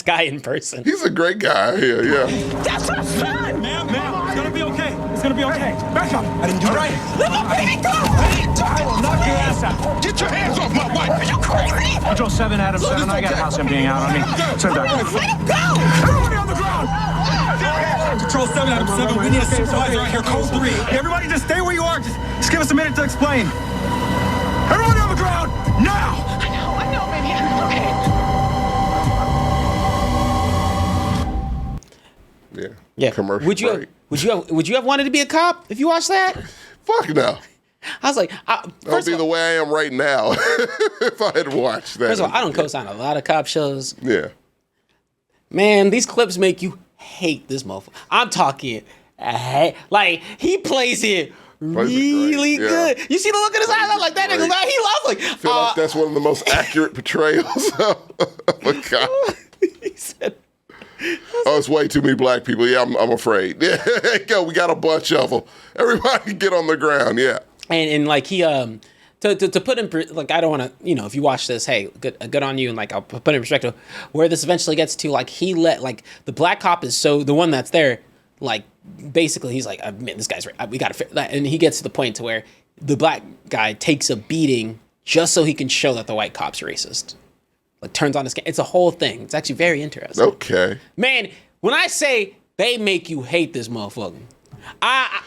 guy in person. He's a great guy here, yeah. That's my son. Ma'am, it's gonna be okay. It's gonna be okay. Back up. I didn't do it. Right. Let my baby go. I didn't do it. I will knock your ass out. Get your hands off my wife. Are you crazy? Control 7 Adams 7. I got a house emptying out on me. Send back. Let him go. Everybody on the ground. Control 7 Adams 7. We need a supervisor out here. Code 3. Everybody just stay where you are. Just give us a minute to explain. Everybody on the ground, now! I know, baby. Okay. Yeah. Commercial. Would you have wanted to be a cop if you watched that? Fuck no. I was like, that would be the way I am right now if I had watched that. First of all, I don't co-sign a lot of cop shows. Yeah. Man, these clips make you hate this motherfucker. I'm talking, like he plays it really good. You see the look in his eyes? I'm like, that nigga, man, he loves like. I feel like that's one of the most accurate portrayals of a cop. He said, "Oh, it's way too many black people." Yeah, I'm afraid. Yeah, go. We got a bunch of them. Everybody get on the ground. Yeah. And like he to put in like, I don't want to, if you watch this, hey, good on you, and like I'll put it in perspective where this eventually gets to. Like he let like the black cop is so the one that's there, like basically he's like, man, this guy's right. We got to fit that, and he gets to the point to where the black guy takes a beating just so he can show that the white cop's racist. Like turns on his camera. It's a whole thing. It's actually very interesting. Okay. Man, when I say they make you hate this motherfucker, I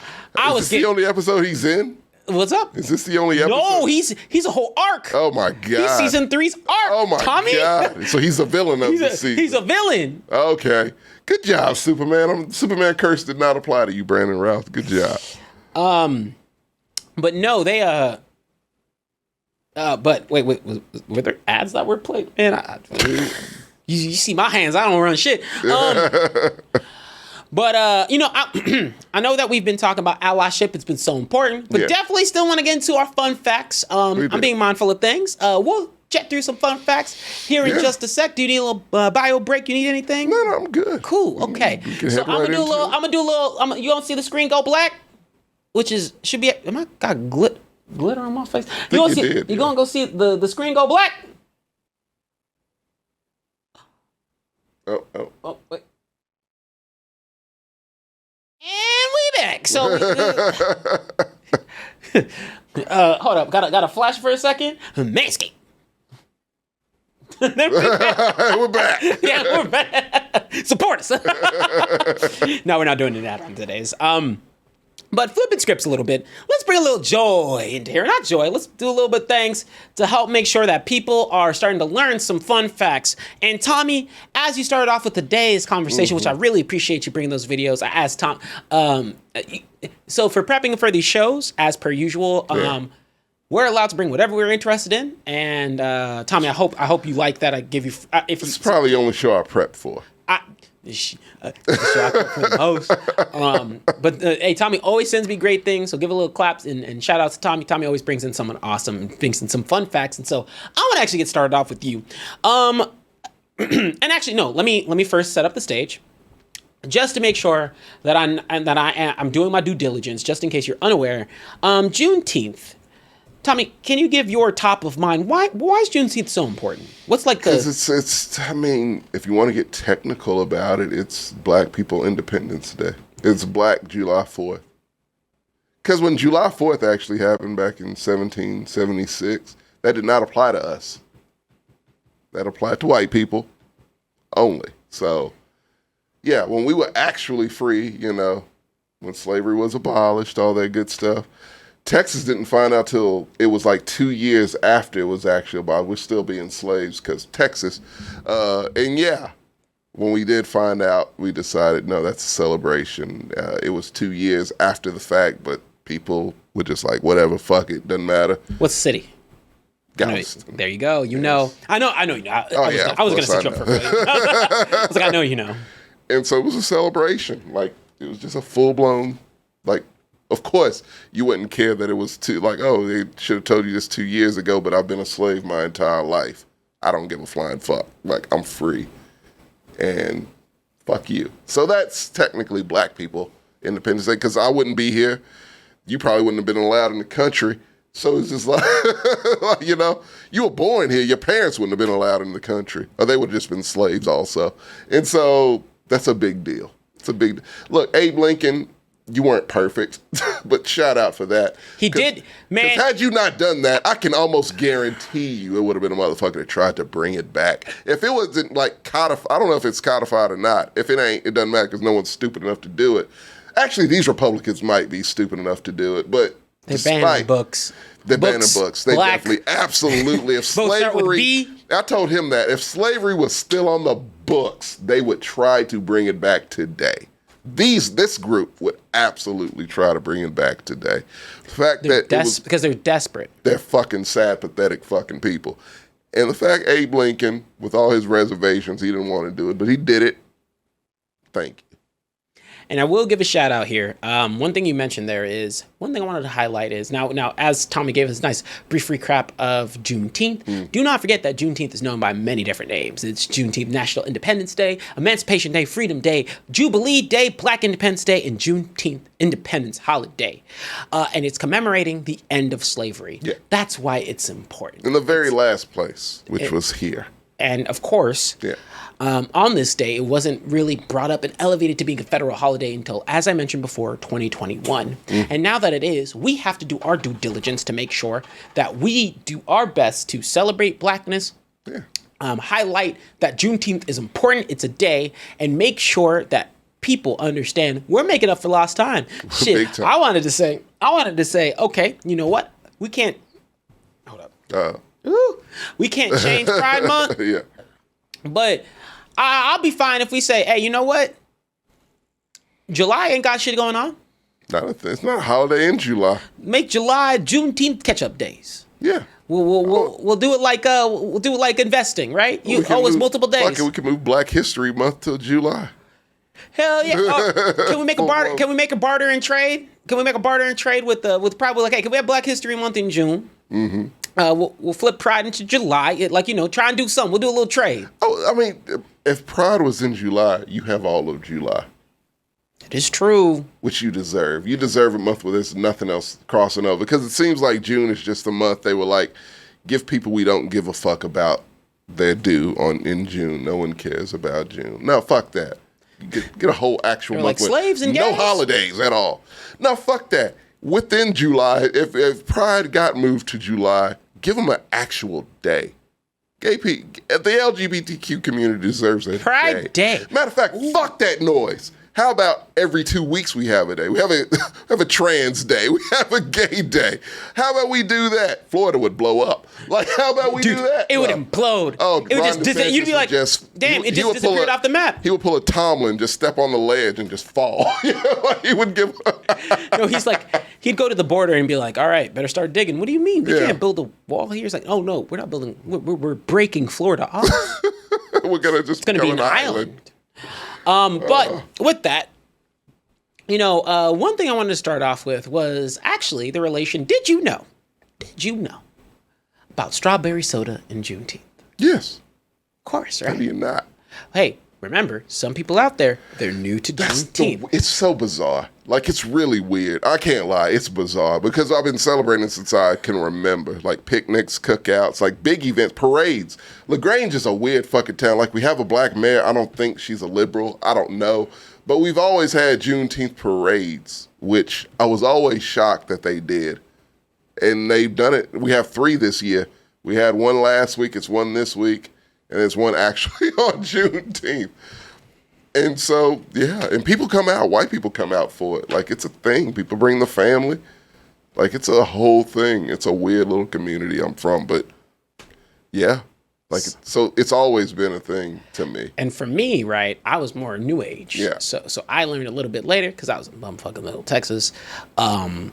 was the only episode he's in? What's up? Is this the only episode? No, he's a whole arc. Oh my god. He's season 3's arc. Oh my Tommy. god. So he's a villain of the season. He's a villain. Okay. Good job, Superman. Superman curse did not apply to you, Brandon Routh. Good job. But no, they but wait, were there ads that were played? Man, you see my hands, I don't run shit. But I know that we've been talking about allyship. It's been so important, but definitely still want to get into our fun facts. I'm being mindful of things. We'll jet through some fun facts here in just a sec. Do you need a little bio break? You need anything? No, I'm good. Cool. Okay. So I'm gonna do a little. You don't see the screen go black, which should be. Am I got glitter on my face? You gonna go see the screen go black? Oh, wait. And we back. So hold up, got a flash for a second. Manscaped. We're back. Yeah, we're back. Support us. No, we're not doing an ad on today's. But flipping scripts a little bit, let's bring a little joy into here. Not joy, let's do a little bit of things to help make sure that people are starting to learn some fun facts. And Tommy, as you started off with today's conversation, which I really appreciate you bringing those videos, I asked Tom, so for prepping for these shows, as per usual, we're allowed to bring whatever we're interested in. And Tommy, I hope you like that. I give you... It's probably the only show I prepped for. But hey, Tommy always sends me great things, so give a little claps and shout out to Tommy. Tommy always brings in someone awesome and brings in some fun facts, and so I want to actually get started off with you. And actually, no, let me first set up the stage, just to make sure that I'm doing my due diligence, just in case you're unaware. Juneteenth. Tommy, can you give your top of mind? Why is Juneteenth so important? What's like the... Because it's, I mean, if you want to get technical about it, it's Black People Independence Day. It's Black July 4th. Because when July 4th actually happened back in 1776, that did not apply to us. That applied to white people only. So, yeah, when we were actually free, when slavery was abolished, all that good stuff, Texas didn't find out till it was like 2 years after it was actually abolished. We're still being slaves because Texas. And yeah, when we did find out, we decided, no, that's a celebration. It was 2 years after the fact, but people were just like, whatever, fuck it, doesn't matter. What's the city? Galveston. There you go. You know. I know you know. I was going to set you up for free. I was like, I know you know. And so it was a celebration. Like, it was just a full-blown, like, of course, you wouldn't care that it was they should have told you this 2 years ago, but I've been a slave my entire life. I don't give a flying fuck. Like, I'm free. And fuck you. So that's technically Black People Independence Day, because I wouldn't be here. You probably wouldn't have been allowed in the country. So it's just like, you were born here. Your parents wouldn't have been allowed in the country. Or they would have just been slaves also. And so that's a big deal. It's a big... Look, Abe Lincoln... You weren't perfect, but shout out for that. He did, man. Because had you not done that, I can almost guarantee you it would have been a motherfucker that tried to bring it back. If it wasn't like codified, I don't know if it's codified or not. If it ain't, it doesn't matter because no one's stupid enough to do it. Actually, these Republicans might be stupid enough to do it, but they're banning books. They're banning books. They Black. definitely, absolutely. If slavery, I told him that if slavery was still on the books, they would try to bring it back today. This group would absolutely try to bring it back today. The fact because they're desperate. They're fucking sad, pathetic fucking people. And the fact Abe Lincoln, with all his reservations, he didn't want to do it, but he did it. Thank you. And I will give a shout out here. One thing you mentioned there is, one thing I wanted to highlight is, now as Tommy gave us a nice brief recap of Juneteenth, do not forget that Juneteenth is known by many different names. It's Juneteenth National Independence Day, Emancipation Day, Freedom Day, Jubilee Day, Black Independence Day, and Juneteenth Independence Holiday. And it's commemorating the end of slavery. Yeah. That's why it's important. In the very last place, which was here. And of course, on this day, it wasn't really brought up and elevated to being a federal holiday until, as I mentioned before, 2021. And now that it is, we have to do our due diligence to make sure that we do our best to celebrate Blackness, highlight that Juneteenth is important, it's a day, and make sure that people understand we're making up for lost time. Shit, I wanted to say, okay, you know what? We can't, hold up. We can't change Pride Month. But I'll be fine if we say, hey, you know what? July ain't got shit going on. It's not a holiday in July. Make July Juneteenth catch-up days. Yeah. We'll do it like investing, right? You owe us multiple days. Fuck it, we can move Black History Month till July. Hell yeah! Can we make a barter? Can we make a barter and trade? Can we make a barter and trade with probably like, hey, can we have Black History Month in June? Mm-hmm. We'll flip Pride into July. Try and do something. We'll do a little trade. Oh, I mean, if Pride was in July, you have all of July. It is true. Which you deserve. You deserve a month where there's nothing else crossing over. Because it seems like June is just a month they were like, give people we don't give a fuck about their due in June. No one cares about June. No, fuck that. You get a whole actual month like with slaves and no gays? holidays at all. No, fuck that. Within July, if Pride got moved to July, give them an actual day. Gay people, the LGBTQ community deserves a Pride Day. Matter of fact, fuck that noise. How about every 2 weeks we have a day? We have a trans day. We have a gay day. How about we do that? Florida would blow up. Like, how about we do that? It would implode. Oh, it would just you'd be like, damn, it just disappeared off the map. He would pull a Tomlin, just step on the ledge and just fall. He would give. No, he'd go to the border and be like, all right, better start digging. What do you mean? We can't build a wall here. He's like, oh no, we're not building. We're breaking Florida off. We're gonna just. It's gonna be an island. But with that, one thing I wanted to start off with was actually the relation. Did you know about strawberry soda and Juneteenth? Yes. Of course, right? How do you not? Hey, remember, some people out there, they're new to Juneteenth. It's so bizarre. Like, it's really weird. I can't lie. It's bizarre because I've been celebrating since I can remember. Like picnics, cookouts, like big events, parades. LaGrange is a weird fucking town. Like, we have a black mayor. I don't think she's a liberal. I don't know. But we've always had Juneteenth parades, which I was always shocked that they did. And they've done it. We have 3 this year. We had one last week. It's one this week. And there's one actually on Juneteenth. And so, yeah, and people come out, white people come out for it. Like, it's a thing. People bring the family. Like, it's a whole thing. It's a weird little community I'm from, but yeah. Like, so it's always been a thing to me. And for me, right, I was more new age. Yeah. So I learned a little bit later because I was in bumfucking little Texas. And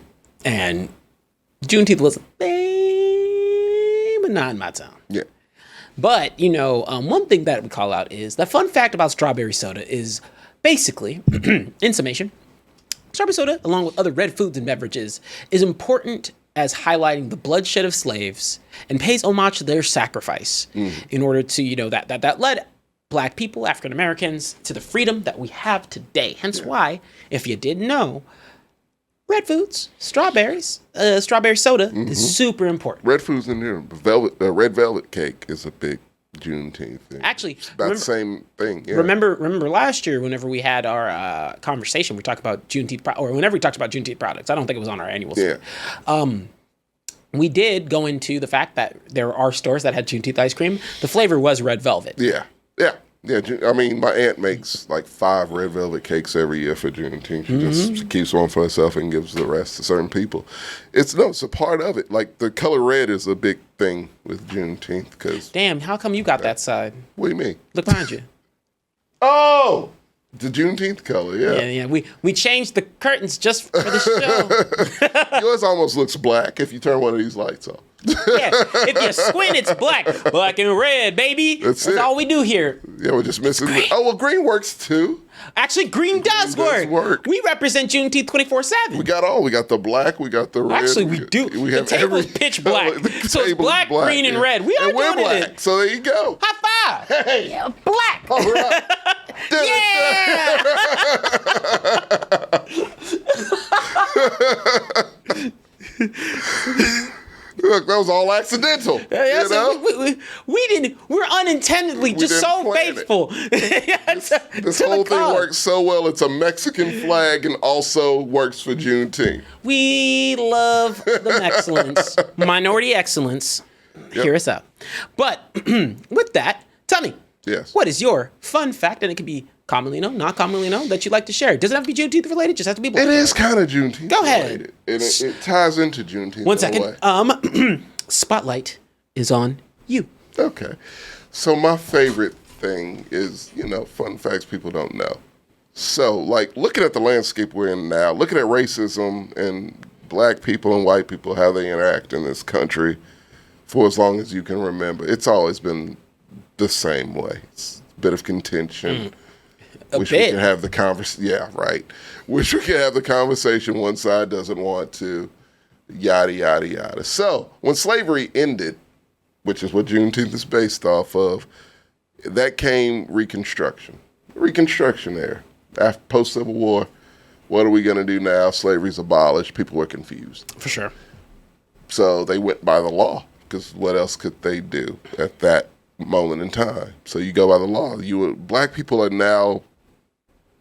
Juneteenth was a thing, but not in my town. Yeah. But, one thing that we call out is the fun fact about strawberry soda is basically, in summation, strawberry soda, along with other red foods and beverages, is important as highlighting the bloodshed of slaves and pays homage to their sacrifice in order to, that led black people, African Americans, to the freedom that we have today. Hence why, if you didn't know, red foods, strawberries, strawberry soda is super important. Red foods in there. Red velvet cake is a big Juneteenth thing. Actually, it's about the same thing. Yeah. Remember last year whenever we had our conversation, we talked about Juneteenth, or whenever we talked about Juneteenth products. I don't think it was on our annual. Yeah. We did go into the fact that there are stores that had Juneteenth ice cream. The flavor was red velvet. Yeah. I mean, my aunt makes like 5 red velvet cakes every year for Juneteenth. She just keeps one for herself and gives the rest to certain people. It's a part of it. Like, the color red is a big thing with Juneteenth. Because damn, how come you got that side? What do you mean? Look behind you. Oh, the Juneteenth color. Yeah. We changed the curtains just for the show. Yours almost looks black if you turn one of these lights off. Yeah, if you squint, it's black and red, baby. That's all we do here. Yeah, we're just missing. Oh, well, green works too. Actually, green does work. We represent Juneteenth 24/7. We got all. We got the black. We got the red. Actually, we do. We the have table's pitch black. So it's black, green, and red. We are we're doing black. it. So there you go. High five. Hey. Yeah, black. All right. Look, that was all accidental. Yeah, you know? we didn't. We're unintentionally just so faithful. This whole thing works so well. It's a Mexican flag and also works for Juneteenth. We love the excellence, minority excellence. Yep. Hear us out. But with that, tell me. Yes. What is your fun fact, and it can be commonly known, not commonly known, that you'd like to share? Doesn't have to be Juneteenth related, just have to be black. It is kind of Juneteenth Go ahead. related. And it ties into Juneteenth. 1 second. Spotlight is on you. Okay. So my favorite thing is, fun facts people don't know. So, like, looking at the landscape we're in now, looking at racism and black people and white people, how they interact in this country for as long as you can remember, it's always been the same way. It's a bit of contention. Wish we could have the conversation. Yeah, right. Wish we could have the conversation. One side doesn't want to. Yada, yada, yada. So when slavery ended, which is what Juneteenth is based off of, that came Reconstruction. Reconstruction era. After post-Civil War, what are we going to do now? Slavery's abolished. People were confused. For sure. So they went by the law, because what else could they do at that moment in time? So you go by the law. Black people are now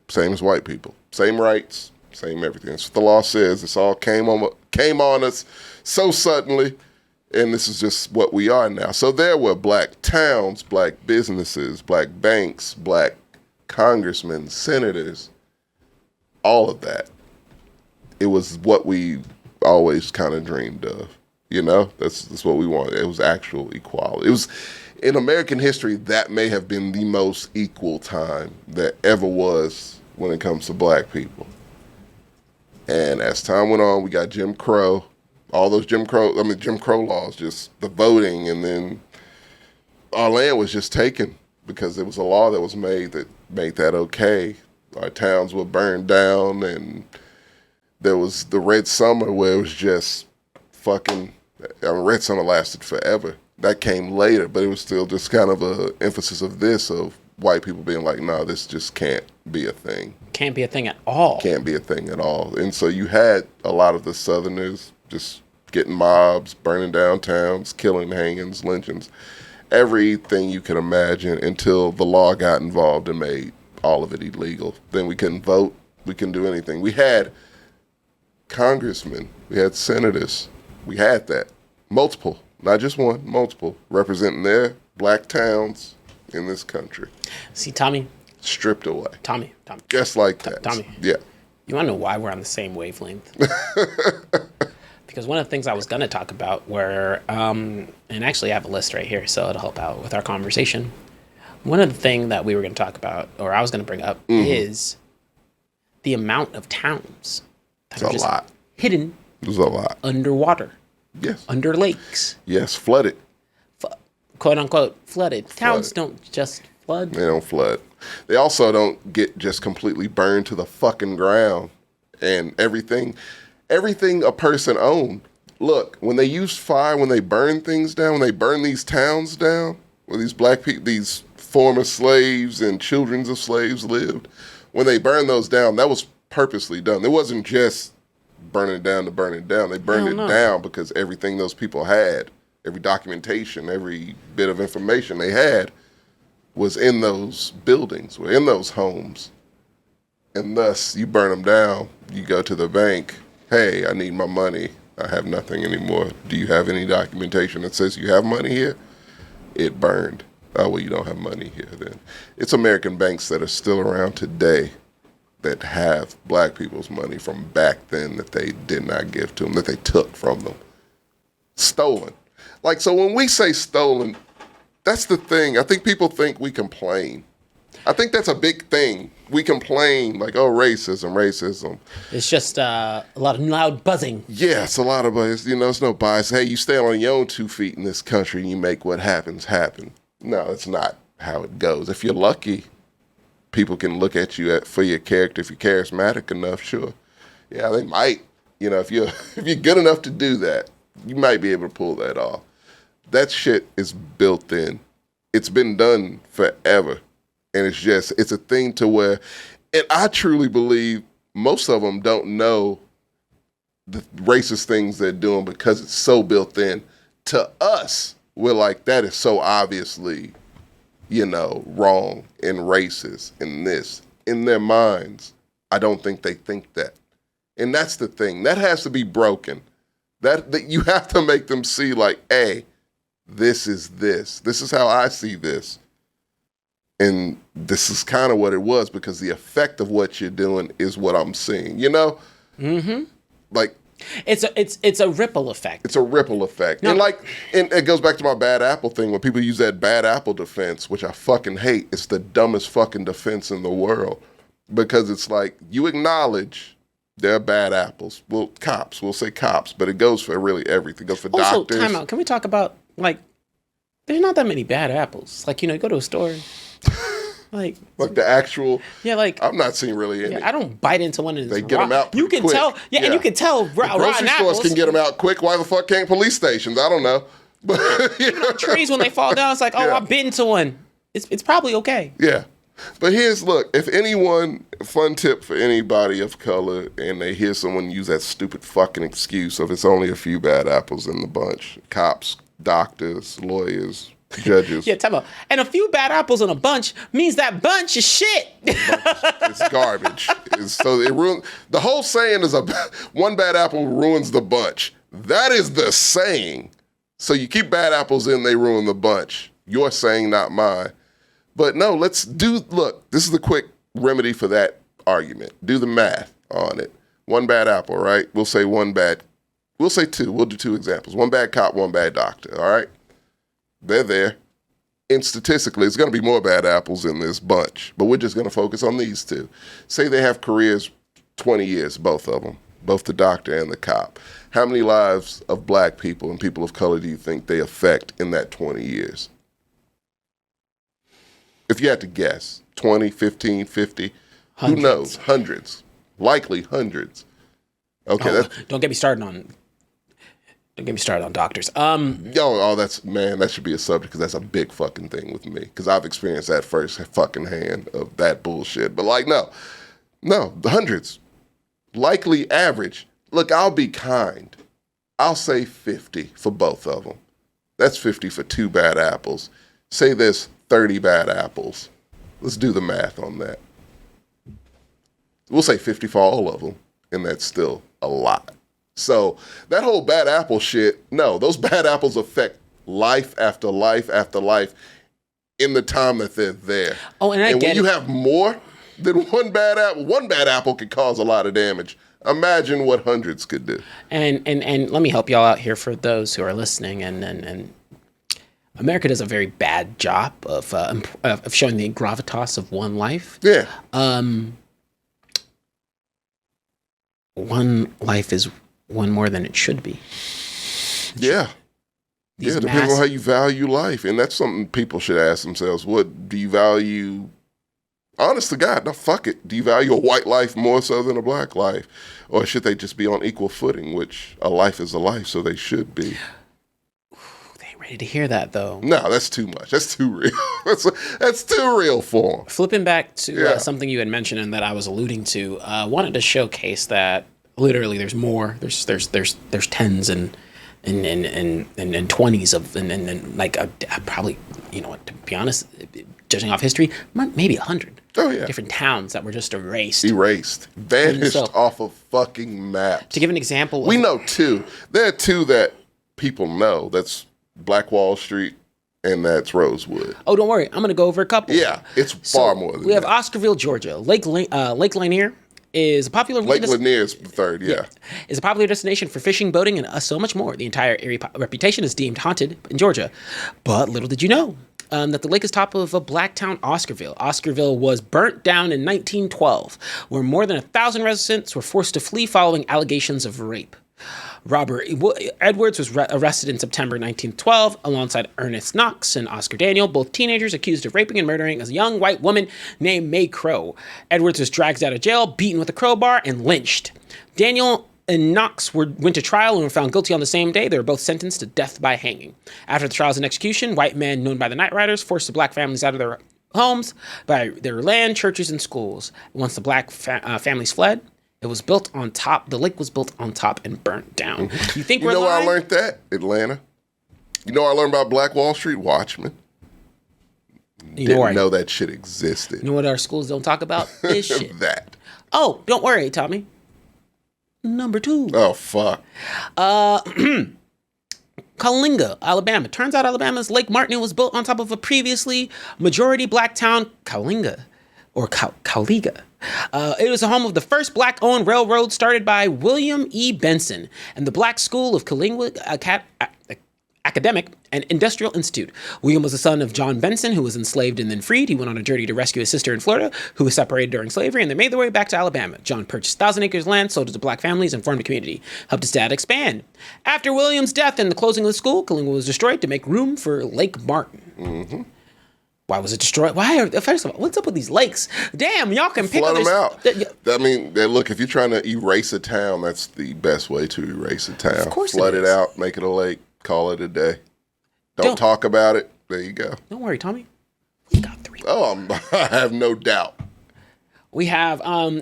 same as white people. Same rights, same everything. That's what the law says. This all came on us so suddenly, and this is just what we are now. So there were black towns, black businesses, black banks, black congressmen, senators, all of that. It was what we always kind of dreamed of. That's what we wanted. It was actual equality. It was, in American history, that may have been the most equal time that ever was when it comes to black people. And as time went on, we got Jim Crow, all those Jim Crow laws, just the voting, and then our land was just taken because there was a law that was made that made that okay. Our towns were burned down, and there was the Red Summer where it was just fucking, Red Summer lasted forever. That came later, but it was still just kind of a emphasis of white people being like, nah, this just can't be a thing. Can't be a thing at all. Can't be a thing at all. And so you had a lot of the Southerners just getting mobs, burning down towns, killing, hangings, lynchings, everything you can imagine until the law got involved and made all of it illegal. Then we couldn't vote. We couldn't do anything. We had congressmen. We had senators. We had that. Multiple. Not just one, multiple, representing their black towns in this country. See, Tommy. Stripped away. Tommy. Just like that. Tommy. Yeah. You want to know why we're on the same wavelength? Because one of the things I was going to talk about were, and actually I have a list right here, so it'll help out with our conversation. One of the things that we were going to talk about, or I was going to bring up, is the amount of towns that are just hidden. There's a lot. Underwater. Yes. Under lakes. Yes, flooded. Quote unquote flooded. Towns don't just flood. They don't flood. They also don't get just completely burned to the fucking ground. And everything a person owned. Look, when they use fire, when they burn things down, when they burn these towns down, where these black people, these former slaves and children of slaves lived, when they burned those down, that was purposely done. It wasn't just burning it down to burn it down. They burned it down because everything those people had, every documentation, every bit of information they had was in those buildings, were in those homes. And thus, you burn them down, you go to the bank, hey, I need my money. I have nothing anymore. Do you have any documentation that says you have money here? It burned. Oh, well, you don't have money here then. It's American banks that are still around today that have black people's money from back then that they did not give to them, that they took from them. Stolen. Like, so when we say stolen, that's the thing. I think people think we complain. I think that's a big thing. We complain like, oh, racism. It's just a lot of loud buzzing. Yeah, it's a lot of bias. It's no bias. Hey, you stand on your own 2 feet in this country and you make what happens happen. No, it's not how it goes. If you're lucky, people can look at you for your character. If you're charismatic enough, sure. Yeah, they might. If you're good enough to do that, you might be able to pull that off. That shit is built in. It's been done forever. And it's a thing to where, and I truly believe most of them don't know the racist things they're doing because it's so built in. To us, we're like, that is so obviously, wrong and racist and this. In their minds, I don't think they think that. And that's the thing. That has to be broken. That you have to make them see like, hey, this is this. This is how I see this. And this is kind of what it was because the effect of what you're doing is what I'm seeing, Mm-hmm. Like it's a ripple effect. It's a ripple effect. No. And it goes back to my bad apple thing when people use that bad apple defense, which I fucking hate. It's the dumbest fucking defense in the world because it's like you acknowledge there are bad apples. Well, cops. We'll say cops, but it goes for really everything. It goes for also, doctors. Time out. Can we talk about there's not that many bad apples. You go to a store. Like the actual, I've not seen really any. I don't bite into one of these. They get them out. You can quick. tell, and you can tell. Grocery stores can get them out quick. Why the fuck can't police stations? I don't know. But trees when they fall down, it's like, I've bitten into one. It's probably okay. Yeah, but look. If anyone, fun tip for anybody of color, and they hear someone use that stupid fucking excuse of it's only a few bad apples in the bunch. Cops, doctors, lawyers. Judges. Yeah, tell me. And a few bad apples in a bunch means that bunch is shit. It's garbage. So it ruins the whole saying is one bad apple ruins the bunch. That is the saying. So you keep bad apples in, they ruin the bunch. Your saying, not mine. But no, look, this is the quick remedy for that argument. Do the math on it. One bad apple, right? We'll say two. We'll do 2 examples. One bad cop, one bad doctor, all right? They're there. And statistically, it's going to be more bad apples in this bunch. But we're just going to focus on these 2. Say they have careers 20 years, both of them. Both the doctor and the cop. How many lives of black people and people of color do you think they affect in that 20 years? If you had to guess, 20, 15, 50, Hundreds. Who knows? Hundreds. Likely hundreds. Okay. Don't get me started on doctors. That should be a subject because that's a big fucking thing with me because I've experienced that first fucking hand of that bullshit. But no, the hundreds. Likely average. Look, I'll be kind. I'll say 50 for both of them. That's 50 for 2 bad apples. Say there's 30 bad apples. Let's do the math on that. We'll say 50 for all of them, and that's still a lot. So that whole bad apple shit, no, those bad apples affect life after life after life in the time that they're there. Oh, and when you have more than one bad apple could cause a lot of damage. Imagine what hundreds could do. And let me help y'all out here for those who are listening. And America does a very bad job of showing the gravitas of one life. Yeah. One life is one more than it should be. Yeah. Depending on how you value life. And that's something people should ask themselves. What do you value? Honest to God, no, fuck it. Do you value a white life more so than a black life? Or should they just be on equal footing, which a life is a life, so they should be. They ain't ready to hear that, though. No, that's too much. That's too real. That's too real for them. Flipping back to something you had mentioned and that I was alluding to, wanted to showcase that literally there's more. There's tens and 20s of and like probably, to be honest, judging off history, maybe 100. Oh yeah, different towns that were just erased, vanished off of fucking maps. To give an example, we know 2. There are 2 that people know. That's Black Wall Street and that's Rosewood. Oh, don't worry, I'm gonna go over a couple. Yeah, it's far more than that. We have Oscarville, Georgia. Lake Lanier is a popular Lake Lanier is the third, is a popular destination for fishing, boating, and so much more. The entire area reputation is deemed haunted in Georgia. But little did you know, that the lake is top of a black town, Oscarville. Oscarville was burnt down in 1912, where more than 1,000 residents were forced to flee following allegations of rape. Robert Edwards was arrested in September 1912 alongside Ernest Knox and Oscar Daniel, both teenagers accused of raping and murdering a young white woman named May Crow. Edwards was dragged out of jail, beaten with a crowbar, and lynched. Daniel and Knox went to trial and were found guilty on the same day. They were both sentenced to death by hanging. After the trials and execution, white men known by the Night Riders forced the black families out of their homes by their land, churches, and schools. Once the black families fled, it was built on top. The lake was built on top and burnt down. You think we're lying? You know where I learned that? Atlanta. You know where I learned about Black Wall Street? Watchmen. Didn't know that shit existed. You know what our schools don't talk about? This shit. That. Oh, don't worry, Tommy. Number 2. Oh, fuck. Coalinga, Alabama. Turns out Alabama's Lake Martin was built on top of a previously majority black town, Coalinga, or Cowliga. It was the home of the first black-owned railroad started by William E. Benson and the Black School of Coalinga Academic and Industrial Institute. William was the son of John Benson, who was enslaved and then freed. He went on a journey to rescue his sister in Florida, who was separated during slavery, and they made their way back to Alabama. John purchased 1,000 acres of land, sold it to black families, and formed a community. Helped his dad expand. After William's death and the closing of the school, Coalinga was destroyed to make room for Lake Martin. Mm-hmm. Why was it destroyed? First of all, what's up with these lakes? Damn, y'all can pick flood them out. I mean, look, if you're trying to erase a town, that's the best way to erase a town. Of course flood it out, make it a lake, call it a day. Don't talk about it. There you go. Don't worry, Tommy. We got 3. Oh, I have no doubt. We have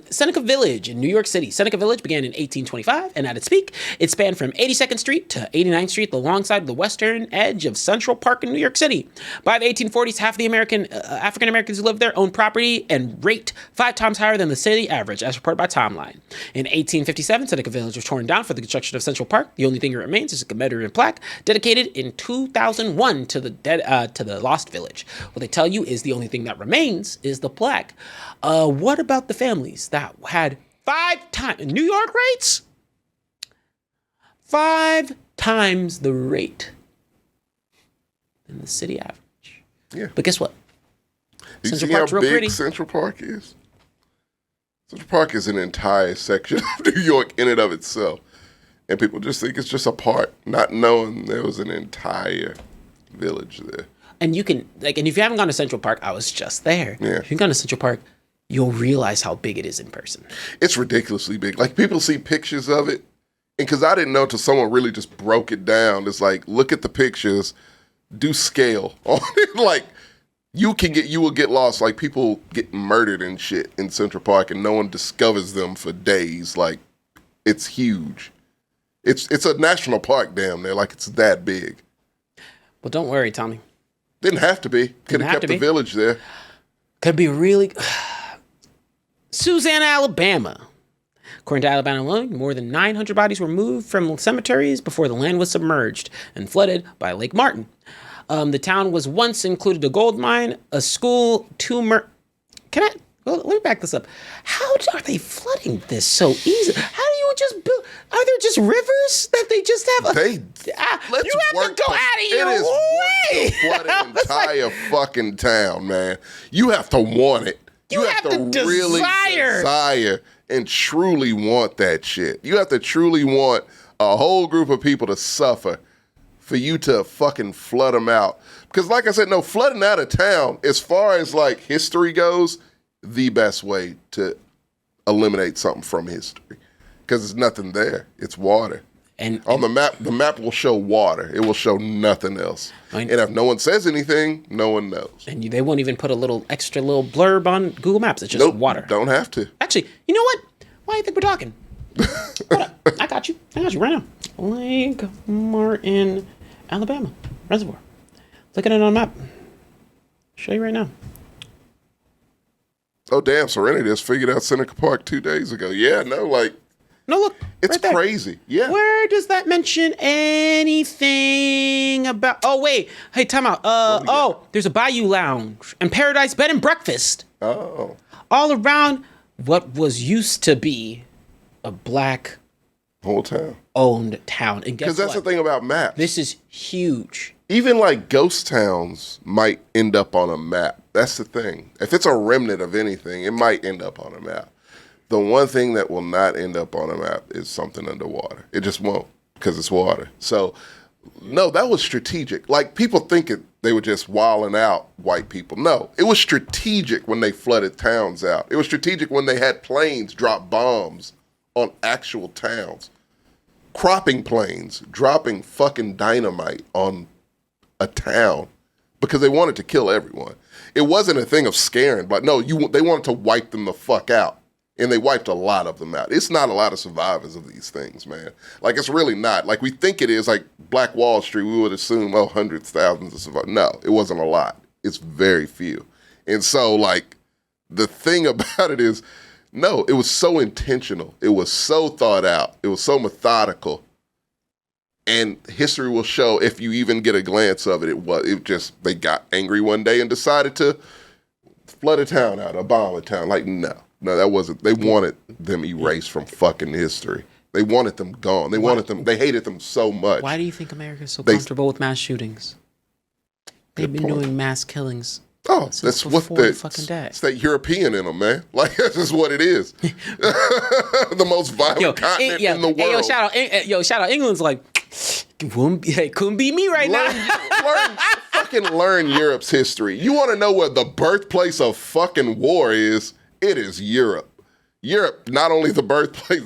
Seneca Village in New York City. Seneca Village began in 1825, and at its peak, it spanned from 82nd Street to 89th Street alongside the western edge of Central Park in New York City. By the 1840s, half of the African Americans who lived there owned property and rate 5 times higher than the city average, as reported by Timeline. In 1857, Seneca Village was torn down for the construction of Central Park. The only thing that remains is a commemorative plaque dedicated in 2001 to the lost village. What they tell you is the only thing that remains is the plaque. What about the families that had 5 times New York rates? 5 times the rate than the city average. Yeah. But guess what? You Central see Park's how real big pretty. Central Park is? Central Park is an entire section of New York in and of itself. And people just think it's just a part, not knowing there was an entire village there. And you can, and if you haven't gone to Central Park, I was just there. Yeah. If you've gone to Central Park, you'll realize how big it is in person. It's ridiculously big. Like, people see pictures of it, and because I didn't know until someone really just broke it down. It's like, look at the pictures, do scale on it. Like, you will get lost. Like, people get murdered and shit in Central Park, and no one discovers them for days. Like, it's huge. It's a national park down there. Like, it's that big. Well, don't worry, Tommy. Didn't have to be. Could have kept the village there. Could be really. Susanna, Alabama. According to Alabama alone, more than 900 bodies were moved from cemeteries before the land was submerged and flooded by Lake Martin. The town was once included a gold mine, a school, 2 let me back this up. How are they flooding this so easy? How do you just build? Are there just rivers that they just have? You have to go out of your way. To flood an entire fucking town, man. You have to want it. You have to really desire and truly want that shit. You have to truly want a whole group of people to suffer for you to fucking flood them out. Because like I said, no, flooding out of town, as far as like history goes, the best way to eliminate something from history. Because there's nothing there. It's water. And on the map will show water. It will show nothing else. And if no one says anything, no one knows. And they won't even put a little extra blurb on Google Maps. It's just water. Don't have to. Actually, you know what? Why do you think we're talking? Hold up. I got you right now. Lake Martin, Alabama Reservoir. Look at it on a map. Show you right now. Oh, damn. Serenity just figured out Seneca Park 2 days ago. Yeah, no, like. No, look. It's right crazy. Yeah. Where does that mention anything about? Oh, wait. Hey, time out. There's a Bayou Lounge and Paradise Bed and Breakfast. Oh. All around what was used to be a black whole town. owned town. And guess Because that's what? the thing about maps. This is huge. Even like ghost towns might end up on a map. That's the thing. If it's a remnant of anything, it might end up on a map. The one thing that will not end up on a map is something underwater. It just won't, because it's water. So, no, that was strategic. Like, people think they were just wilding out, white people. No, it was strategic when they flooded towns out. It was strategic when they had planes drop bombs on actual towns. Cropping planes, dropping fucking dynamite on a town because they wanted to kill everyone. It wasn't a thing of scaring, but no, they wanted to wipe them the fuck out. And they wiped a lot of them out. It's not a lot of survivors of these things, man. Like, it's really not. Like, we think it is. Like, Black Wall Street, we would assume, hundreds, thousands of survivors. No, it wasn't a lot. It's very few. And so, like, the thing about it is, no, it was so intentional. It was so thought out. It was so methodical. And history will show, if you even get a glance of it, they got angry one day and decided to flood a town out, or bomb a town. Like, no, that wasn't. They wanted them erased from fucking history. They wanted them gone. They hated them so much. Why do you think America's so comfortable with mass shootings? They've been doing mass killings. Oh, that's what it's that European in them, man. Like, that's just what it is. The most violent continent in the world. Shout out England's like, couldn't be me right now. Learn Europe's history. You want to know where the birthplace of fucking war is? It is Europe. Europe, not only the birthplace,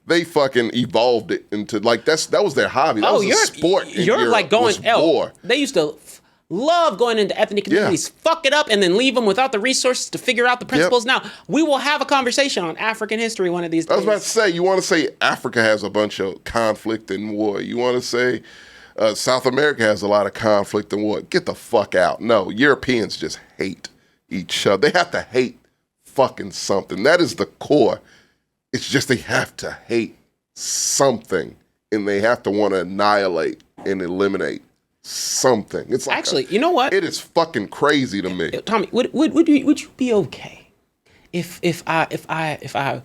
they fucking evolved it into, like, that was their hobby. That was a sport in Europe, like going war. They used to love going into ethnic communities, fuck it up, and then leave them without the resources to figure out the principles. Now, we will have a conversation on African history one of these days. I was about to say, you want to say Africa has a bunch of conflict and war. You want to say South America has a lot of conflict and war. Get the fuck out. No, Europeans just hate each other. They have to hate fucking something. That is the core. It's just they have to hate something, and they have to want to annihilate and eliminate something. It's like, actually, you know what? It is fucking crazy to me. Tommy, would you be okay if I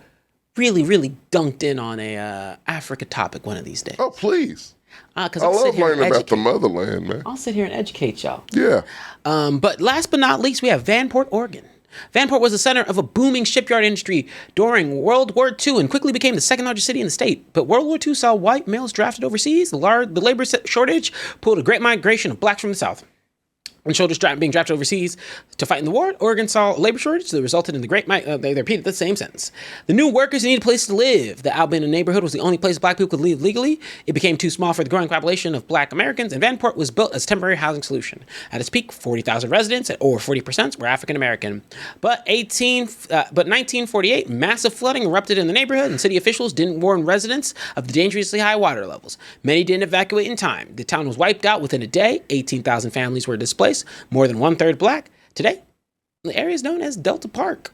really dunked in on a Africa topic one of these days? Oh, please. Because I love learning about the motherland, man. I'll sit here and educate y'all. Yeah. But last but not least, we have Vanport, Oregon. Vanport was the center of a booming shipyard industry during World War II and quickly became the second largest city in the state. But World War II saw white males drafted overseas. The labor shortage pulled a great migration of blacks from the South. When soldiers being drafted overseas to fight in the war, Oregon saw a labor shortage that resulted in the great they repeated the same sentence. The new workers needed places to live. The Albany neighborhood was the only place black people could live legally. It became too small for the growing population of black Americans, and Vanport was built as a temporary housing solution. At its peak, 40,000 residents, and over 40% were African American. But 1948, massive flooding erupted in the neighborhood, and city officials didn't warn residents of the dangerously high water levels. Many didn't evacuate in time. The town was wiped out within a day. 18,000 families were displaced. More than 1/3 black. Today, the area is known as Delta Park.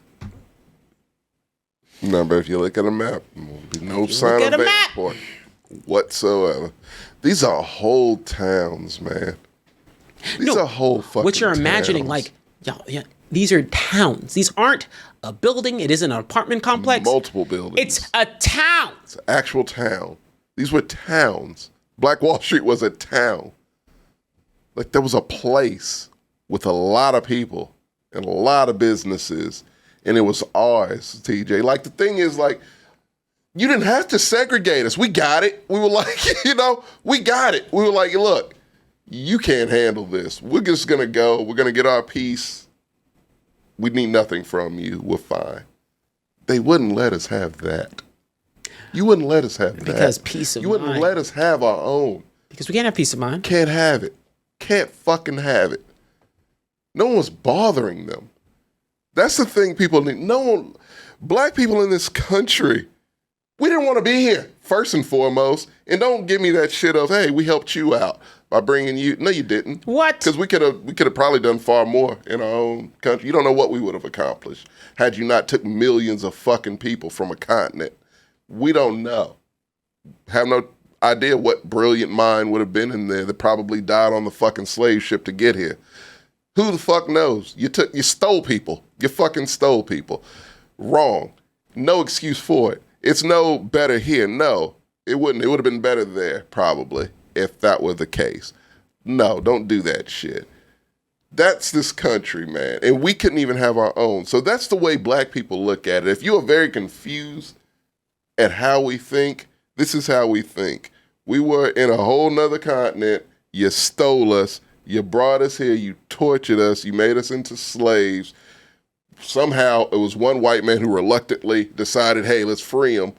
No, but if you look at a map, there will be no sign of Vanport whatsoever. These are whole towns, man. These are whole fucking what you're imagining, towns. like, yeah, these are towns. These aren't a building. It isn't an apartment complex. Multiple buildings. It's a town. It's an actual town. These were towns. Black Wall Street was a town. Like, there was a place with a lot of people and a lot of businesses, and it was ours, TJ. Like, the thing is, like, you didn't have to segregate us. We got it. We were like, we got it. We were like, look, you can't handle this. We're just going to go. We're going to get our piece. We need nothing from you. We're fine. They wouldn't let us have that. You wouldn't let us have that. Because peace of mind. You wouldn't let us have our own. Because we can't have peace of mind. Can't have it. Can't fucking have it. No one was bothering them. That's the thing people need. Black people in this country, we didn't want to be here, first and foremost. And don't give me that shit of, hey, we helped you out by bringing you. No, you didn't. What? Because we could have probably done far more in our own country. You don't know what we would have accomplished had you not took millions of fucking people from a continent. We don't know. Have no idea what brilliant mind would have been in there that probably died on the fucking slave ship to get here. Who the fuck knows? You stole people. You fucking stole people. Wrong. No excuse for it. It's no better here. No. It wouldn't. It would have been better there, probably, if that were the case. No, don't do that shit. That's this country, man. And we couldn't even have our own. So that's the way black people look at it. If you are very confused at how we think, this is how we think. We were in a whole nother continent. You stole us. You brought us here. You tortured us. You made us into slaves. Somehow it was one white man who reluctantly decided, hey, let's free him.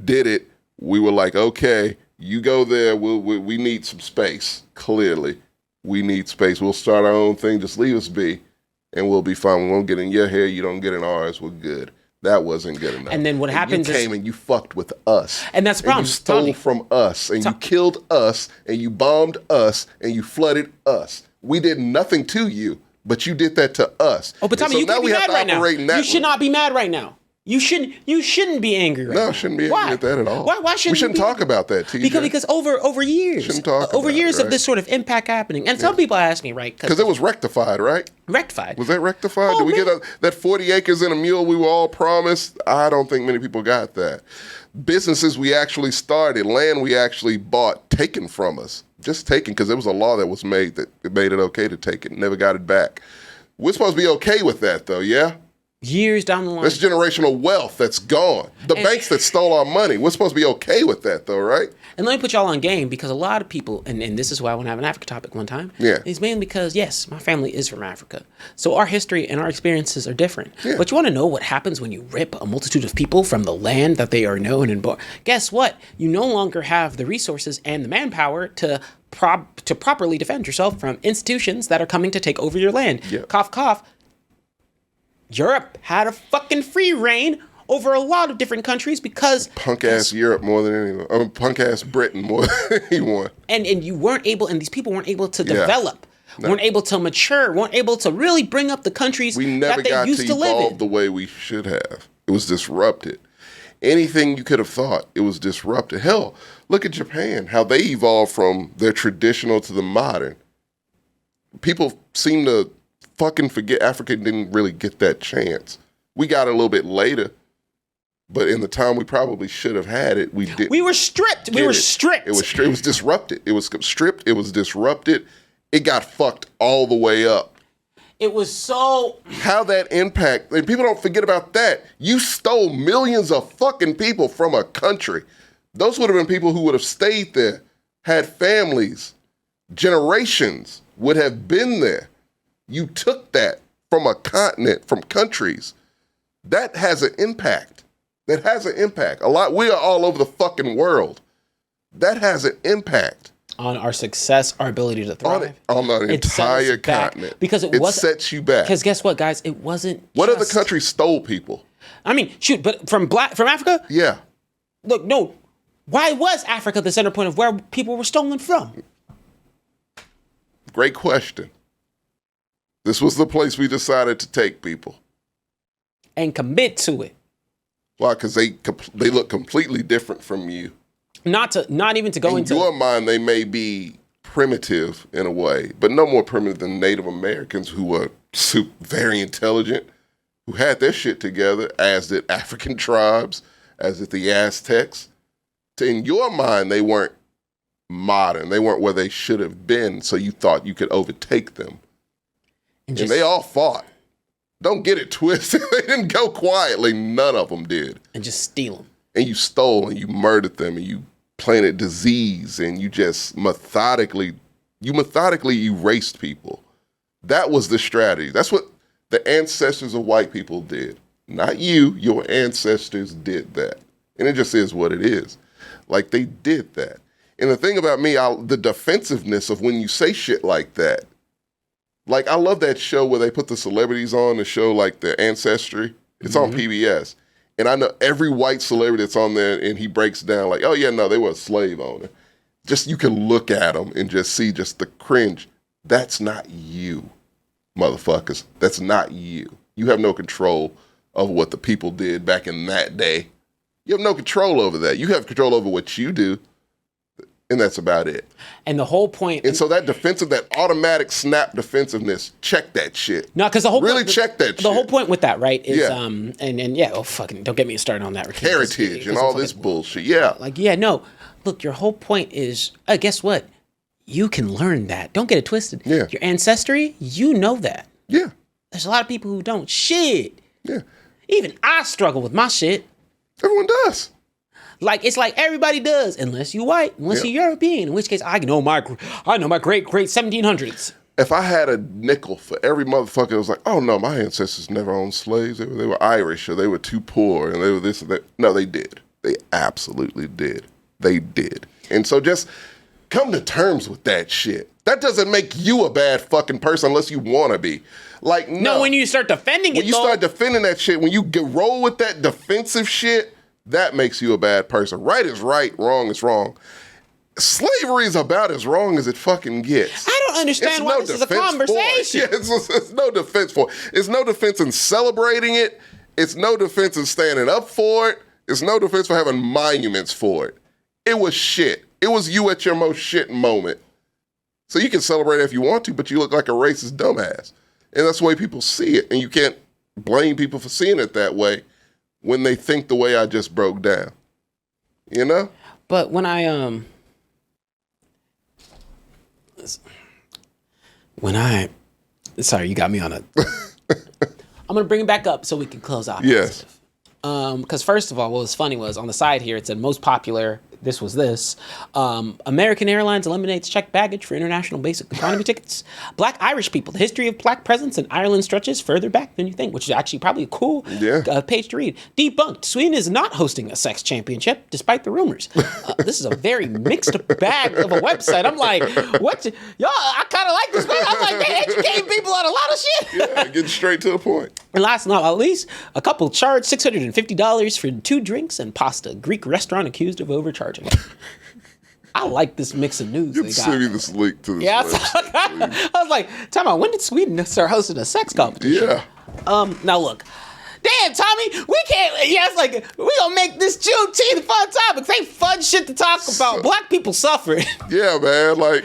Did it. We were like, okay, you go there. We need some space, clearly. We need space. We'll start our own thing. Just leave us be, and we'll be fine. We won't get in your hair. You don't get in ours. We're good. That wasn't good enough. And then what happens is you came and you fucked with us. And that's the problem. And you stole from us, and you killed us, and you bombed us, and you flooded us. We did nothing to you, but you did that to us. Oh, but Tommy, so you can't be mad right now. You should not be mad right now. You shouldn't be angry right now. No, I shouldn't be angry at that at all. Why shouldn't we shouldn't talk about that, TJ? Because over years, shouldn't talk over about years it, right? of this sort of impact happening, and some people ask me, right? Because it was rectified, right? Rectified. Was that rectified? Oh, Did we get that 40 acres and a mule we were all promised? I don't think many people got that. Businesses we actually started, land we actually bought, taken from us. Just taken, because there was a law that was made that made it okay to take it. Never got it back. We're supposed to be okay with that, though, yeah? Years down the line. That's generational wealth that's gone. The banks that stole our money, we're supposed to be okay with that, though, right? And let me put y'all on game, because a lot of people, and this is why I want to have an Africa topic one time. Yeah. It's mainly because, yes, my family is from Africa. So our history and our experiences are different. Yeah. But you want to know what happens when you rip a multitude of people from the land that they are known and born? Guess what? You no longer have the resources and the manpower to properly defend yourself from institutions that are coming to take over your land. Yep. Cough, cough. Europe had a fucking free reign over a lot of different countries because punk-ass Europe more than anyone. I mean, punk-ass Britain more than anyone. And you weren't able, and these people weren't able to develop, weren't able to mature, weren't able to really bring up the countries we never that they got used to to live evolve in. the way we should have. It was disrupted. Anything you could have thought, it was disrupted. Hell, look at Japan, how they evolved from their traditional to the modern. People seem to fucking forget Africa didn't really get that chance. We got it a little bit later, but in the time we probably should have had it, we didn't. We were stripped. We were stripped. It was disrupted. It was stripped. It was disrupted. It got fucked all the way up. It was so... How that impact, and people don't forget about that. You stole millions of fucking people from a country. Those would have been people who would have stayed there, had families, generations would have been there. You took that from a continent, from countries. That has an impact. That has an impact. We are all over the fucking world. That has an impact. On our success, our ability to thrive. On the entire continent. Because it sets you back. Because guess what, guys? It wasn't What other countries stole people? I mean, shoot, but from Africa? Yeah. Look, no. Why was Africa the center point of where people were stolen from? Great question. This was the place we decided to take people. And commit to it. Why? Because they look completely different from you. Not even to go into... In your mind, they may be primitive in a way, but no more primitive than Native Americans who were very intelligent, who had their shit together, as did African tribes, as did the Aztecs. In your mind, they weren't modern. They weren't where they should have been, so you thought you could overtake them. And they all fought. Don't get it twisted. They didn't go quietly. None of them did. And just steal them. And you stole and you murdered them and you planted disease and you just methodically erased people. That was the strategy. That's what the ancestors of white people did. Not you. Your ancestors did that. And it just is what it is. Like, they did that. And the thing about me, the defensiveness of when you say shit like that, like, I love that show where they put the celebrities on the show, like the Ancestry. It's on PBS. And I know every white celebrity that's on there, and he breaks down like, oh, yeah, no, they were a slave owner. Just, you can look at them and just see just the cringe. That's not you, motherfuckers. That's not you. You have no control over what the people did back in that day. You have no control over that. You have control over what you do. And that's about it. And the whole point... And so that automatic snap defensiveness, check that shit. No, because the whole really check that shit. The whole point with that, right, is, fucking, don't get me started on that. Heritage and all this bullshit, yeah. Like, yeah, no. look, your whole point is, guess what? You can learn that. Don't get it twisted. Yeah. Your ancestry, you know that. Yeah. There's a lot of people who don't. Shit. Yeah. Even I struggle with my shit. Everyone does. Like, it's like everybody does, unless you white, unless you're European, in which case I know my great 1700s. If I had a nickel for every motherfucker that was like, oh no, my ancestors never owned slaves. They were Irish, or they were too poor, and they were this and that. No, they did. They absolutely did. They did. And so just come to terms with that shit. That doesn't make you a bad fucking person unless you want to be. Like, no. When you start defending it, when you start defending that shit, when you roll with that defensive shit, that makes you a bad person. Right is right, wrong is wrong. Slavery is about as wrong as it fucking gets. I don't understand why this is a conversation. Yeah, it's no defense for it. It's no defense in celebrating it. It's no defense in standing up for it. It's no defense for having monuments for it. It was shit. It was you at your most shit moment. So you can celebrate it if you want to, but you look like a racist dumbass. And that's the way people see it. And you can't blame people for seeing it that way when they think the way I just broke down. You know? But when sorry, you got me on a. I'm going to bring it back up so we can close out. Yes. Because first of all, what was funny was on the side here, it said most popular. This was this. American Airlines eliminates checked baggage for international basic economy tickets. Black Irish people. The history of black presence in Ireland stretches further back than you think, which is actually probably a cool page to read. Debunked. Sweden is not hosting a sex championship, despite the rumors. This is a very mixed bag of a website. I'm like, what? Y'all, I kind of like this, man. I'm like, they educating people on a lot of shit. Yeah, getting straight to the point. And last but not least, a couple charged $650 for 2 drinks and pasta. Greek restaurant accused of overcharging. I like this mix of news. You send me this link to this. Yeah, website, I was like, time out. When did Sweden start hosting a sex competition? Yeah. Now look. Damn, Tommy, we can't. Yeah, it's like we gonna make this Juneteenth fun topics. Ain't fun shit to talk about. Black people suffering. Yeah, man. Like,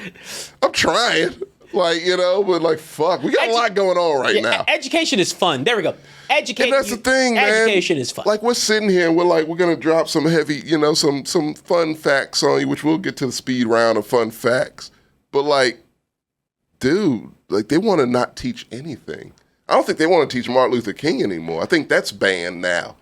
I'm trying. Like, you know, but like, fuck, we got a lot going on right now. Education is fun. There we go. And that's the thing, man. Education is fun. Like, we're sitting here and we're gonna drop some heavy, you know, some fun facts on you, which we'll get to the speed round of fun facts. But like, dude, like they want to not teach anything. I don't think they want to teach Martin Luther King anymore. I think that's banned now.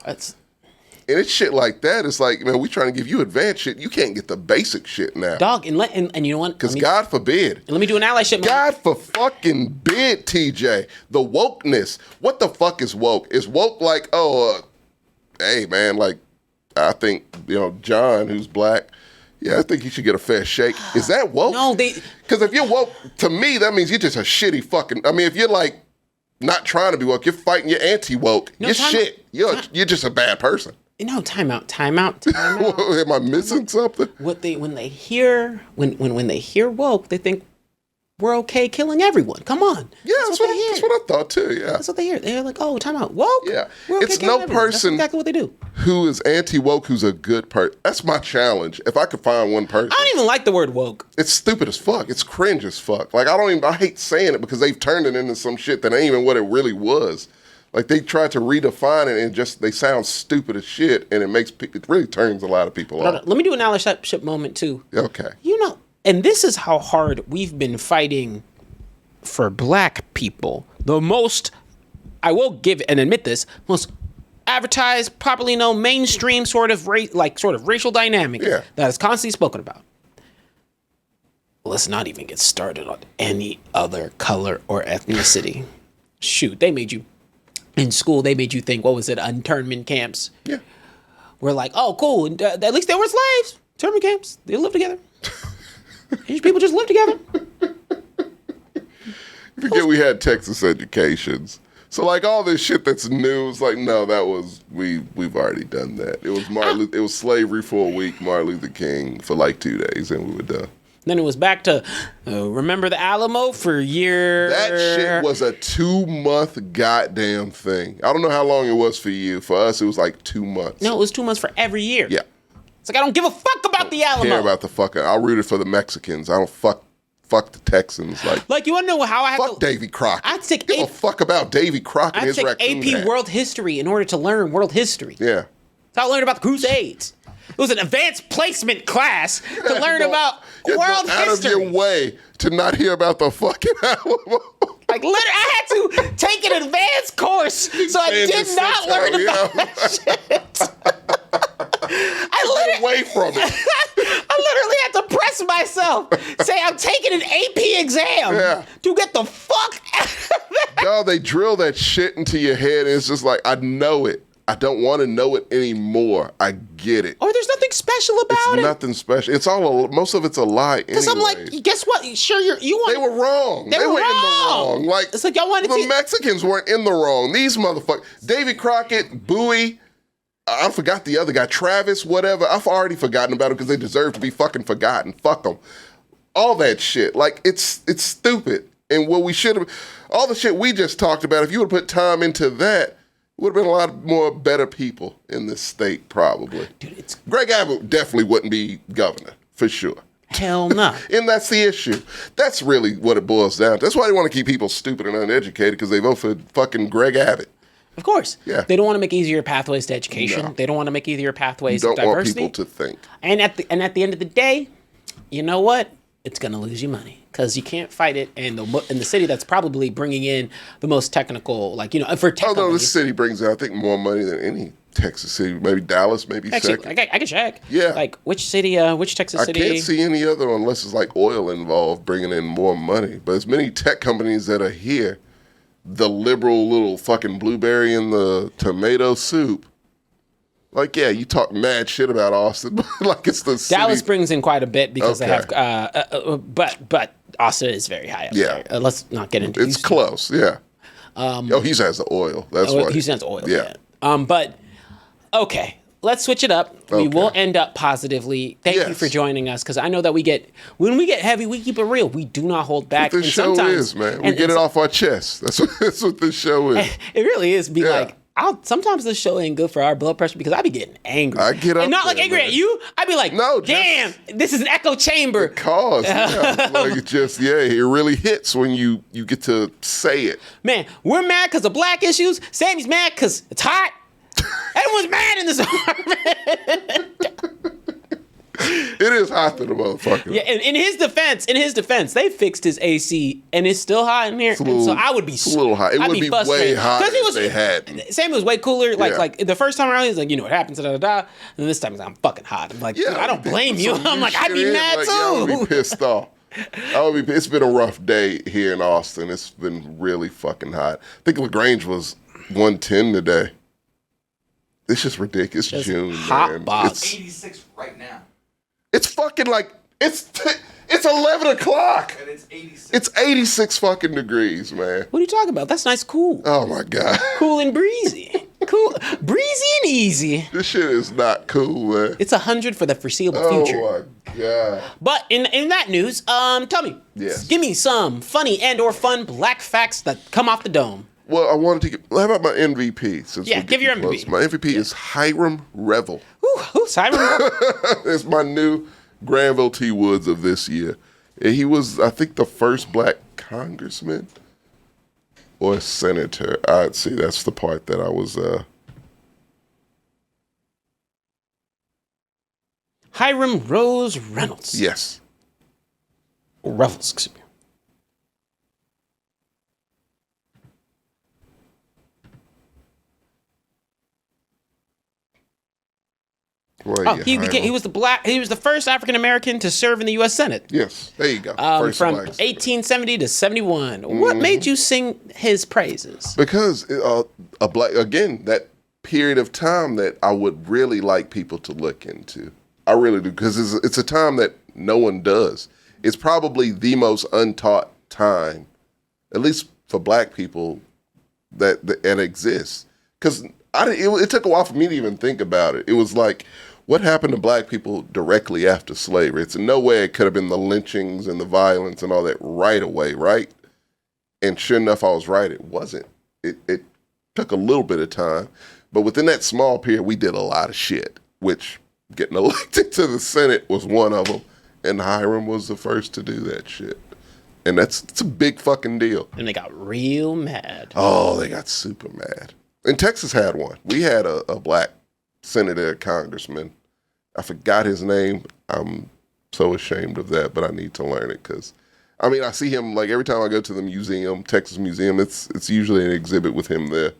And it's shit like that. It's like, man, we trying to give you advanced shit. You can't get the basic shit now. Dog, and you know what? Because God forbid. Let me do an allyship. God for fucking bid, TJ. The wokeness. What the fuck is woke? Is woke like, hey, man, like, I think, you know, John, who's black, yeah, I think he should get a fair shake. Is that woke? No, because if you're woke, to me, that means you're just a shitty fucking, I mean, if you're like not trying to be woke, you're fighting, you're anti-woke. You're shit. You're just a bad person. No, time out. Am I missing something? When they hear woke, they think we're okay killing everyone. Come on. Yeah, that's what I thought too. Yeah, that's what they hear. They're like, oh, time out. Woke. Yeah, we're okay it's no everyone. person. That's exactly what they do. Who is anti-woke? Who's a good person? That's my challenge. If I could find one person, I don't even like the word woke. It's stupid as fuck. It's cringe as fuck. Like I hate saying it because they've turned it into some shit that ain't even what it really was. Like they tried to redefine it and they sound stupid as shit, and it really turns a lot of people off. Let me do an allyship moment too. Okay. You know, and this is how hard we've been fighting for black people. The most, I will give and admit this, most advertised, properly known, mainstream sort of racial dynamic that is constantly spoken about. Let's not even get started on any other color or ethnicity. Shoot, they made you. In school, they made you think, what was it, internment camps? Yeah. We're like, oh, cool. At least they were slaves. Internment camps. They live together. These people just live together. You forget we had Texas educations. So, like, all this shit that's new, it's like, no, that was, we've already done that. It was it was slavery for a week, Martin Luther King for like 2 days, and we were done. Then it was back to remember the Alamo for a year. That shit was a 2-month goddamn thing. I don't know how long it was for you. For us, it was like 2 months. No, it was 2 months for every year. Yeah. It's like, I don't give a fuck about the Alamo. I care about the fucking, I rooted for the Mexicans. I don't fuck the Texans. Like you want to know how I fuck Davy Crockett. I'd take give a fuck about Davy Crockett and his raccoon AP hat. World History in order to learn world history. Yeah. That's how I learned about the Crusades. It was an advanced placement class to learn about world out history. of your way to not hear about the fucking Alamo. Like, literally, I had to take an advanced course, so I did not learn about that shit. Get away from it. I literally had to press myself, say I'm taking an AP exam to get the fuck out of that. Y'all, they drill that shit into your head, and it's just like, I know it. I don't want to know it anymore. I get it. Or there's nothing special about it. It's nothing special. It's most of it's a lie. Because I'm like, guess what? Sure, you want. They were wrong. They were in the wrong. Like, it's like y'all wanted the Mexicans weren't in the wrong. These motherfuckers, Davy Crockett, Bowie. I forgot the other guy, Travis, whatever. I've already forgotten about them because they deserve to be fucking forgotten. Fuck them. All that shit. Like, it's stupid. And what we should have, all the shit we just talked about, if you would put time into that, would have been a lot more better people in this state, probably. Dude, Greg Abbott definitely wouldn't be governor, for sure. Hell no. And that's the issue. That's really what it boils down to. That's why they want to keep people stupid and uneducated, because they vote for fucking Greg Abbott. Of course. Yeah. They don't want to make easier pathways to education. No. They don't want to make easier pathways to diversity. You don't want people to think. And at the end of the day, you know what? It's going to lose you money because you can't fight it. And the city that's probably bringing in the most technical, like, you know, for tech companies. This city brings in, I think, more money than any Texas city. Maybe Dallas, maybe actually, second. I can check. Yeah. Like, which city, which Texas city? I can't see any other unless it's like oil involved bringing in more money. But as many tech companies that are here, the liberal little fucking blueberry in the tomato soup. Like, yeah, you talk mad shit about Austin, but like it's the city. Dallas brings in quite a bit because they have, but Austin is very high up there. Let's not get into it. It's close, yeah. He has the oil. That's why. He has oil, yeah. But, okay, let's switch it up. Okay. We will end up positively. Thank you for joining us, because I know that when we get heavy, we keep it real. We do not hold back. That's what this show is, man. We get it off our chest. That's what this show is. It really is. Like, sometimes this show ain't good for our blood pressure because I be getting angry. I get up and not there, like angry at you. I be like, no, damn, this is an echo chamber. Like it really hits when you get to say it. Man, we're mad because of black issues. Sammy's mad because it's hot. Everyone's mad in this apartment. It is hot to the motherfucker. Yeah, and in his defense, they fixed his AC and it's still hot in here. So I would be a little hot. It would be way hotter if they had. Sammy was way cooler. Like the first time around, he's like, you know what happens, da da da. And this time he's like, I'm fucking hot. I'm like, dude, I don't blame you. I'm like, I'd be mad too. I would be pissed off. It's been a rough day here in Austin. It's been really fucking hot. I think LaGrange was 110 today. It's just ridiculous. It's June, hot man. box. It's 86 right now. It's fucking like it's 11 o'clock. And it's 86. It's 86 fucking degrees, man. What are you talking about? That's nice, cool. Oh my god. Cool and breezy. Cool, breezy and easy. This shit is not cool, man. It's 100 for the foreseeable future. Oh my god. But in that news, tell me. Yes. Give me some funny and or fun black facts that come off the dome. Well, I wanted to how about my MVP? Give your MVP. Close. My MVP is Hiram Revel. Who's Hiram Revel? It's my new Granville T. Woods of this year. He was, I think, the first black congressman or senator. I'd see, that's the part that I was... Hiram Rose Reynolds. Yes. Revels, excuse me. He was the first African American to serve in the U.S. Senate. Yes, there you go. From 1870 to 71. Mm-hmm. What made you sing his praises? Because that period of time that I would really like people to look into. I really do, because it's a time that no one does. It's probably the most untaught time, at least for black people, that exists. Because it took a while for me to even think about it. It was like, what happened to black people directly after slavery? It's in no way it could have been the lynchings and the violence and all that right away, right? And sure enough, I was right. It wasn't. It took a little bit of time. But within that small period, we did a lot of shit, which getting elected to the Senate was one of them. And Hiram was the first to do that shit. And it's a big fucking deal. And they got real mad. Oh, they got super mad. And Texas had one. We had a black senator, congressman. I forgot his name. I'm so ashamed of that, but I need to learn it because, I mean, I see him like every time I go to the museum, Texas Museum, it's usually an exhibit with him there.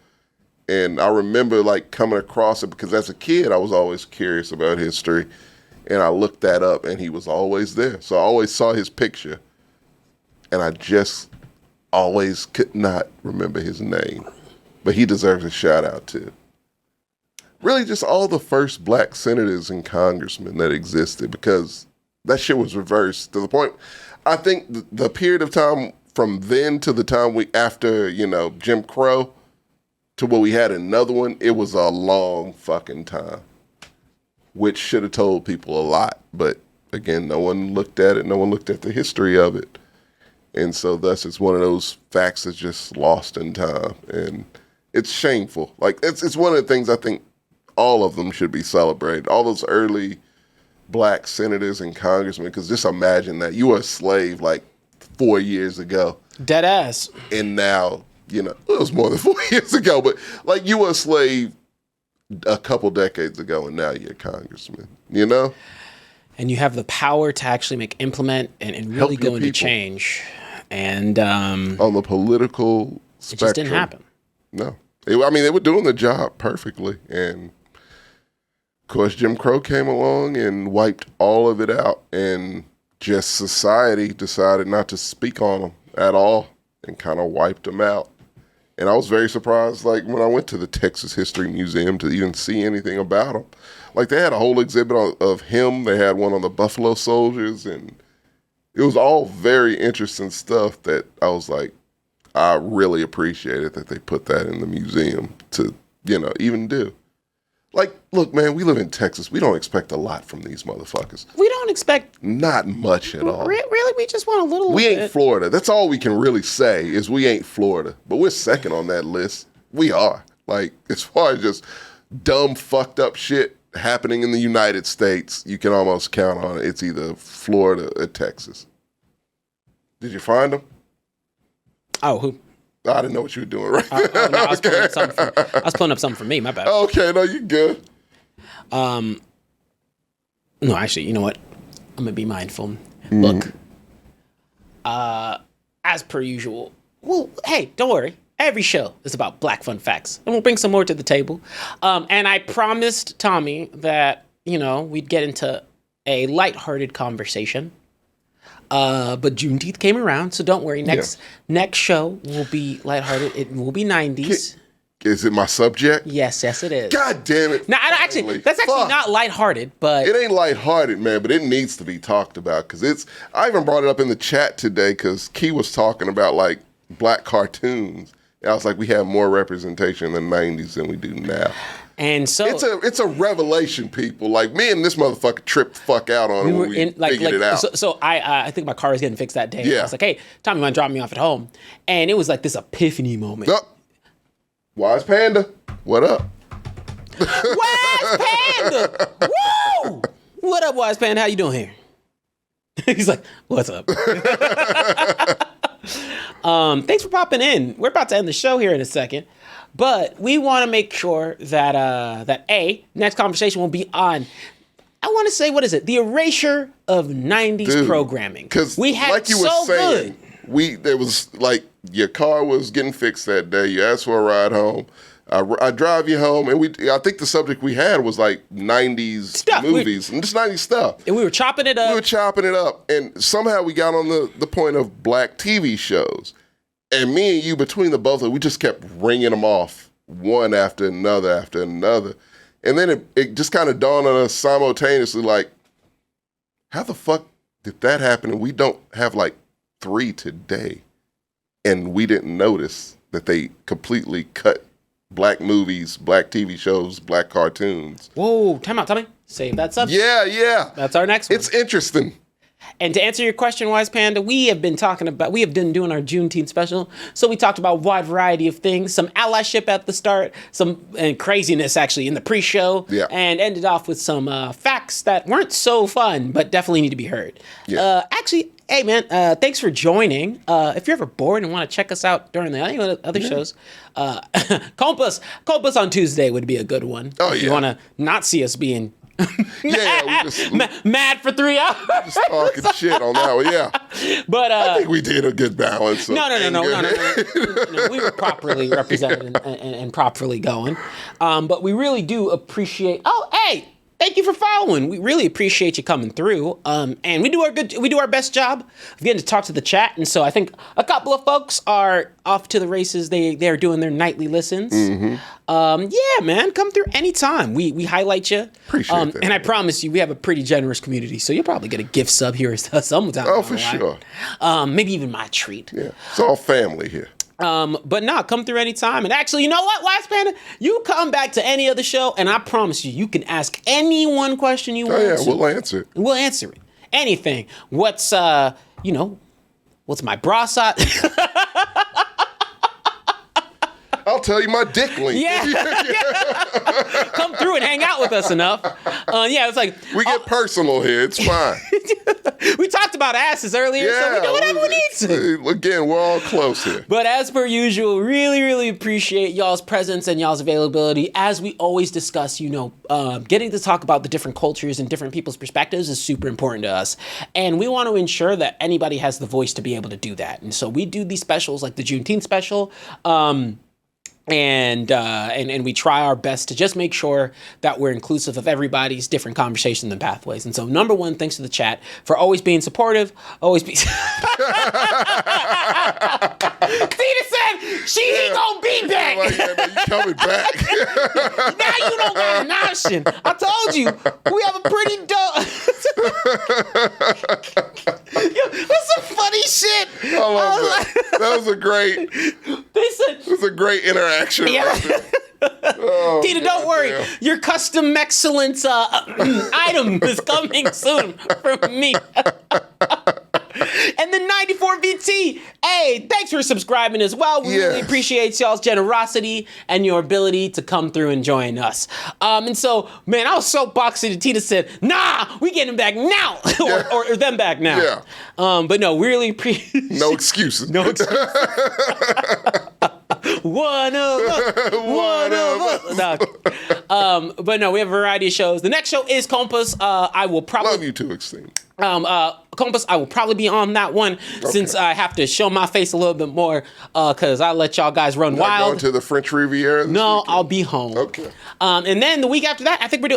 And I remember like coming across it because as a kid, I was always curious about history. And I looked that up and he was always there. So I always saw his picture. And I just always could not remember his name. But he deserves a shout out too. Really just all the first black senators and congressmen that existed because that shit was reversed to the point. I think the period of time from then to the time after, Jim Crow to where we had another one, it was a long fucking time, which should have told people a lot. But again, no one looked at it. No one looked at the history of it. And so thus it's one of those facts that's just lost in time. And it's shameful. Like it's one of the things I think all of them should be celebrated. All those early black senators and congressmen, because just imagine that you were a slave like 4 years ago. Dead ass. And now, it was more than 4 years ago, but like you were a slave a couple decades ago and now you're a congressman, And you have the power to actually implement and really go into change. And on the political spectrum. It just didn't happen. No. They were doing the job perfectly. And of course, Jim Crow came along and wiped all of it out. And just society decided not to speak on them at all and kind of wiped them out. And I was very surprised, like, when I went to the Texas History Museum to even see anything about him. Like, they had a whole exhibit of him. They had one on the Buffalo Soldiers. And it was all very interesting stuff that I was like, I really appreciated that they put that in the museum to, even do. Like, look, man, we live in Texas. We don't expect a lot from these motherfuckers. We don't expect... Not much at all. Really? We just want a little We bit. ain't Florida. That's all we can really say is we ain't Florida. But we're second on that list. We are. Like, as far as just dumb, fucked up shit happening in the United States, you can almost count on it. It's either Florida or Texas. Did you find them? Oh, who? I didn't know what you were doing right now. No, I was pulling up something for me. My bad. Okay, no, you good. No, actually, you know what? I'm gonna be mindful. Look, as per usual. Well, hey, don't worry. Every show is about black fun facts, and we'll bring some more to the table. And I promised Tommy that we'd get into a lighthearted conversation. But Juneteenth came around, so don't worry. Next show will be lighthearted. It will be 90s. Is it my subject? Yes, it is. God damn it. Now, that's actually not lighthearted, but... It ain't lighthearted, man, but it needs to be talked about, because I even brought it up in the chat today, because Key was talking about, like, black cartoons. And I was like, we have more representation in the 90s than we do now. And so... It's a revelation, people. Like, me and this motherfucker tripped the fuck out on it when we figured it out. So I think my car was getting fixed that day. Yeah. I was like, hey, Tommy, you want to drop me off at home? And it was like this epiphany moment. Wise Panda, what up? Wise Panda! Woo! What up, Wise Panda? How you doing here? He's like, what's up? Thanks for popping in. We're about to end the show here in a second. But we want to make sure that next conversation will be on, I want to say, what is it? The erasure of 90s programming. Because we had like you were saying, there was like your car was getting fixed that day. You asked for a ride home. I drive you home, and I think the subject we had was like 90s stuff, movies and just 90s stuff. And we were chopping it up. And somehow we got on the point of black TV shows. And me and you, between the both of us, we just kept ringing them off one after another. And then it just kind of dawned on us simultaneously, like, how the fuck did that happen? And we don't have like 3 today. And we didn't notice that they completely cut black movies, black TV shows, black cartoons. Whoa, time out, Tommy. Save that subject. Yeah. That's our next one. It's interesting. And to answer your question, Wise Panda, we have been doing our Juneteenth special. So we talked about a wide variety of things, some allyship at the start, and craziness actually in the pre-show, and ended off with some facts that weren't so fun, but definitely need to be heard. Yeah. Actually, hey man, thanks for joining. If you're ever bored and want to check us out during the other shows, Compass on Tuesday would be a good one. Oh, if you want to not see us being Yeah, we just mad for 3 hours. just talking shit on that one. Yeah, But I think we did a good balance. No. We were properly represented and properly going. But we really do appreciate. Oh, hey. Thank you for following. We really appreciate you coming through. And we do our best job of getting to talk to the chat. And so I think a couple of folks are off to the races. They're doing their nightly listens. Mm-hmm. Yeah, man, come through anytime. We highlight you. Appreciate that. And I promise you, we have a pretty generous community. So you'll probably get a gift sub here sometime. Oh, for sure. Maybe even my treat. Yeah, it's all family here. But nah, come through anytime. And actually, you know what, Wise Panda? You come back to any other show, and I promise you, you can ask any one question you want. Oh, yeah, to. we'll answer it. We'll answer it. Anything. What's my bra size? I'll tell you my dick length. Yeah. Come through and hang out with us enough. It's like we get personal here. It's fine. We talked about asses earlier, so we do whatever we need to. Again, we're all close here. But as per usual, really, really appreciate y'all's presence and y'all's availability. As we always discuss, getting to talk about the different cultures and different people's perspectives is super important to us. And we want to ensure that anybody has the voice to be able to do that. And so we do these specials like the Juneteenth special. And we try our best to just make sure that we're inclusive of everybody's different conversations and pathways. And so, number one, thanks to the chat for always being supportive. Always be. Tina said she gonna be back. You coming back? Now you don't got an option. I told you we have a pretty dope. That's some funny shit. I love that. That was a great. It was a great interaction. Yeah. Tina, don't worry. Damn. Your custom excellence item is coming soon from me. And the 94 VT. Hey, thanks for subscribing as well. We really appreciate y'all's generosity and your ability to come through and join us. And so, man, I was so boxy that Tina said, nah, we getting back now. or them back now. Yeah. But no, we really appreciate. No excuses. No excuses. One of us. No. But no, we have a variety of shows. The next show is Compass. I will probably love you to extreme. Compass, I will probably be on that one since I have to show my face a little bit more because I let y'all guys run wild. Going to the French Riviera this weekend? I'll be home. Okay. And then the week after that, I think we're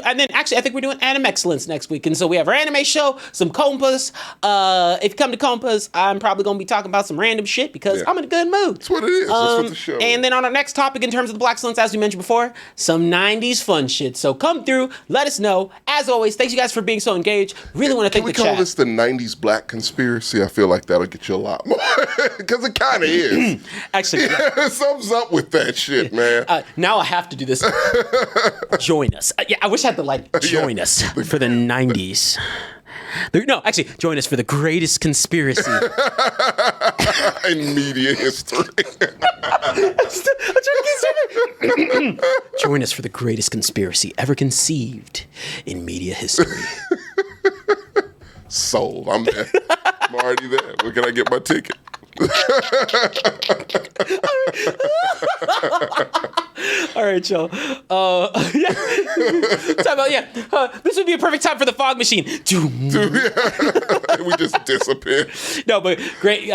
doing Anime Excellence next week. And so we have our anime show, some Compass. If you come to Compass, I'm probably going to be talking about some random shit because I'm in a good mood. That's what it is. That's what the show is. And then on our next topic in terms of the Blaxcellence, as we mentioned before, some 90s fun shit. So come through, let us know. As always, thanks you guys for being so engaged. Really want to thank the chat. Can we call this the 90s Black conspiracy? I feel like that'll get you a lot more. Because it kind of is. Actually, it sums up with that shit, man. Now I have to do this. Join us. I wish I had to join us for the 90s. Join us for the greatest conspiracy in media history. Join us for the greatest conspiracy ever conceived in media history. Sold. I'm there. I'm already there. Where can I get my ticket? All right, y'all. This would be a perfect time for the fog machine. We just disappear. No, but great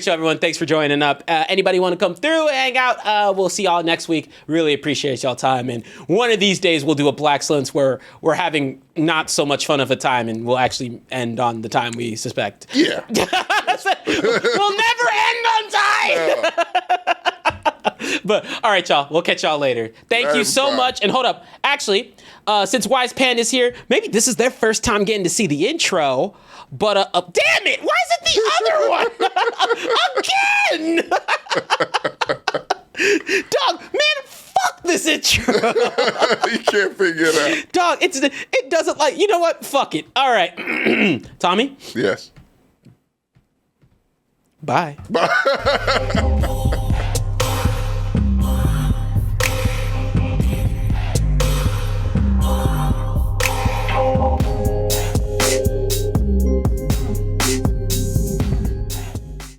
show, everyone. Thanks for joining up. Anybody want to come through, hang out? We'll see y'all next week. Really appreciate y'all time. And one of these days, we'll do a Blaxcellence where we're having not so much fun of a time, and we'll actually end on the time we suspect. Yeah. We'll never end on time. But all right, y'all. We'll catch y'all later. Thank you so much. And hold up. Actually, since Wise Pan is here, maybe this is their first time getting to see the intro. But damn it! Why is it the other one again? Dog, man. Fuck this intro. You can't figure it out. Dog, it doesn't you know what? Fuck it. All right. Tommy? Yes. Bye. Bye.